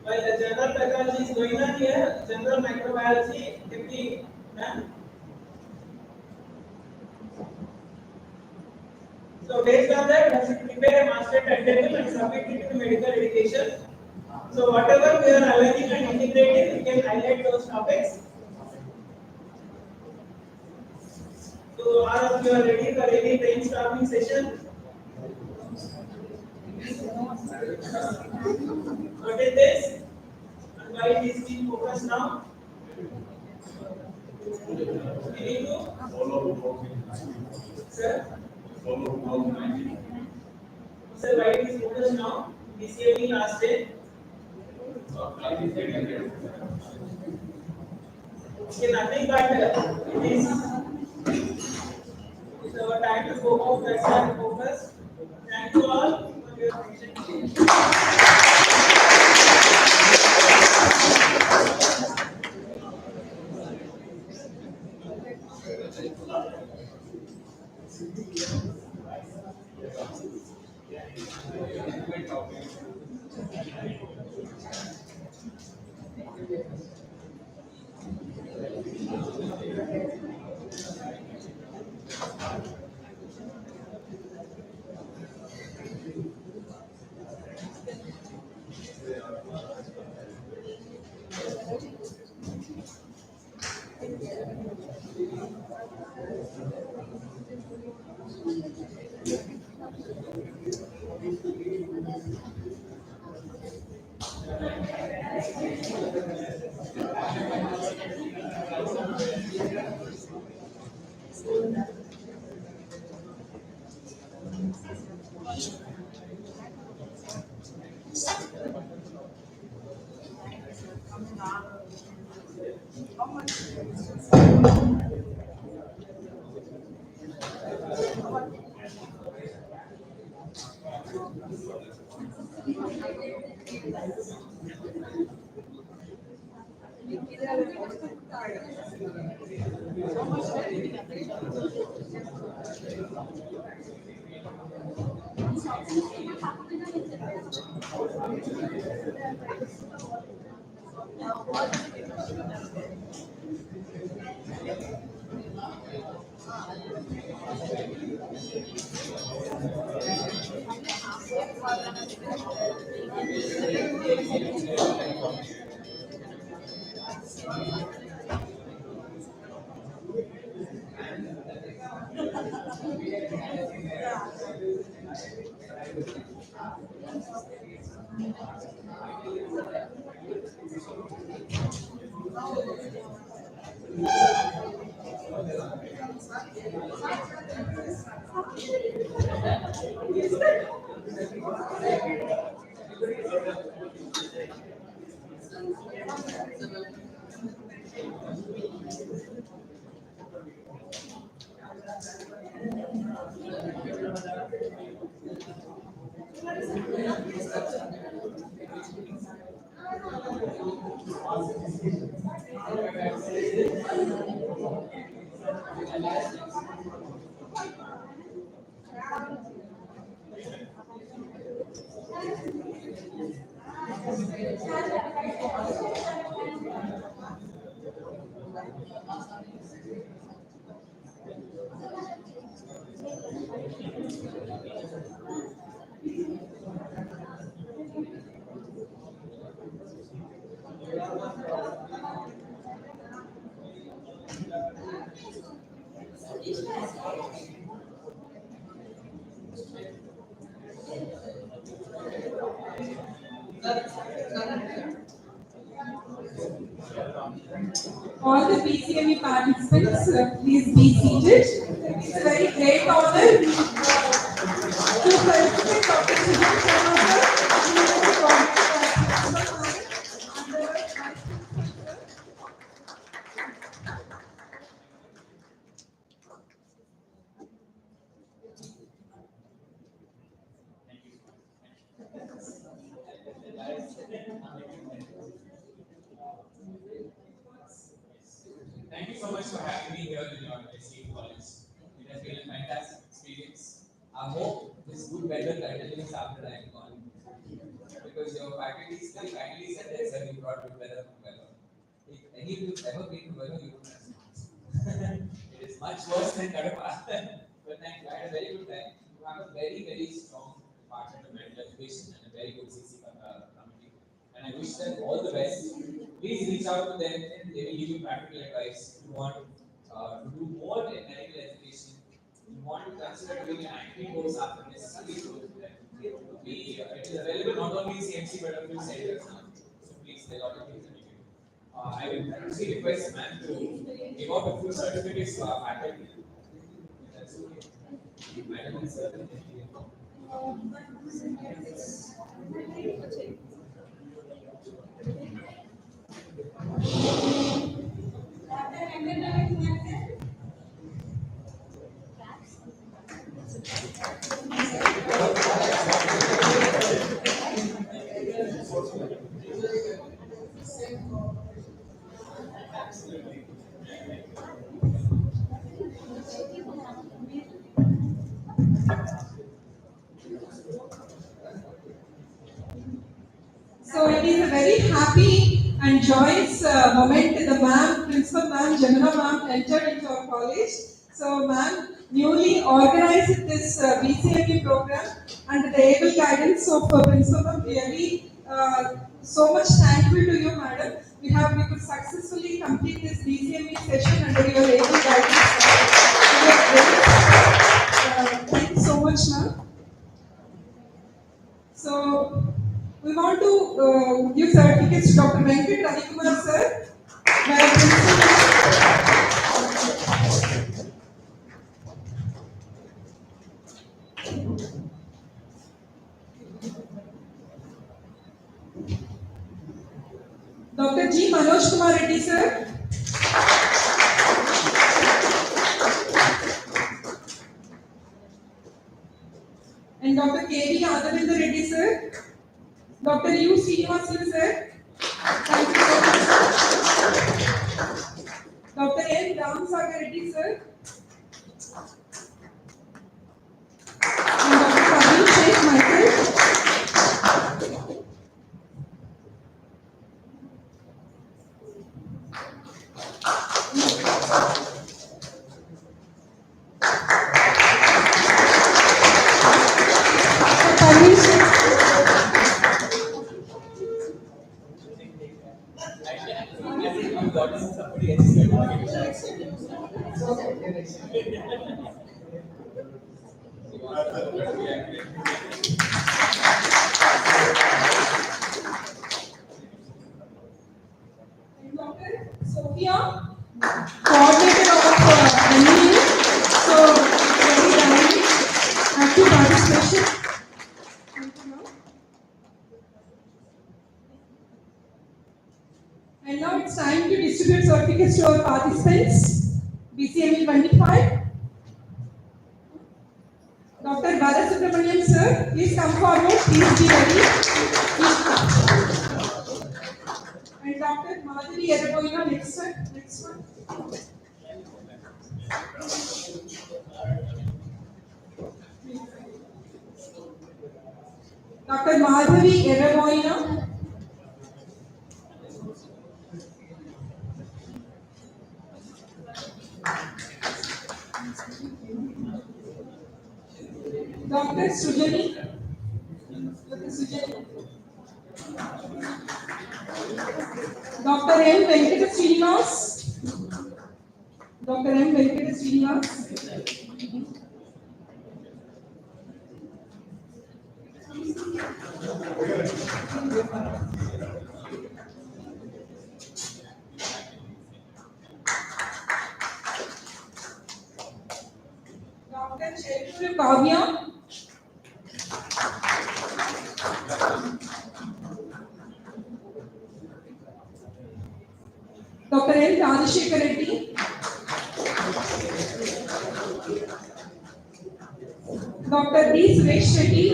While the general pathology is going on here, general microbiology can be done. So based on that, we should prepare a master timetable and submit it to medical education. So whatever we are aligning and integrating, we can highlight those topics. So all of you are ready for any brainstorming session? What is this? And why it is being focused now? Any clue? Sir? Sir, why it is focused now? BCME last day. Okay, nothing but it is our time to focus, focus. Thank you all for your attention. All the BCME participants, please be seated. It's a very great honor to felicitate Dr. Sujit Thank you so much for having me here in your esteemed college. It has been a fantastic experience. I hope this good weather continues after I am gone. Because your faculty still kindly said that sir, you brought good weather from weather. If any of you have ever been to weather, you would understand. It is much worse than Kadapa. But thank you. I had a very good time. You have a very, very strong department of mental education and a very good CC committee. And I wish them all the best. Please reach out to them and they will give you practical advice. If you want to do more in medical education, you want to consider doing an IT course after this, please go to them. It is available not only in CMC but a few centers now. So please, there are a lot of things that you can do. I would actually request ma'am to give out a few certificates to our faculty. That's okay. Madam and sir. So it is a very happy and joyous moment. The ma'am, Principal Ma'am, Jamuna Ma'am entered into our college. So ma'am newly organized this BCME program under the able guidance of Principal Ma'am. Really so much thankful to you, madam. We could successfully complete this BCME session under your able guidance. Thank you so much, ma'am. So we want to give certificates to Dr. Venkat Ravikumar sir. Where Dr. G. Manoj Kumar Reddy sir. And Dr. K. V. Adhavinda Reddy sir. Dr. U. Srinivasan sir. Thank you so much, sir. Dr. N. Ram Sagar Reddy sir. And Dr. Kabir Sheikh myself. Kabir Sheikh. And Dr. Sophia, coordinator of MEU. So very dynamic, active participation. Thank you, ma'am. And now it's time to distribute certificates to our participants. BCME 25. Dr. Balasubramaniam sir, please come forward. Please be ready. And Dr. Madhavi Eraboina, next one. Next one. Dr. Madhavi Eraboina. Dr. Sujani. Dr. Sujani. Dr. M. Venkata Srinivas. Dr. M. Venkata Srinivas. Dr. Chetru Kavya. Dr. N. Rajashekar Reddy. Dr. D. Suresh Reddy.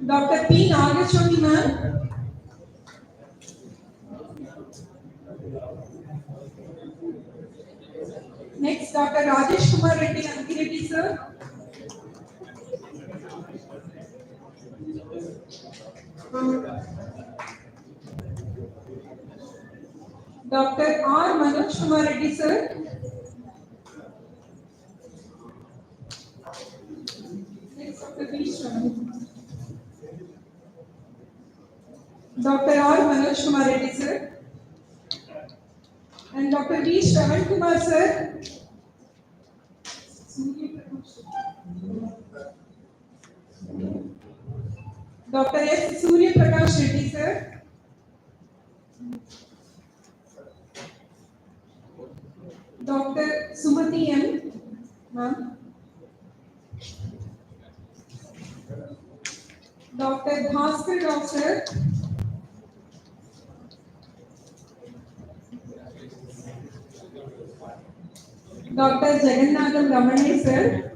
Dr. P. Nagachoti ma'am. Next, Dr. Rajesh Kumar Reddy Ankireddy sir. Dr. R. Manoj Kumar Reddy sir. Next, Dr. B. Shravan. Dr. R. Manoj Kumar Reddy sir. And Dr. V. Shravan Kumar sir. Dr. S. Surya Prakash Reddy sir. Dr. Sumati M. Ma'am. Dr. Bhaskar Rao sir. Dr. Jagannatham Ramane sir.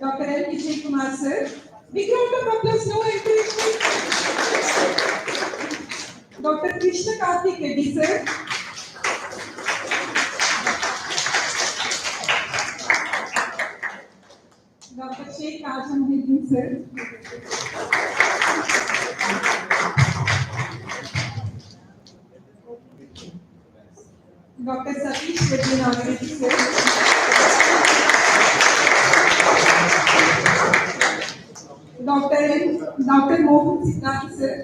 Dr. L. Vijay Kumar sir. Big round of applause, no encouragement. Dr. Krishna Karthik Reddy sir. Dr. Sheikh Ajam Hidin sir. Dr. Satish Reddy Nagarati sir. Dr. Mohan Siddharth sir.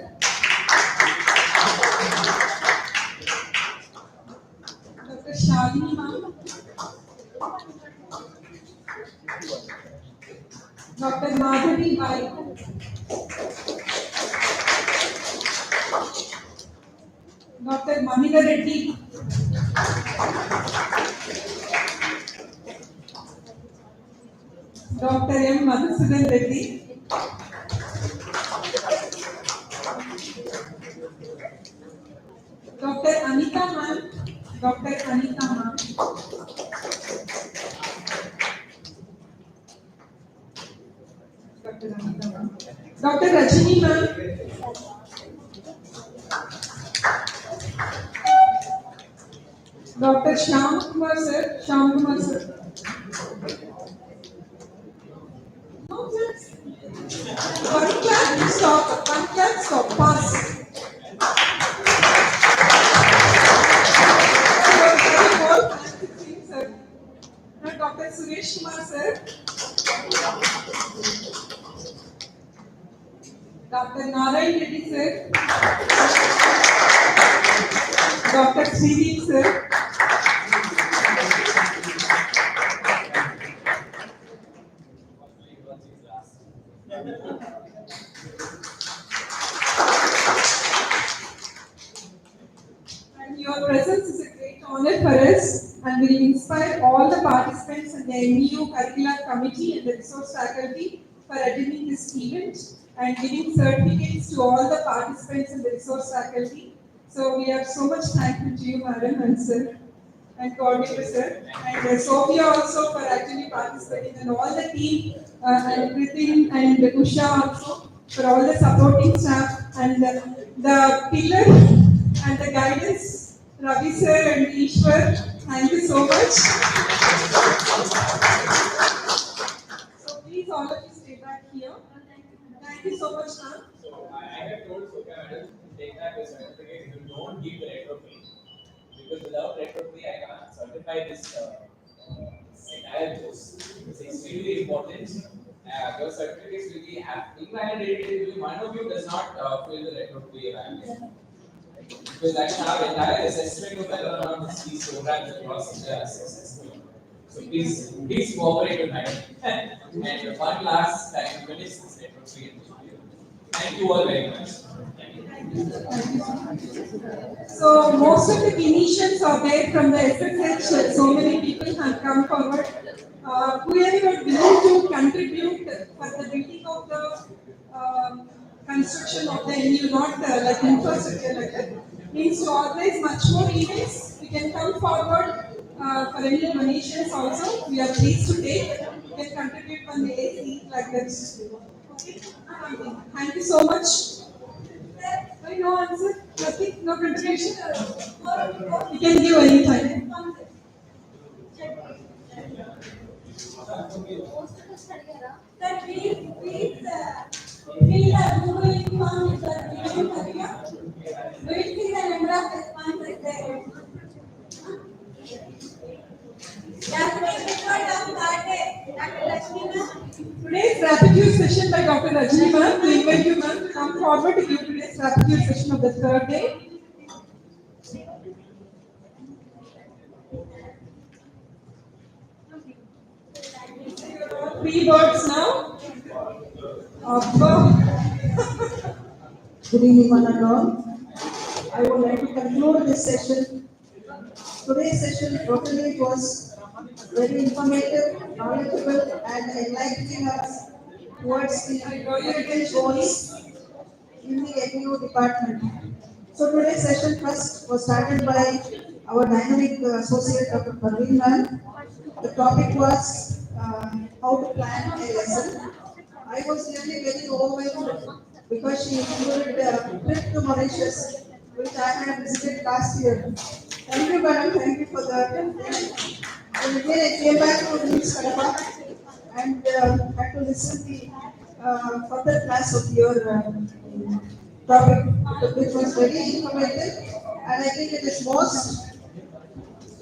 Dr. Shalini ma'am. Dr. Madhavi Bai. Dr. Mahila Reddy. Dr. M. Madhusudan Reddy. Dr. Anita ma'am. Dr. Anita ma'am. Dr. Anita ma'am. Dr. Rajini ma'am. Dr. Shyam Kumar sir. Shyam Kumar sir. No class. One class, stop. One class, stop. Pass. Sir. Dr. Suresh Kumar sir. Dr. Narayan Reddy sir. Dr. Srideep sir. And your presence is a great honor for us and will inspire all the participants and the MEU curricular committee and the resource faculty for attending this event and giving certificates to all the participants and the resource faculty. So we are so much thankful to you, Madam and Sir, and coordinator Sir, and Sophia also for actually participating, and all the team, and Kritin and Usha also for all the supporting staff, and the pillar and the guidance, Ravi Sir and Ishwar. Thank you so much. So please all of you stay back here. Thank you so much, ma'am. So I have told Sophia madam to take back the certificate. You don't give the retropay because without retropay I cannot certify this entire course. It's extremely important. Your certificates will be invalidated if one of you does not fill the retropay evaluation. Because that is our entire assessment of whether or not these programs across India are successful. So please cooperate with madam. And one last time, finish this retropay. Thank you all very much. So most of the clinicians are there from the SSH. So many people have come forward. Whoever would willing to contribute for the building of the construction of the NU, not like infrastructure like that, means to organize much more events. We can come forward for any donations also. We are pleased to take. We can contribute on the AC like that. Okay. Thank you so much. Why no answer? Nothing? No contribution? You can give any time. Sir, please fill the Google form with the video area. We'll see the number of responses there. Today's gratitude session by Dr. Rajini ma'am. We invite you ma'am to come forward to give today's gratitude session of the third day. 3 words now. Good evening, one and all. I would like to conclude this session. Today's session totally was very informative, knowledgeable, and enlightening us towards the critical goals in the NU department. So today's session first was started by our dynamic associate Dr. Parveen ma'am. The topic was how to plan a lesson. I was really very overwhelmed because she included a trip to Mauritius, which I had visited last year. Thank you, madam. Thank you for that. And again, I came back to GMC Kadapa and had to listen the further class of your topic, which was very informative. And I think it is most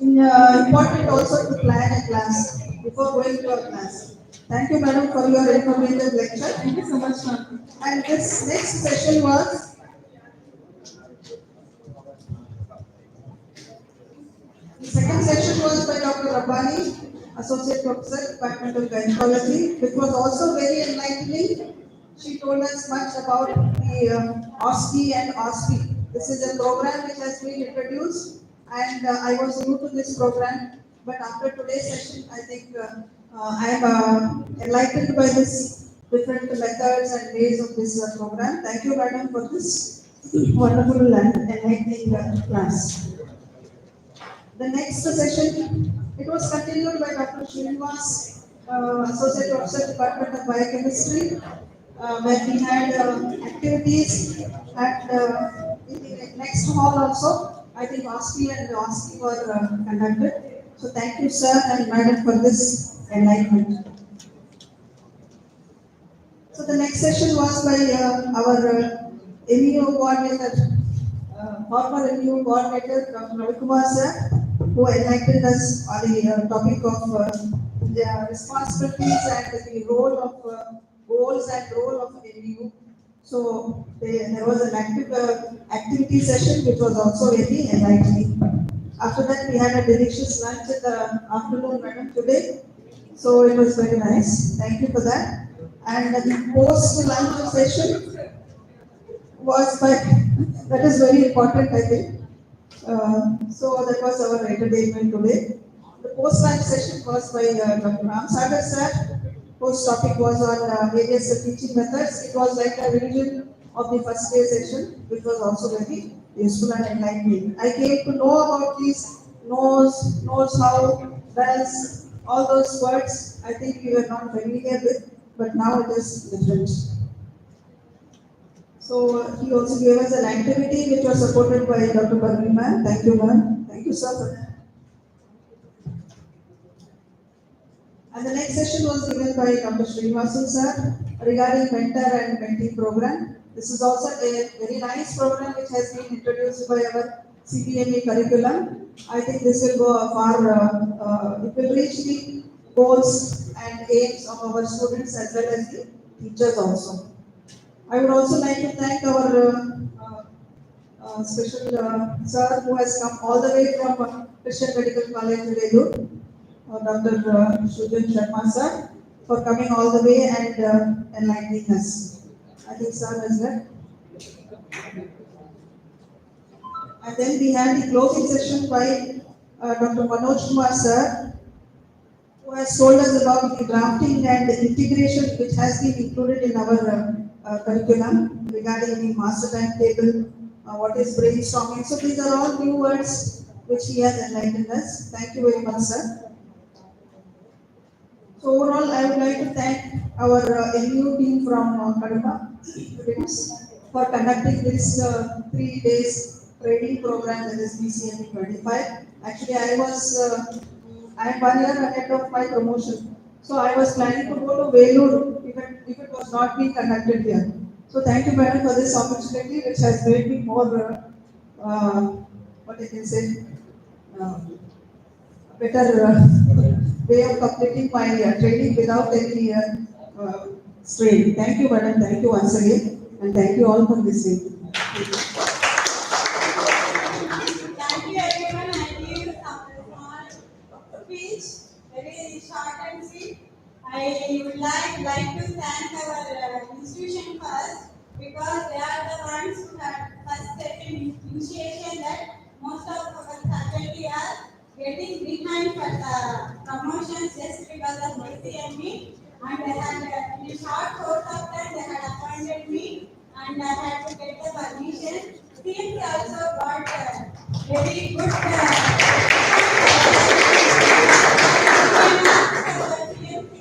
important also to plan a class before going to a class. Thank you, madam, for your informative lecture. Thank you so much, ma'am. And this next session was the second session was by Dr. Rabbani, Associate Professor, Department of Gynecology, which was also very enlightening. She told us much about the OSPI and OSPI. This is a program which has been introduced, and I was new to this program. But after today's session, I think I am enlightened by this different methods and ways of this program. Thank you, madam, for this wonderful and enlightening class. The next session, it was continued by Dr. Srinivas, Associate Professor, Department of Biochemistry, where we had activities at in the next hall also. I think OSCE and OSCE were conducted. So thank you, sir and madam, for this enlightenment. So the next session was by our MEO coordinator, former MEO coordinator, Dr. Ravikumar sir, who enlightened us on the topic of the responsibilities and the role of goals and role of MEO. So there was an active activity session which was also very enlightening. After that, we had a delicious lunch in the afternoon, madam, today. So it was very nice. Thank you for that. And the post-lunch session was by, that is very important, I think. So that was our entertainment today. The post-lunch session was by Dr. Ram Sagar sir, whose topic was on various teaching methods. It was like a revision of the first day session, which was also very useful and enlightening. I came to know about these knows how, does, all those words. I think we were not familiar with, but now it is different. So he also gave us an activity which was supported by Dr. Parveen ma'am. Thank you, ma'am. Thank you, sir, for that. And the next session was given by Dr. Srinivasan sir regarding mentor and mentee program. This is also a very nice program which has been introduced by our CBME curriculum. I think this will go far, it will reach the goals and aims of our students as well as the teachers also. I would also like to thank our special sir who has come all the way from Christian Medical College, Vellore, Dr. Shujan Sharma sir, for coming all the way and enlightening us. I think sir is there. And then we had the closing session by Dr. Manoj Kumar sir, who has told us about the drafting and the integration which has been included in our curriculum regarding the master timetable, what is brainstorming. So these are all new words which he has enlightened us. Thank you very much, sir. So overall, I would like to thank our NU team from Kadapa for conducting this 3 days training program that is BCME 25. Actually, I am 1 year ahead of my promotion. So I was planning to go to Vellore if it was not being conducted here. So thank you, madam, for this opportunity, which has made me more, what I can say, better way of completing my training without any strain. Thank you, madam. Thank you once again, and thank you all for listening. Thank you everyone. I give some small speech, very short and sweet. I would like to thank our institution first because they are the ones who have first taken initiation that most of our faculty are getting behind for the promotions just because of BCME, and they had in a short course of time they had appointed me and I had to get the permission. CMC also got very good CMC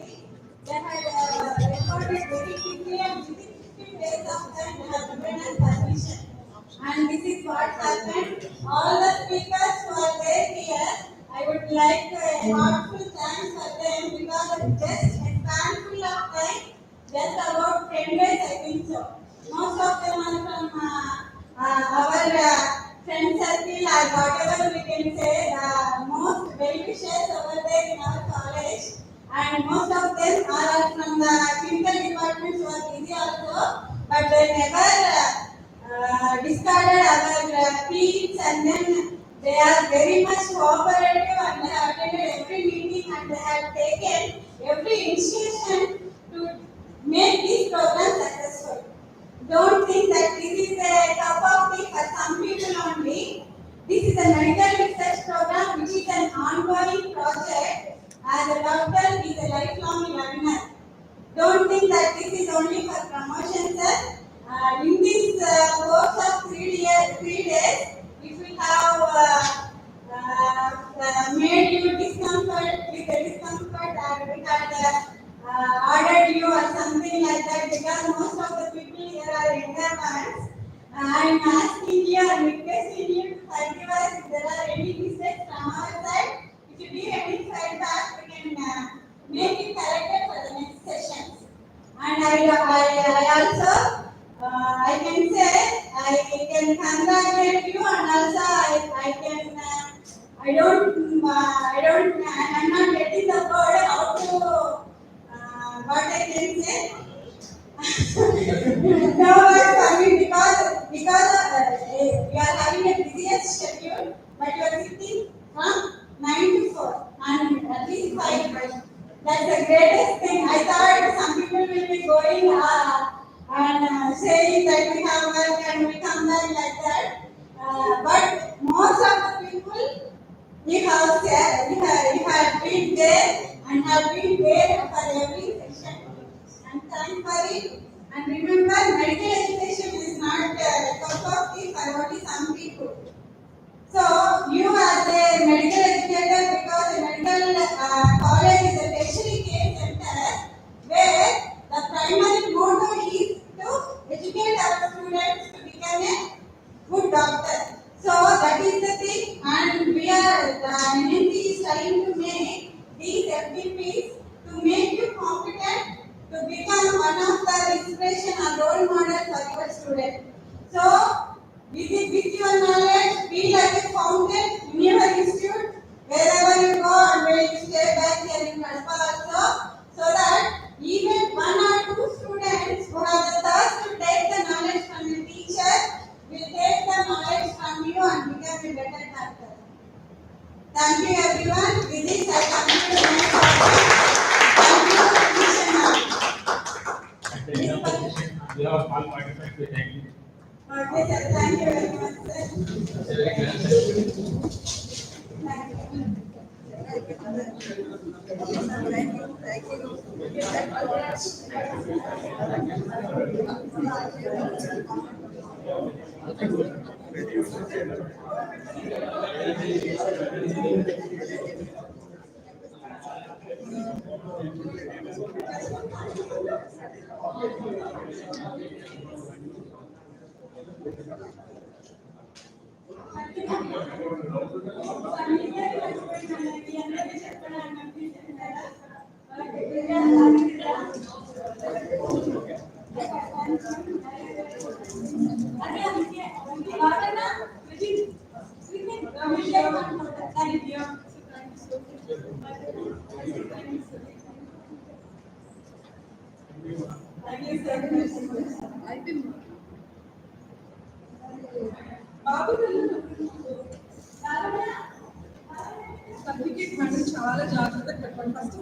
would like a heartful thanks for them because just a handful of time, just about 10 days I think so. Most of them are from our friend circle or whatever we can say, the most well-wishers over there in our college. And most of them are from the clinical departments who are busy also, but they never discarded our pleas, and then they are very much cooperative and they have attended every meeting and they have taken every initiation to make this program successful. Don't think that this is a cup of tea for some people only. This is a medical research program which is an ongoing project. As a doctor, he is a lifelong learner. Don't think that this is only for promotion, sir. In this course of 3 days, if we have made you discomfort with a discomfort or we had ordered you or something like that, because most of the people here are younger ones, I am asking you and requesting you to forgive us if there are any mistakes from our side. If you give any feedback, we can make it corrected for the next sessions. And I also I can say I can congratulate you, and also I can I'm not getting the word how to what I can say. No word for me because you are having a busiest schedule, but you are sitting from 9 to 4 and at least 5. That's the greatest thing. I thought some people will be going and saying that we have work and we come back like that. But most of the people, you have been there and have been there for every session. And thank for it. And remember, medical education is not a cup of tea for only some people. So, you as a medical educator, because a medical college is a tertiary care center where the primary motto is to educate our students to become a good doctor. So, that is the thing, and we are, the NMC is trying to make these FDPs to make you competent to become one of the inspiration and role models for your students. So, with your knowledge, be like a fountain in your institute, wherever you go and where you stay back here in Kadapa also, so that even 1 or 2 students who have the thirst to take the knowledge from the teacher will take the knowledge from you and become a better doctor. Thank you everyone. With this I conclude my talk. Thank you, Commissioner. We have a small participant, we thank you. Okay, sir. Thank you very much, certificate మనం చాలా జాగ్రత్తగా పెట్టాలి. First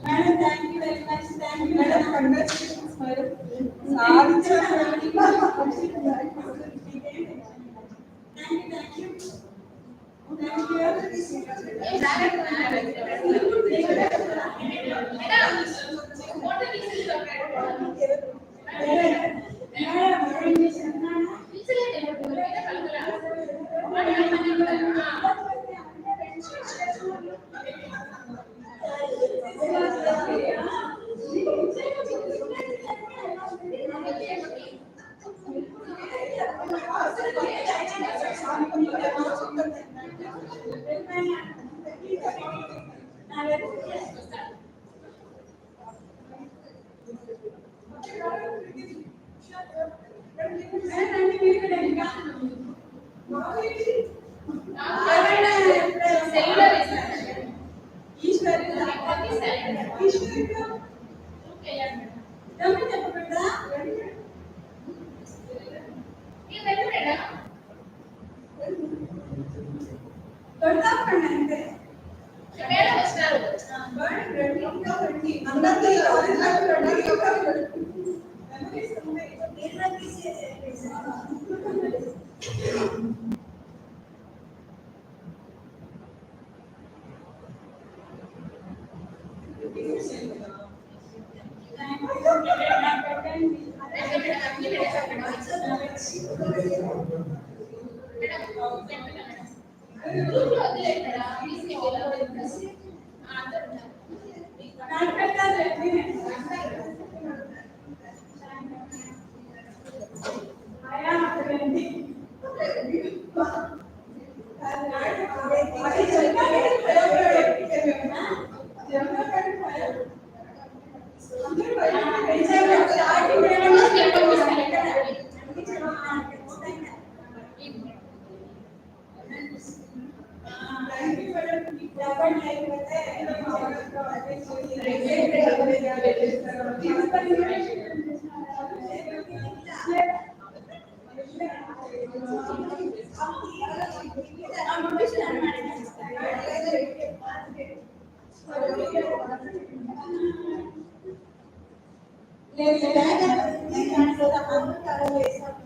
Madam, thank you very much. Thank you, Madam, madam. congratulations, madam. Thank you.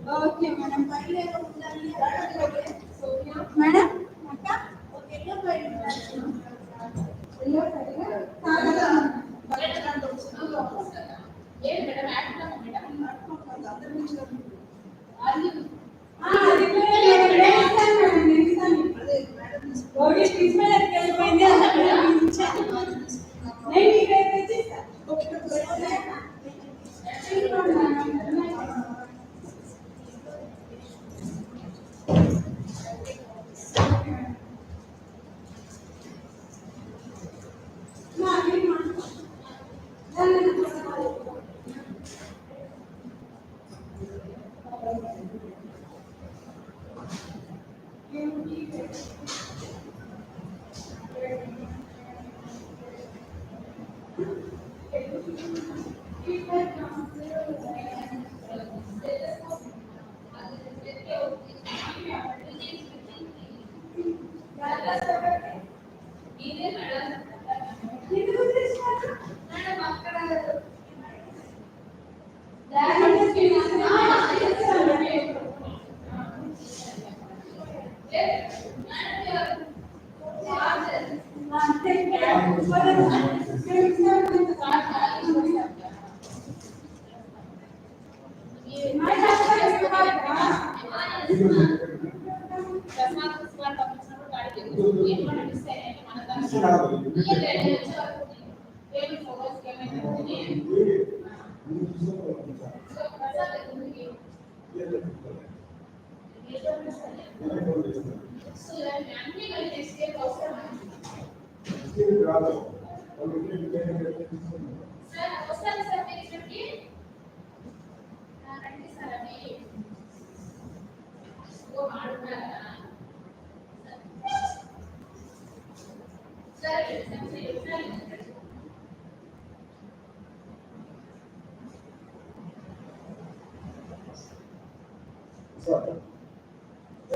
Okay, madam. Madam,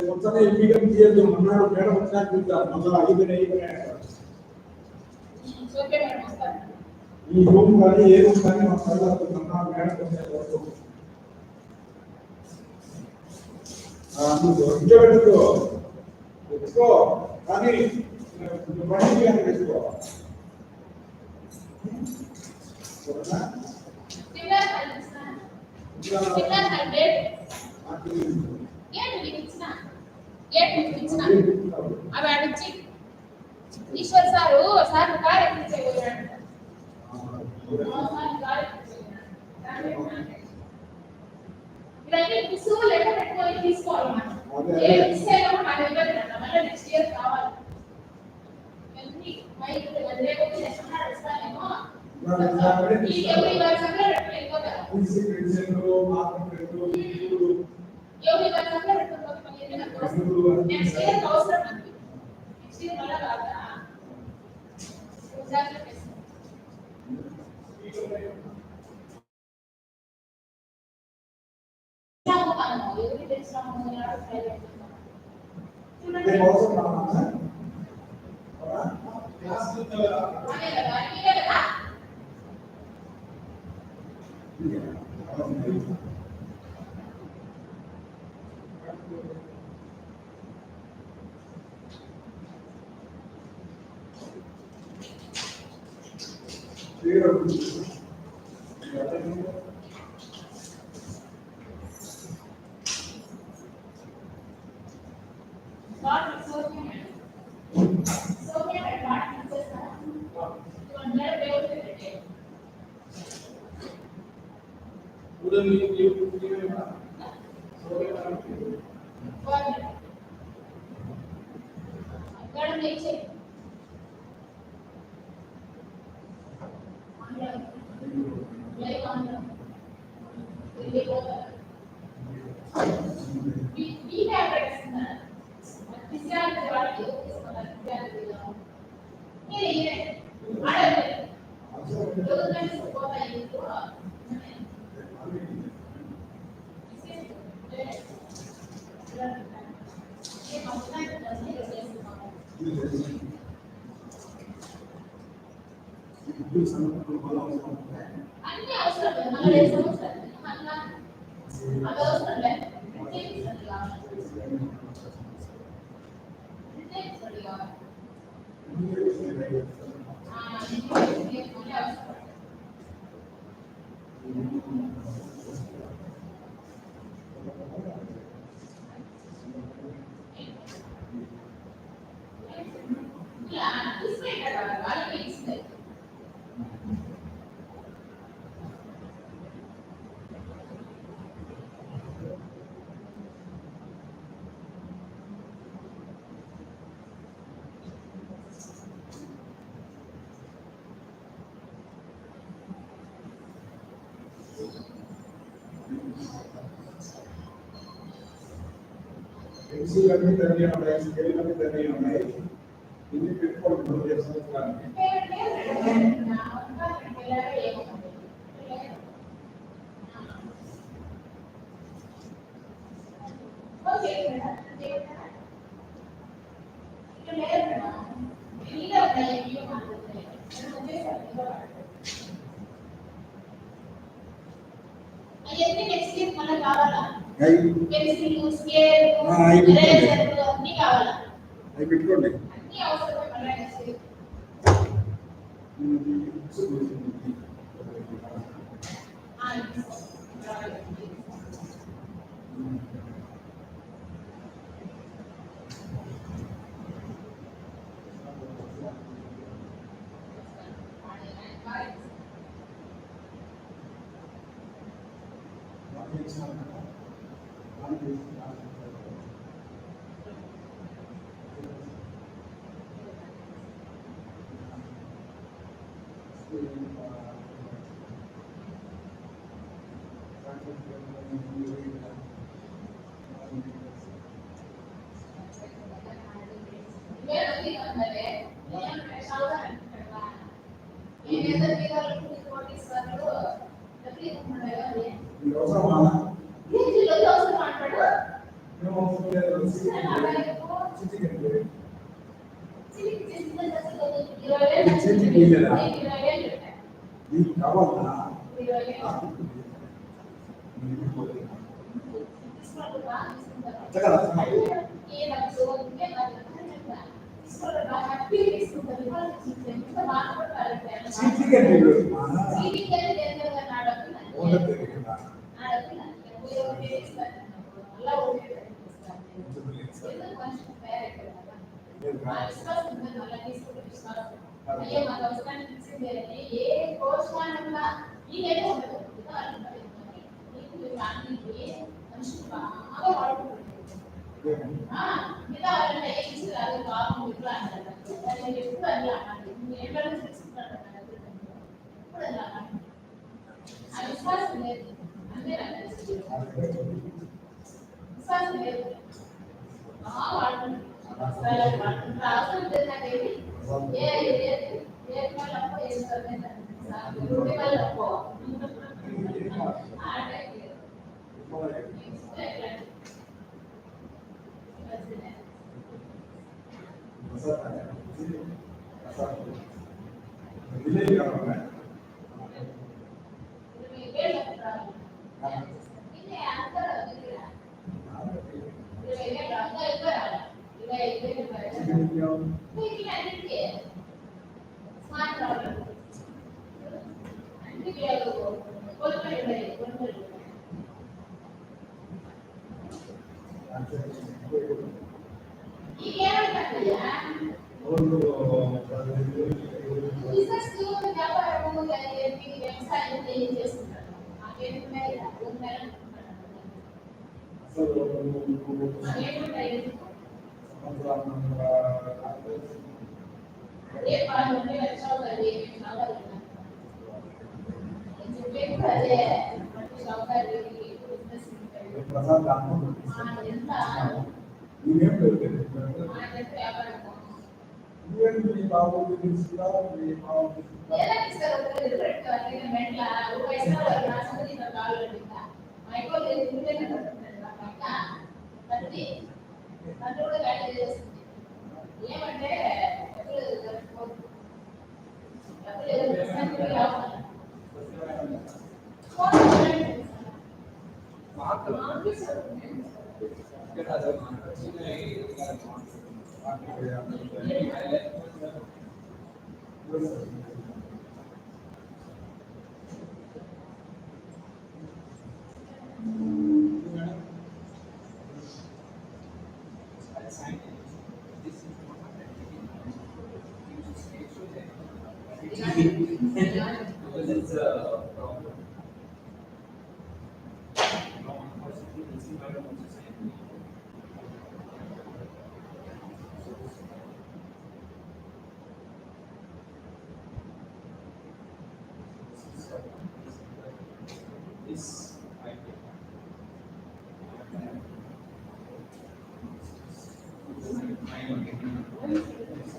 ఒకసారి ఎంపీగా తీయద్దు అన్నారు madam ఒకసారి చూద్దాం మళ్ళీ అయిపోయినాయి ఈ రూమ్ కానీ ఏ రూమ్ కానీ మా కళ్ళు అన్నారు మేడం ఇంకెవరికో ఎక్కువ కానీ బండి ఎక్కువ అవి అడిచి ఈశ్వర్ సారు సార్ కార్ ఎక్కించేవాడు ఇవన్నీ పుస్తకం లెక్క పెట్టుకొని తీసుకోవాలి మనం ఏ మిస్ అయినా మన దగ్గర మళ్ళీ నెక్స్ట్ ఇయర్ కావాలి ఇవన్నీ మైక్ రేపు సెషన్ నడుస్తానేమో ఈ ఎవరి వర్షంలో పెట్టుకోవాలి ఎవరి వర్షంలో పెట్టుకోవాలి నెక్స్ట్ ఇయర్ అవసరం మనకి నెక్స్ట్ ఇయర్ మళ్ళీ కాదా జాగ్రత్త అన్ని అవసరం మళ్ళీ సంవత్సరాలు అది అవసరం లేదు ఎంసీలన్నీ తల్లి ఉన్నాయి స్కేళ్ళన్నీ తల్లి ఉన్నాయి ఇన్ని పెట్టుకోవడం చేస్తున్నాను అవన్నీ నెక్స్ట్ ఇయర్ మళ్ళీ కావాలా అవి పెన్సిల్ స్కేల్ అవి ఎరేజర్ అన్ని కావాలా పెట్టుకోండి అన్ని అవసరం మళ్ళీ next year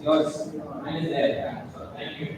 Yours, mine is there. So thank you.